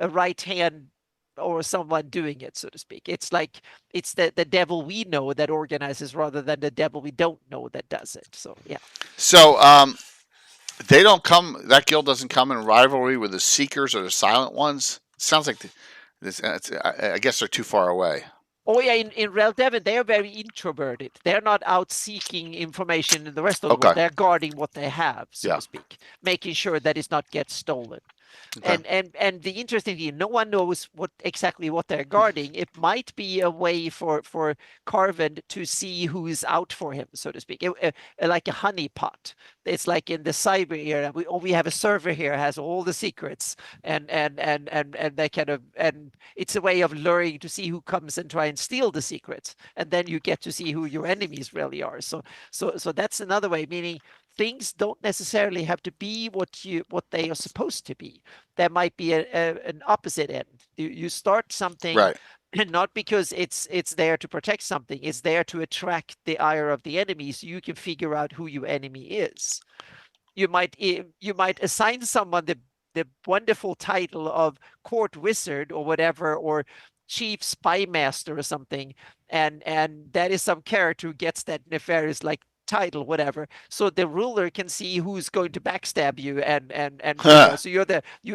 S2: right hand or someone doing it, so to speak. It's like it's the devil we know that organizes rather than the devil we don't know that does it. So yeah.
S1: So they don't come. That guild doesn't come in rivalry with the Seekers or the Silent Ones. It sounds like I guess they're too far away.
S2: Oh yeah, in Rel Devon, they are very introverted. They're not out seeking information in the rest of the world.
S1: Okay.
S2: They're guarding what they have, so
S1: Yeah.
S2: to speak, making sure that it's not gets stolen.
S1: Okay.
S2: And the interesting thing, no one knows exactly what they're guarding. It might be a way for Carven to see who's out for him, so to speak, like a honeypot. It's like in the cyber era, we have a server here has all the secrets, and they kind of, and it's a way of luring to see who comes and try and steal the secrets, and then you get to see who your enemies really are. So that's another way, meaning things don't necessarily have to be what they are supposed to be. There might be an opposite end. You start something,
S1: Right.
S2: and not because it's there to protect something. It's there to attract the ire of the enemy, so you can figure out who your enemy is. You might assign someone the wonderful title of court wizard or whatever, or chief spy master or something, and that is some character who gets that nefarious like title, whatever, so the ruler can see who's going to backstab you and figure out. So you're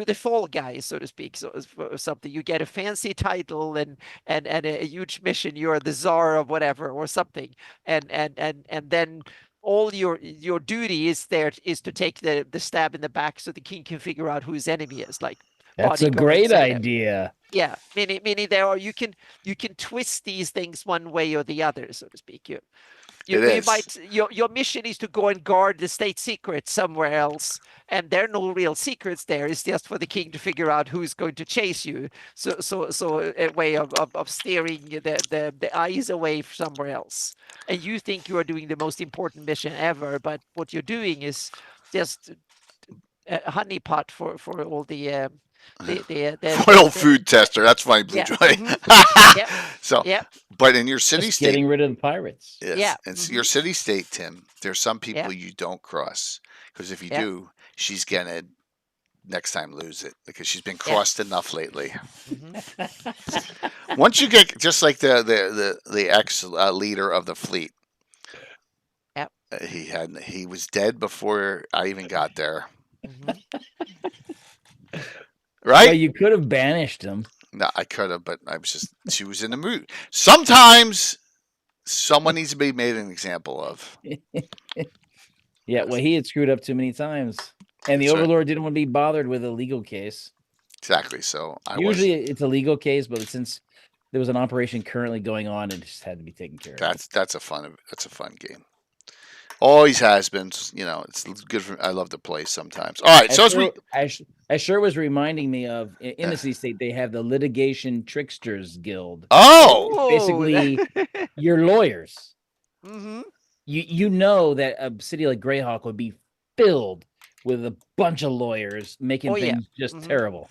S2: the fall guy, so to speak. So or something, you get a fancy title and a huge mission. You're the czar of whatever or something, and then all your duty is to take the stab in the back so the king can figure out who his enemy is, like
S6: That's a
S2: bodyguards
S6: great
S2: or whatever.
S6: idea.
S2: Yeah, meaning there are, you can twist these things one way or the other, so to speak. Your mission is to go and guard the state secret somewhere else, and there are no real secrets there. It's just for the king to figure out who's going to chase you. So a way of steering the eyes away somewhere else. And you think you are doing the most important mission ever, but what you're doing is just a honeypot for all the
S1: Foil food tester. That's funny, Blue
S2: Yeah.
S1: Joy.
S2: Yep.
S1: So,
S2: Yep.
S1: but in your city
S6: Just
S1: state,
S6: getting rid of the pirates.
S1: yes,
S2: Yeah.
S1: it's your city state, Tim. There's some people
S2: Yeah.
S1: you don't cross because if you
S2: Yeah.
S1: do, she's gonna next time lose it because she's been
S2: Yeah.
S1: crossed enough lately.
S2: Mhm.
S1: Once you get just like the ex leader of the fleet,
S2: Yep.
S1: he was dead before I even got there.
S2: Mhm.
S1: Right?
S6: Well, you could have banished him.
S1: No, I could have, but I was just she was in the mood. Sometimes someone needs to be made an example of.
S6: Yeah, well, he had screwed up too many times, and the
S1: That's right.
S6: Overlord didn't want to be bothered with a legal case.
S1: Exactly. So
S6: Usually, it's a legal case, but since there was an operation currently going on, it just had to be taken care of.
S1: that's a fun game. Always has been. You know, it's good for. I love to play sometimes. All right. So
S6: as sure was reminding me of in the city state, they have the Litigation Tricksters Guild.
S1: Oh,
S6: Basically, you're lawyers.
S2: Mm-hmm.
S6: You know that a city like GREYHAWK would be filled with a bunch of lawyers making things just terrible.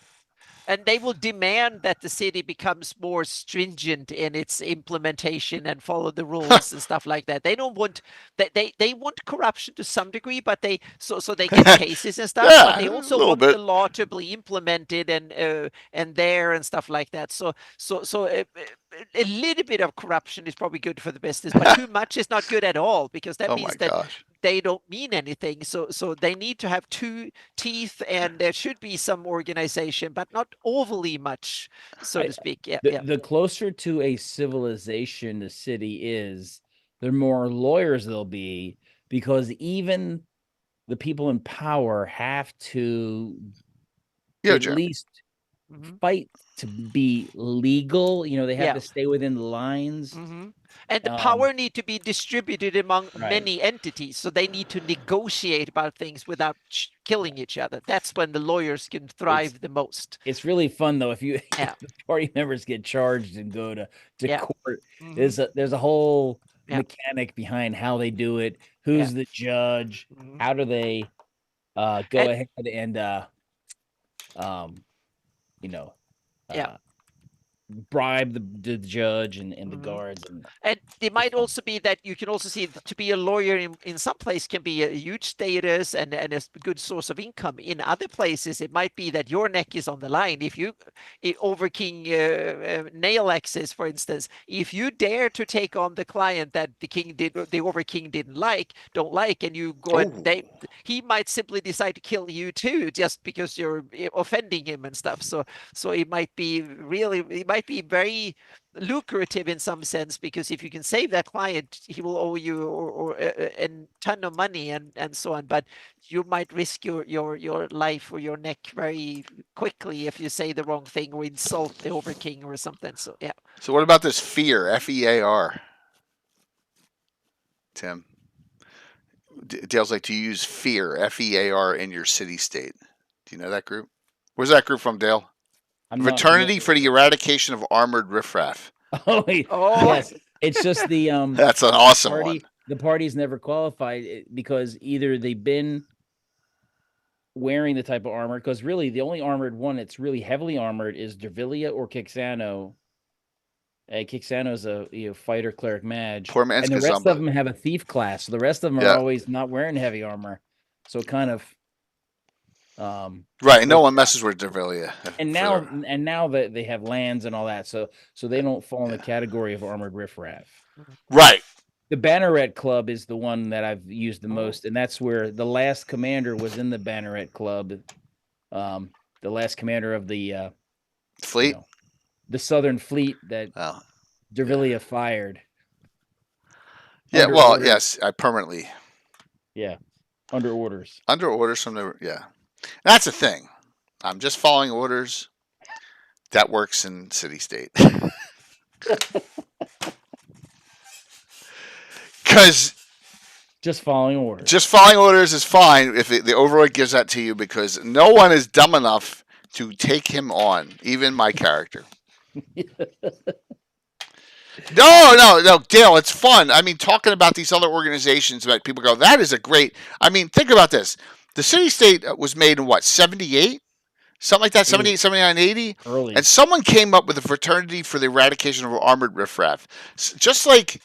S2: And they will demand that the city becomes more stringent in its implementation and follow the rules and stuff like that. They don't want they want corruption to some degree, but they so they get cases and stuff.
S1: Yeah,
S2: but they also
S1: a little
S2: want
S1: bit.
S2: the law to be implemented and there and stuff like that. So a little bit of corruption is probably good for the business, but too much is not good at all, because that
S1: Oh
S2: means
S1: my
S2: that
S1: gosh.
S2: they don't mean anything. So they need to have two teeth, and there should be some organization, but not overly much, so to speak. Yeah,
S6: The closer to a civilization the city is, the more lawyers there'll be, because even the people in power have to at least fight to be legal. You know, they have to stay within the lines.
S2: And the power need to be distributed among many entities, so they need to negotiate about things without killing each other. That's when the lawyers can thrive the most.
S6: It's really fun though if the party members get charged and go to court. There's a whole mechanic behind how they do it. Who's the judge? How do they go ahead and bribe the judge and the guards.
S2: And it might
S6: fun.
S2: also be that you can also see to be a lawyer in some place can be a huge status and a good source of income. In other places, it might be that your neck is on the line. If you, over King nail axes, for instance, if you dare to take on the client that the over king don't like, and you go and he might simply decide to kill you too, just because you're offending him and stuff. So it might be very lucrative in some sense, because if you can save that client, he will owe you or a ton of money and so on. But you might risk your life or your neck very quickly if you say the wrong thing or insult the overking or something. So yeah.
S1: So what about this fear? FEAR. Tim. Dale's like, do you use fear? FEAR in your city state? Do you know that group? Where's that group from, Dale? Fraternity for the Eradication of Armored Riffraff.
S2: Oh.
S6: Yes. It's just the
S1: That's an awesome one.
S6: The party's never qualified because either they've been wearing the type of armor, because really the only armored one that's really heavily armored is Dervilia or Kixano. Kixano's a fighter cleric mage.
S1: Poor man's
S6: and the rest
S1: Kazumba.
S6: of them have a thief class. So the rest of them are always not wearing heavy armor. So it kind of
S1: right, no one messes with Dervilia.
S6: And now that they have lands and all that, so they don't fall in the category of armored riffraff.
S1: Right.
S6: The Banneret Club is the one that I've used the most, and that's where the last commander was in the Banneret Club. The last commander of the
S1: fleet,
S6: the Southern Fleet that Dervilia fired.
S1: Yeah, well, yes, I permanently.
S6: Yeah, under orders.
S1: Under orders from the That's the thing. I'm just following orders. That works in city state. Because
S6: just following orders.
S1: Just following orders is fine if the overlord gives that to you, because no one is dumb enough to take him on, even my character. No, Dale, it's fun. I mean, talking about these other organizations, that people go, that is a great. I mean, think about this. The city state was made in what, 78? Something like that, 78, 79, 80?
S6: Early.
S1: And someone came up with a fraternity for the eradication of armored riffraff. Just like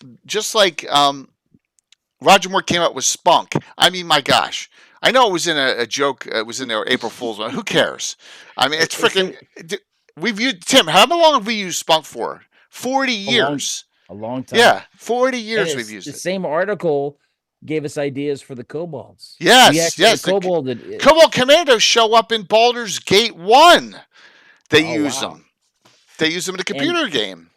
S1: Roger Moore came up with Spunk. I mean, my gosh. I know it was in a joke. It was in their April Fool's. Who cares? I mean, it's freaking. We've used, Tim, how long have we used Spunk for? 40 years.
S6: A long time.
S1: Yeah, 40 years we've used it.
S6: The same article gave us ideas for the kobolds.
S1: Yes. Kobold Commandos show up in Baldur's Gate 1. They use them. They use them in the computer game.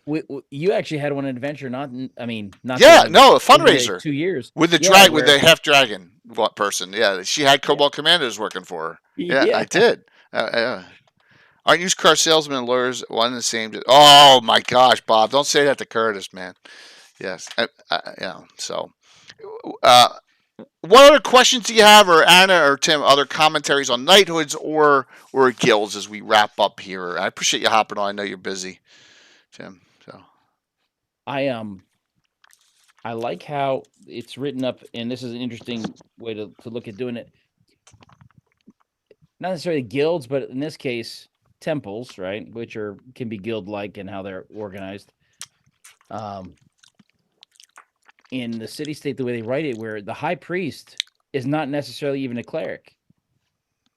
S6: You actually had one adventure, not a
S1: fundraiser.
S6: 2 years
S1: with the with the half dragon person. Yeah, she had Kobold Commandos working for her. Yeah. I did. Aren't used car salesmen and lawyers one and the same? Oh my gosh, Bob! Don't say that to Curtis, man. Yes, So, what other questions do you have, or Anna or Tim? Other commentaries on Knighthoods or guilds as we wrap up here? I appreciate you hopping on. I know you're busy, Tim. So,
S6: I like how it's written up, and this is an interesting way to look at doing it. Not necessarily guilds, but in this case, temples, right? Which can be guild-like in how they're organized. In the city-state, the way they write it, where the high priest is not necessarily even a cleric.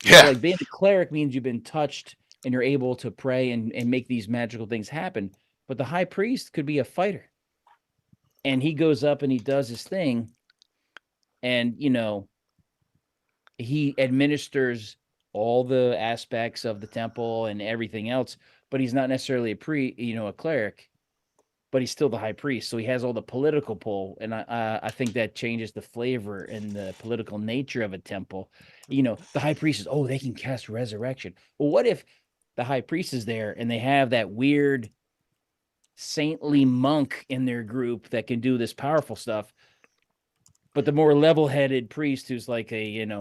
S1: Yeah.
S6: So, like, being a cleric means you've been touched and you're able to pray and make these magical things happen. But the high priest could be a fighter. And he goes up and he does his thing. And, he administers all the aspects of the temple and everything else. But he's not necessarily a cleric. But he's still the high priest, so he has all the political pull, and I think that changes the flavor and the political nature of a temple. The high priest is, they can cast resurrection. Well, what if the high priest is there and they have that weird saintly monk in their group that can do this powerful stuff, but the more level-headed priest who's like a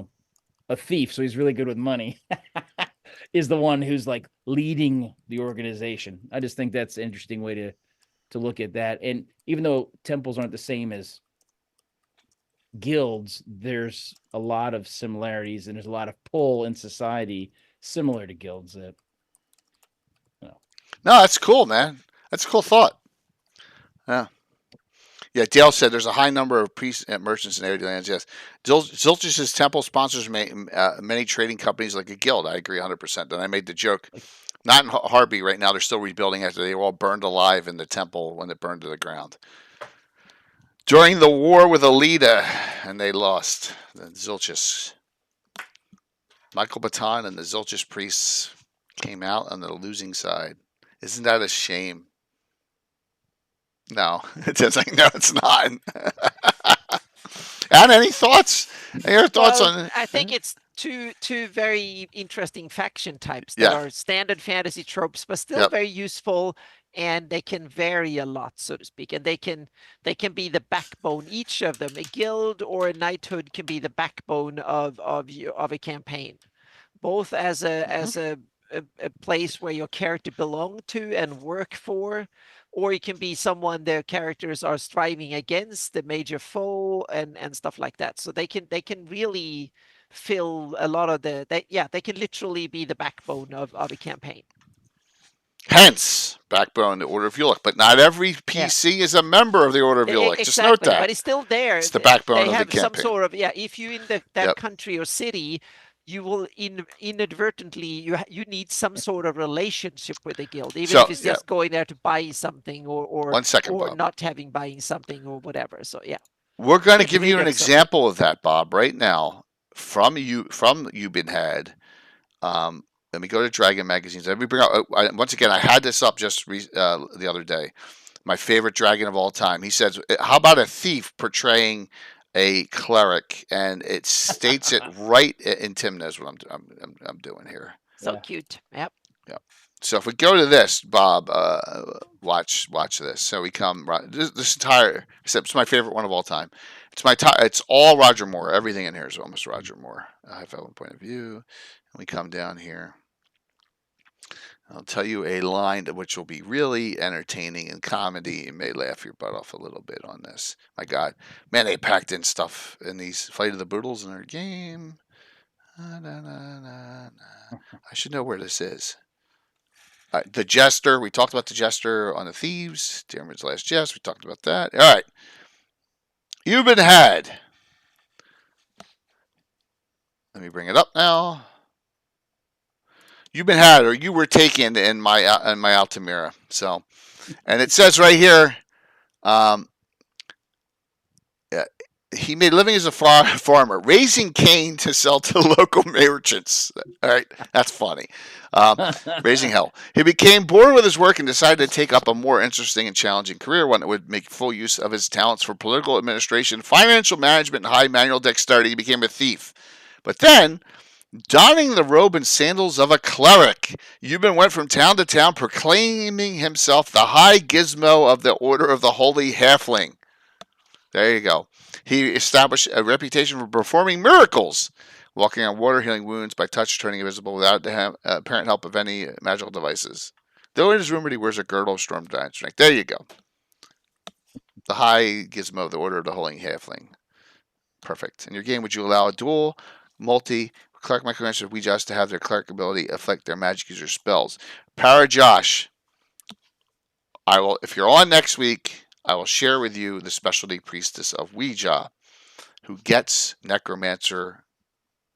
S6: thief, so he's really good with money, is the one who's like leading the organization. I just think that's an interesting way to look at that. And even though temples aren't the same as guilds, there's a lot of similarities and there's a lot of pull in society similar to guilds that
S1: No, that's cool, man. That's a cool thought. Yeah. Yeah, Dale said there's a high number of priest merchants in area lands. Yes, Zilch's temple sponsors many trading companies like a guild. I agree 100%. And I made the joke.
S6: Like-
S1: Not in Harby right now. They're still rebuilding after they were all burned alive in the temple when it burned to the ground. During the war with Alida, and they lost. The Zilchis. Michael Baton and the Zilchis priests came out on the losing side. Isn't that a shame? No, it's like no, it's not. And any thoughts? Your thoughts
S2: Well,
S1: on?
S2: I think it's two very interesting faction types that
S1: Yeah.
S2: are standard fantasy tropes, but still
S1: Yep.
S2: very useful, and they can vary a lot, so to speak. And they can be the backbone. Each of them, a guild or a knighthood, can be the backbone of a campaign, both as a place where your character belong to and work for, or it can be someone their characters are striving against, the major foe, and stuff like that. So they can really fill a lot of they can literally be the backbone of a campaign.
S1: Hence, backbone the Order of Ulick. But not every PC is a member of the Order of Ulick.
S2: Exactly,
S1: Just note that.
S2: but it's still there.
S1: It's the backbone
S2: they
S1: of the
S2: have some
S1: campaign.
S2: sort of if you in that
S1: Yep.
S2: country or city, you will inadvertently you need some sort of relationship with the guild, even
S1: So,
S2: if it's
S1: yeah.
S2: just going there to buy something or
S1: 1 second,
S2: or
S1: Bob.
S2: not having buying something or whatever. So yeah,
S1: We're going to
S2: Get
S1: give you
S2: rid
S1: an
S2: of something.
S1: example of that, Bob, right now from You've Been Had. Let me go to Dragon Magazines. Let me bring out once again. I had this up just the other day. My favorite dragon of all time. He says, "How about a thief portraying a cleric?" And it states it right. And Tim knows what I'm doing here.
S2: so
S6: Yeah.
S2: cute. Yep.
S1: So if we go to this, Bob, watch this. So we come this entire. It's my favorite one of all time. It's all Roger Moore. Everything in here is almost Roger Moore. I have one point of view. And we come down here. I'll tell you a line which will be really entertaining and comedy. You may laugh your butt off a little bit on this. My God, man, they packed in stuff in these Fight of the Boodles in their game. I should know where this is. The Jester. We talked about the Jester on the Thieves. Damon's Last Jest. We talked about that. All right. You've Been Had. Let me bring it up now. You've been had, or you were taken in my Altamira. So, and it says right here, he made a living as a farmer, raising cane to sell to local merchants. All right, that's funny. Raising hell. He became bored with his work and decided to take up a more interesting and challenging career, one that would make full use of his talents for political administration, financial management, and high manual dexterity. He became a thief. But then, donning the robe and sandals of a cleric, Euban went from town to town proclaiming himself the high gizmo of the Order of the Holy Halfling. There you go. He established a reputation for performing miracles, walking on water, healing wounds by touch, turning invisible without the apparent help of any magical devices. Though it is rumored he wears a girdle of storm giant strength. There you go. The high gizmo of the Order of the Holy Halfling. Perfect. In your game, would you allow a dual, multi, cleric micromancer of Ouijas to have their cleric ability affect their magic user spells? Para Josh, I will. If you're on next week, I will share with you the specialty priestess of Ouija, who gets necromancer,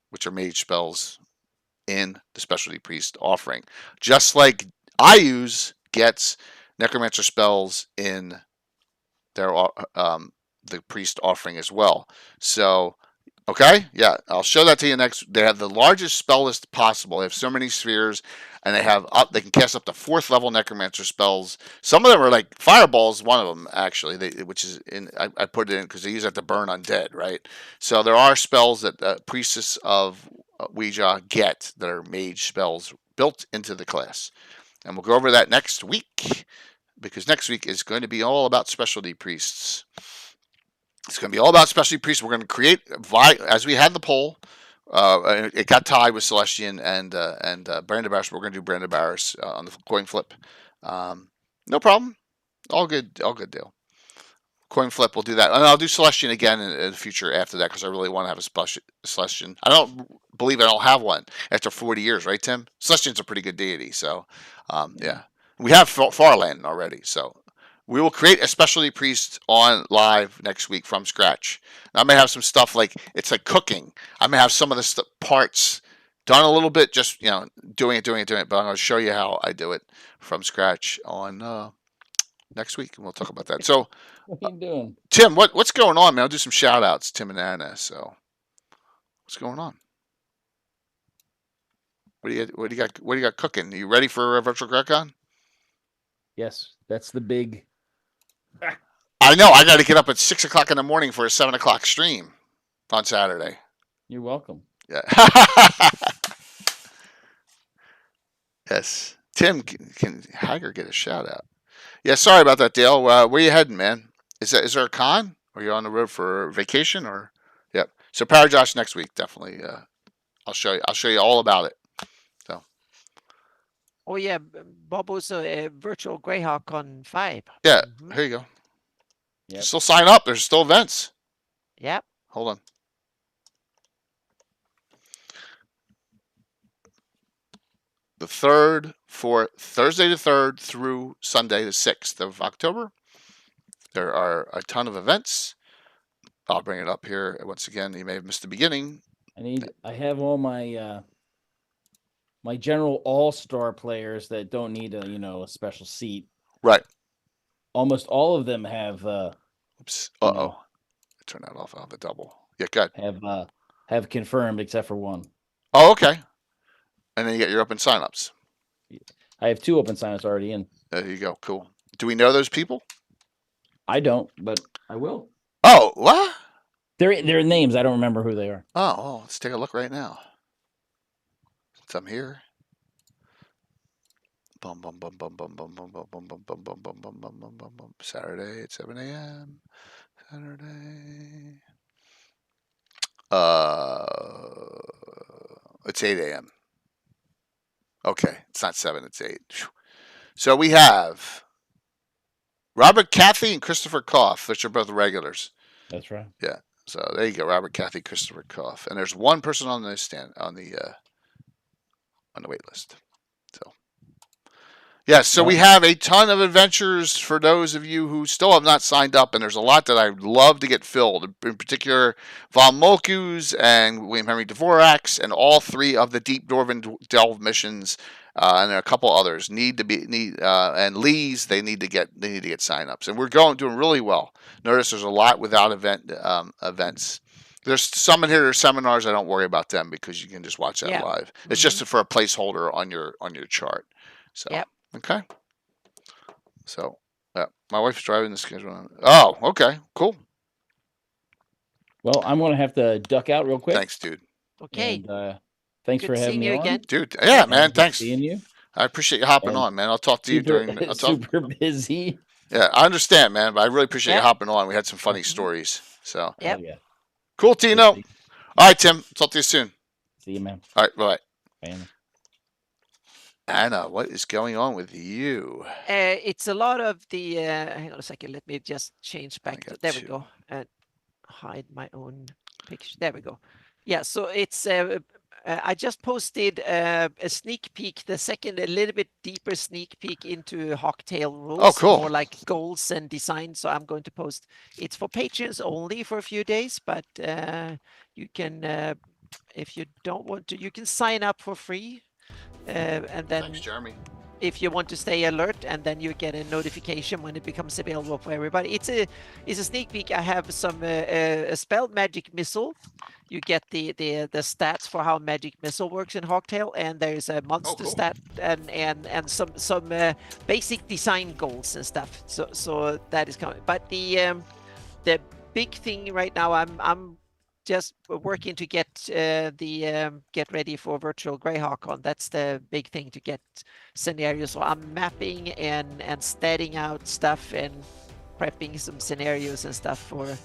S1: which are mage spells, in the specialty priest offering, just like Ayuz gets necromancer spells in their the priest offering as well. So. Okay, yeah, I'll show that to you next. They have the largest spell list possible. They have so many spheres, and they can cast up to 4th level necromancer spells. Some of them are like fireballs. One of them actually, which is in. I put it in because they use that to burn undead, right? So there are spells that priestess of Ouija get that are mage spells built into the class, and we'll go over that next week because next week is going to be all about specialty priests. It's going to be all about specialty priests. We're going to create, as we had the poll, it got tied with Celestian and Brandon Barris. We're going to do Brandon Barris on the coin flip. No problem. All good deal. Coin flip, we'll do that. And I'll do Celestian again in the future after that because I really want to have a Celestian. I don't believe I don't have one after 40 years, right, Tim? Celestian's a pretty good deity. So, yeah. We have Farland already, so we will create a specialty priest on live next week from scratch. I may have some stuff like it's like cooking. I may have some of the parts done a little bit, just doing it. But I'm going to show you how I do it from scratch on next week, and we'll talk about that. So,
S6: What are you doing?
S1: Tim, what's going on, man? I'll do some shout outs, Tim and Anna. So, what's going on? What do you got cooking? Are you ready for Virtual GreyHawk?
S6: Yes, that's the big.
S1: I know. I got to get up at 6 o'clock in the morning for a 7 o'clock stream on Saturday.
S6: You're welcome.
S1: Yeah. Yes. Tim, can Hager get a shout out? Yeah. Sorry about that, Dale. Where you heading, man? Is there a con? Are you on the road for vacation or? Yep. So Parajosh next week, definitely. I'll show you all about it. So.
S2: Oh yeah, Bobo's a virtual GreyHawk on 5.
S1: Yeah. Here you go.
S6: Yep.
S1: Still sign up. There's still events.
S2: Yep.
S1: Hold on. The 3rd for Thursday the 3rd through Sunday the 6th of October. There are a ton of events. I'll bring it up here once again. You may have missed the beginning.
S6: I have all my my general all-star players that don't need a special seat.
S1: Right.
S6: Almost all of them have
S1: Oops.
S6: You
S1: Uh
S6: know.
S1: oh. Turn that off. I'll have a double. Yeah, good.
S6: have confirmed except for one.
S1: Oh, okay. And then you get your open signups.
S6: I have 2 open signups already in.
S1: There you go. Cool. Do we know those people?
S6: I don't, but I will.
S1: Oh, what?
S6: Their names. I don't remember who they are.
S1: Oh, let's take a look right now. Since I'm here. Bum bum bum bum bum bum bum bum bum bum bum bum bum bum bum bum bum. Saturday at 7 a.m. Saturday. It's 8 a.m. Okay, it's not 7, it's 8. So we have Robert Cathy and Christopher Koff, which are both regulars.
S6: That's right.
S1: Yeah. So there you go, Robert Cathy, Christopher Koff, and there's one person on the wait list. So yeah, so we have a ton of adventures for those of you who still have not signed up, and there's a lot that I'd love to get filled. In particular, Von Molku's and William Henry Dvorak's, and all 3 of the Deep Dwarven Delve missions, and there are a couple others and Lee's. They need to get signups, and we're doing really well. Notice there's a lot without events. There's some in here that are seminars. I don't worry about them because you can just watch that live. It's just for a placeholder on your chart. So.
S2: Yep.
S1: Okay. So, my wife's driving the schedule. Oh, okay, cool.
S6: Well, I'm going to have to duck out real quick.
S1: Thanks, dude.
S2: Okay.
S6: And, thanks
S2: Good
S6: for having
S2: seeing
S6: me
S2: you
S6: on.
S2: again.
S1: Dude, yeah, man,
S6: Good
S1: thanks.
S6: seeing you.
S1: I appreciate you hopping
S6: And
S1: on, man. I'll talk to you during.
S6: Super busy.
S1: Yeah, I understand, man, but I really appreciate you
S2: Yep.
S1: hopping on. We had some funny stories. So,
S2: Yep.
S6: Oh, yeah.
S1: cool, Tino. All right, Tim. Talk to you soon.
S6: See you, man.
S1: All right, bye.
S6: Bye.
S1: Anna, what is going on with you?
S2: It's a lot of the. Hang on a second. Let me just change back.
S1: got
S2: There we
S1: 2.
S2: go. And hide my own picture. There we go. Yeah. So it's. I just posted a sneak peek, a little bit deeper sneak peek into Hawktail rules.
S1: Oh, cool.
S2: More like goals and design. So I'm going to post. It's for patrons only for a few days, but you can, if you don't want to, you can sign up for free. And then
S1: Thanks, Jeremy.
S2: if you want to stay alert, and then you get a notification when it becomes available for everybody. It's a sneak peek. I have some a spell magic missile. You get the stats for how magic missile works in Hawktail, and there's a monster
S1: cool.
S2: stat and some basic design goals and stuff. So that is coming. But the big thing right now, I'm just working to get get ready for virtual GreyHawk. That's the big thing, to get scenarios. So I'm mapping and statting out stuff and prepping some scenarios and stuff for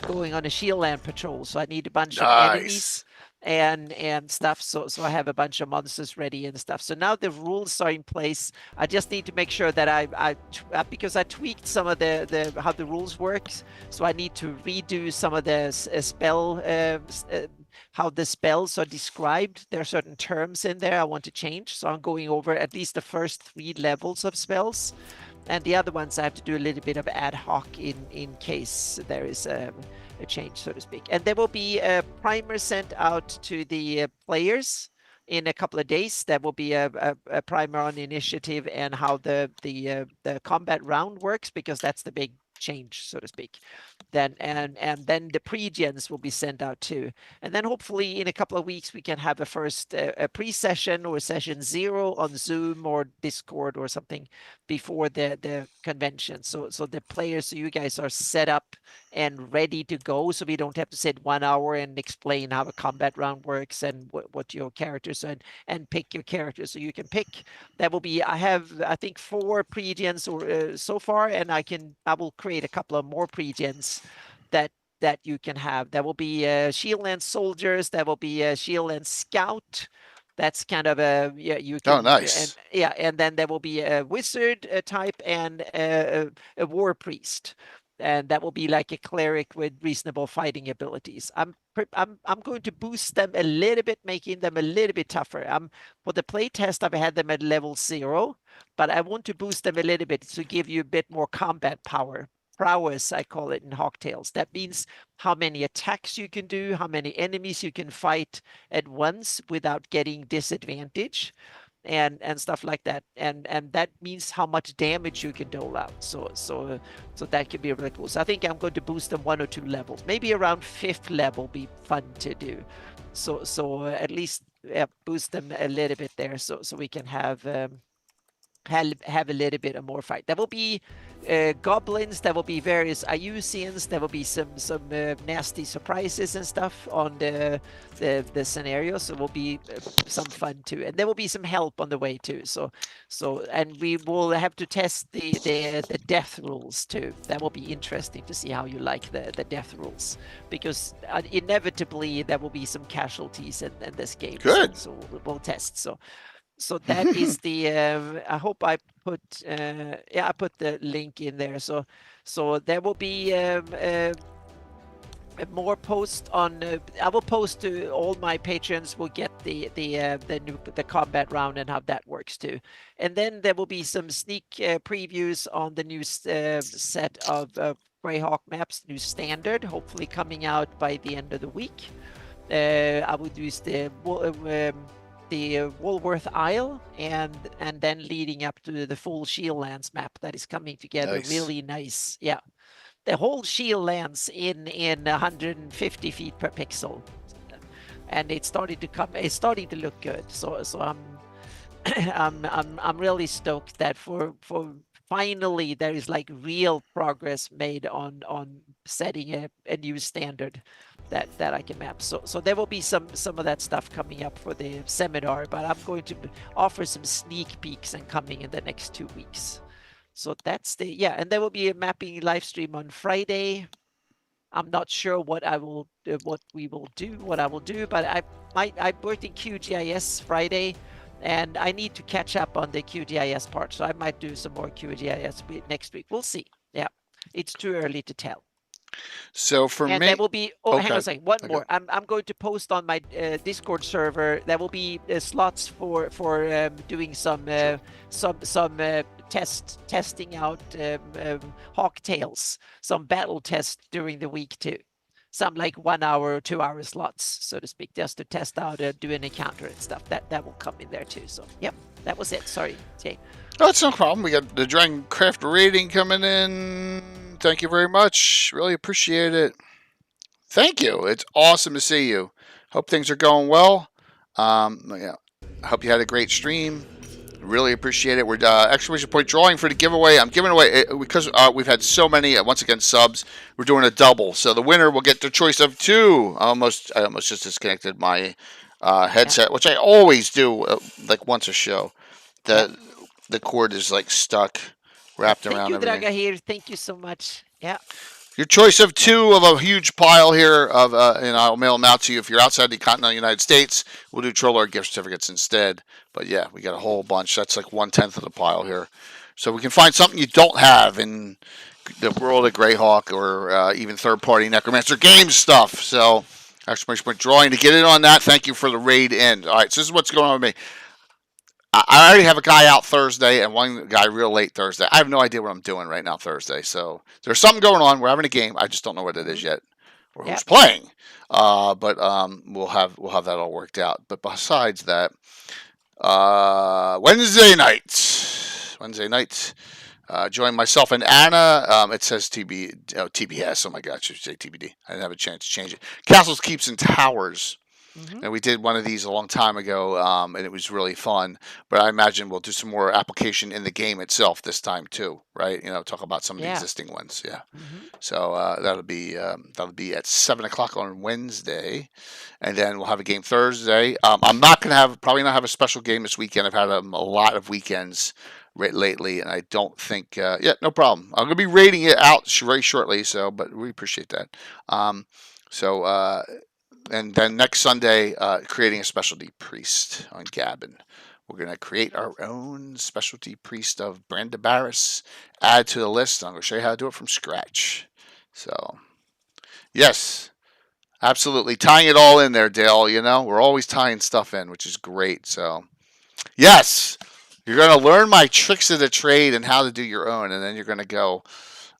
S2: going on a shield land patrol. So I need a bunch of enemies and stuff. So I have a bunch of monsters ready and stuff. So now the rules are in place. I just need to make sure that because I tweaked some of the how the rules works. So I need to redo some of the spell how the spells are described. There are certain terms in there I want to change, so I'm going over at least the first 3 levels of spells, and the other ones I have to do a little bit of ad hoc in case there is a change, so to speak. And there will be a primer sent out to the players in a couple of days. There will be a primer on initiative and how the combat round works, because that's the big change, so to speak. Then and then the pre-gens will be sent out too, and then hopefully in a couple of weeks we can have a first a pre-session or session 0 on Zoom or Discord or something before the convention, so the players, so you guys are set up and ready to go, so we don't have to sit 1 hour and explain how a combat round works and what your characters and pick your characters. So you can pick. That will be, I have, I think 4 pre-gens or so far, and I will create a couple of more pre-gens that you can have. There will be Shieldland soldiers. There will be a Shieldland scout. That's kind of a, yeah, you can.
S1: Oh, nice.
S2: And then there will be a wizard type and a war priest. And that will be like a cleric with reasonable fighting abilities. I'm going to boost them a little bit, making them a little bit tougher. For the play test, I've had them at level 0, but I want to boost them a little bit to give you a bit more combat power. Prowess, I call it in Hawktails. That means how many attacks you can do, how many enemies you can fight at once without getting disadvantage, and stuff like that. And that means how much damage you can dole out. So that can be really cool. So I think I'm going to boost them 1 or 2 levels. Maybe around 5th level be fun to do. So at least boost them a little bit there, so we can have a little bit of more fight. There will be goblins, there will be various Iusians, there will be some nasty surprises and stuff on the scenario, so it will be some fun too, and there will be some help on the way too. So and we will have to test the death rules too. That will be interesting to see how you like the death rules, because inevitably there will be some casualties in this game.
S1: Good.
S2: So we'll test. So that is the. I hope I put. I put the link in there. So there will be more posts on. I will post to all my patrons. Will get the combat round and how that works too. And then there will be some sneak previews on the new set of GREYHAWK maps, new standard. Hopefully coming out by the end of the week. I will use the Woolworth Isle, and then leading up to the full Shieldlands map that is coming together.
S1: Nice.
S2: Really nice. Yeah, the whole Shieldlands in 150 feet per pixel, and it's starting to look good. So I'm really stoked that for finally there is like real progress made on setting a new standard that I can map. So there will be some of that stuff coming up for the seminar, but I'm going to offer some sneak peeks and coming in the next 2 weeks. So that's and there will be a mapping live stream on Friday. I'm not sure what I will do, but I worked in QGIS Friday, and I need to catch up on the QGIS part, so I might do some more QGIS next week. We'll see. Yeah, it's too early to tell.
S1: So for me,
S2: there will be. Hang on a second. One
S1: Okay.
S2: more. I'm going to post on my Discord server. There will be slots for doing some testing out Hawktails, some battle tests during the week too. Some like 1 hour or 2 hour slots, so to speak, just to test out, do an encounter and stuff. That will come in there too. So yep, that was it. Sorry, Jay.
S1: Oh, that's no problem. We got the Dragon Craft rating coming in. Thank you very much. Really appreciate it. Thank you. It's awesome to see you. Hope things are going well. Yeah, I hope you had a great stream. Really appreciate it. We're exclamation point drawing for the giveaway. I'm giving away because we've had so many once again subs. We're doing a double, so the winner will get the choice of 2. I almost just disconnected my headset, which I always do like once a show. The cord is like stuck, wrapped around everything.
S2: Thank you, Dragahir. Thank you so much. Yeah.
S1: Your choice of 2 of a huge pile here of, and I'll mail them out to you. If you're outside the continental United States, we'll do Trollord gift certificates instead. But yeah, we got a whole bunch. That's like 1/10 of the pile here. So we can find something you don't have in the world of GREYHAWK or even third-party Necromancer Games stuff. So Exclamation point drawing. To get in on that, thank you for the raid in. All right, so this is what's going on with me. I already have a guy out Thursday and one guy real late Thursday. I have no idea what I'm doing right now Thursday. So there's something going on. We're having a game. I just don't know what it is yet or who's playing. But we'll have that all worked out. But besides that, Wednesday night. Join myself and Anna. It says TBS. Oh my God, I should say TBD. I didn't have a chance to change it. Castles, Keeps, and Towers. And we did one of these a long time ago, and it was really fun. But I imagine we'll do some more application in the game itself this time too, right? Talk about some of the existing ones. Yeah. So that'll be at 7:00 on Wednesday, and then we'll have a game Thursday. I'm not gonna probably not have a special game this weekend. I've had a lot of weekends lately, and I don't think. No problem. I'm gonna be rating it out very shortly. So, but we appreciate that. And then next Sunday, creating a specialty priest on Gabbin. We're going to create our own specialty priest of Brandabaris, add to the list. I'm going to show you how to do it from scratch. So, yes, absolutely. Tying it all in there, Dale. We're always tying stuff in, which is great. So, yes, you're going to learn my tricks of the trade and how to do your own. And then you're going to go,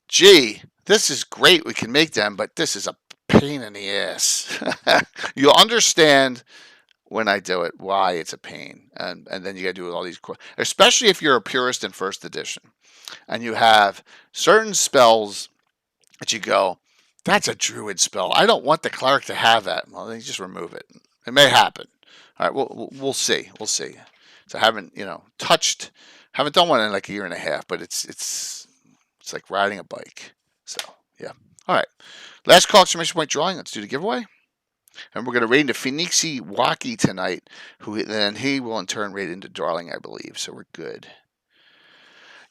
S1: gee, this is great. We can make them, but this is a pain in the ass. You'll understand when I do it why it's a pain, and then you got to do all these, especially if you're a purist in first edition, and you have certain spells that you go, that's a druid spell. I don't want the cleric to have that. Well, then you just remove it. It may happen. All right, we'll see. We'll see. So I haven't haven't done one in like a year and a half, but it's like riding a bike. So yeah. All right. Last call, exclamation point drawing. Let's do the giveaway. And we're going to raid into Phoenixy Waki tonight, he will in turn raid into Darling, I believe. So we're good.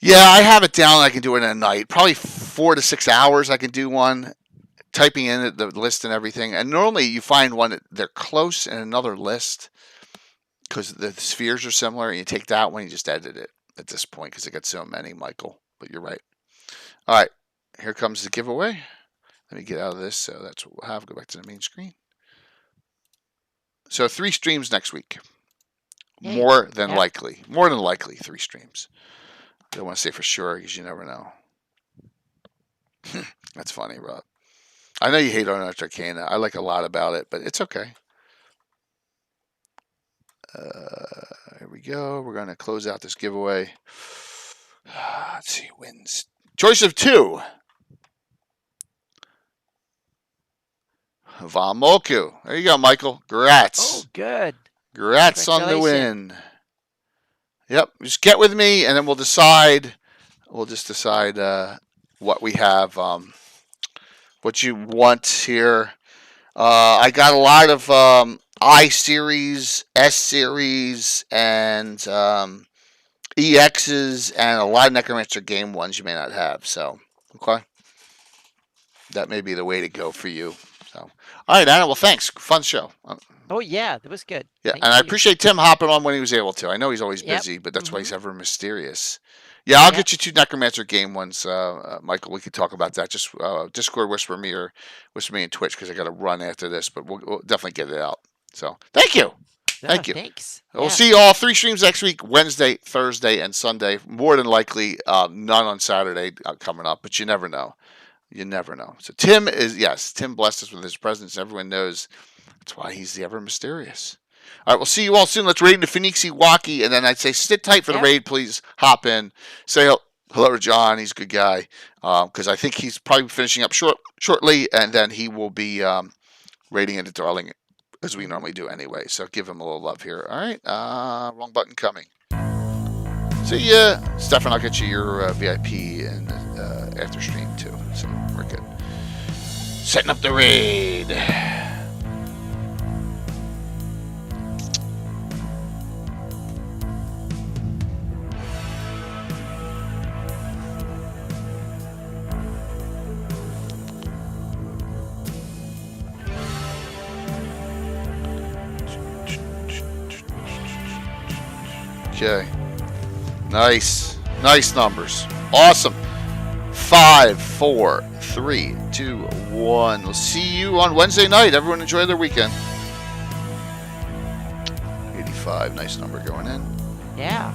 S1: Yeah, I have it down. I can do it in a night. Probably 4 to 6 hours I can do one, typing in the list and everything. And normally you find one that they're close in another list because the spheres are similar, and you take that one, you just edit it at this point because it got so many, Michael. But you're right. All right, here comes the giveaway. Let me get out of this. So that's what we'll have. Go back to the main screen. So 3 streams next week. More than likely. More than likely 3 streams. I don't want to say for sure because you never know. That's funny, Rob. I know you hate Unearthed Arcana. I like a lot about it, but it's okay. Here we go. We're going to close out this giveaway. Let's see. Wins. Choice of 2. Valmoku. There you go, Michael. Grats.
S2: Oh, good.
S1: Grats on the win. Yep. Just get with me, and then we'll decide. We'll just decide what we have, what you want here. I got a lot of I series, S series, and EXs, and a lot of Necromancer game ones you may not have. So, okay. That may be the way to go for you. So, all right, Anna. Well, thanks. Fun show.
S2: Oh yeah, that was good.
S1: Yeah, and I appreciate Tim hopping on when he was able to. I know he's always busy, but that's why he's ever mysterious. Yeah, I'll get you 2 Necromancer game ones, Michael. We could talk about that. Just Discord whisper me and Twitch because I got to run after this, but we'll definitely get it out. So thank you. Thank you.
S2: Thanks.
S1: We'll see you all 3 streams next week, Wednesday, Thursday, and Sunday. More than likely, none on Saturday coming up, but you never know. You never know. So Tim blessed us with his presence. Everyone knows that's why he's the ever mysterious. All right, we'll see you all soon. Let's raid into Phoenixy Waki, and then I'd say sit tight for the raid. Please hop in. Say hello to John. He's a good guy because I think he's probably finishing up shortly, and then he will be raiding into Darling as we normally do anyway. So give him a little love here. All right, wrong button coming. See ya, Stefan. I'll get you your VIP in after stream too. So we're good. Setting up the raid. Okay. Nice numbers. Awesome. 5, 4, 3, 2, 1. We'll see you on Wednesday night. Everyone enjoy their weekend. 85, nice number going in.
S2: Yeah.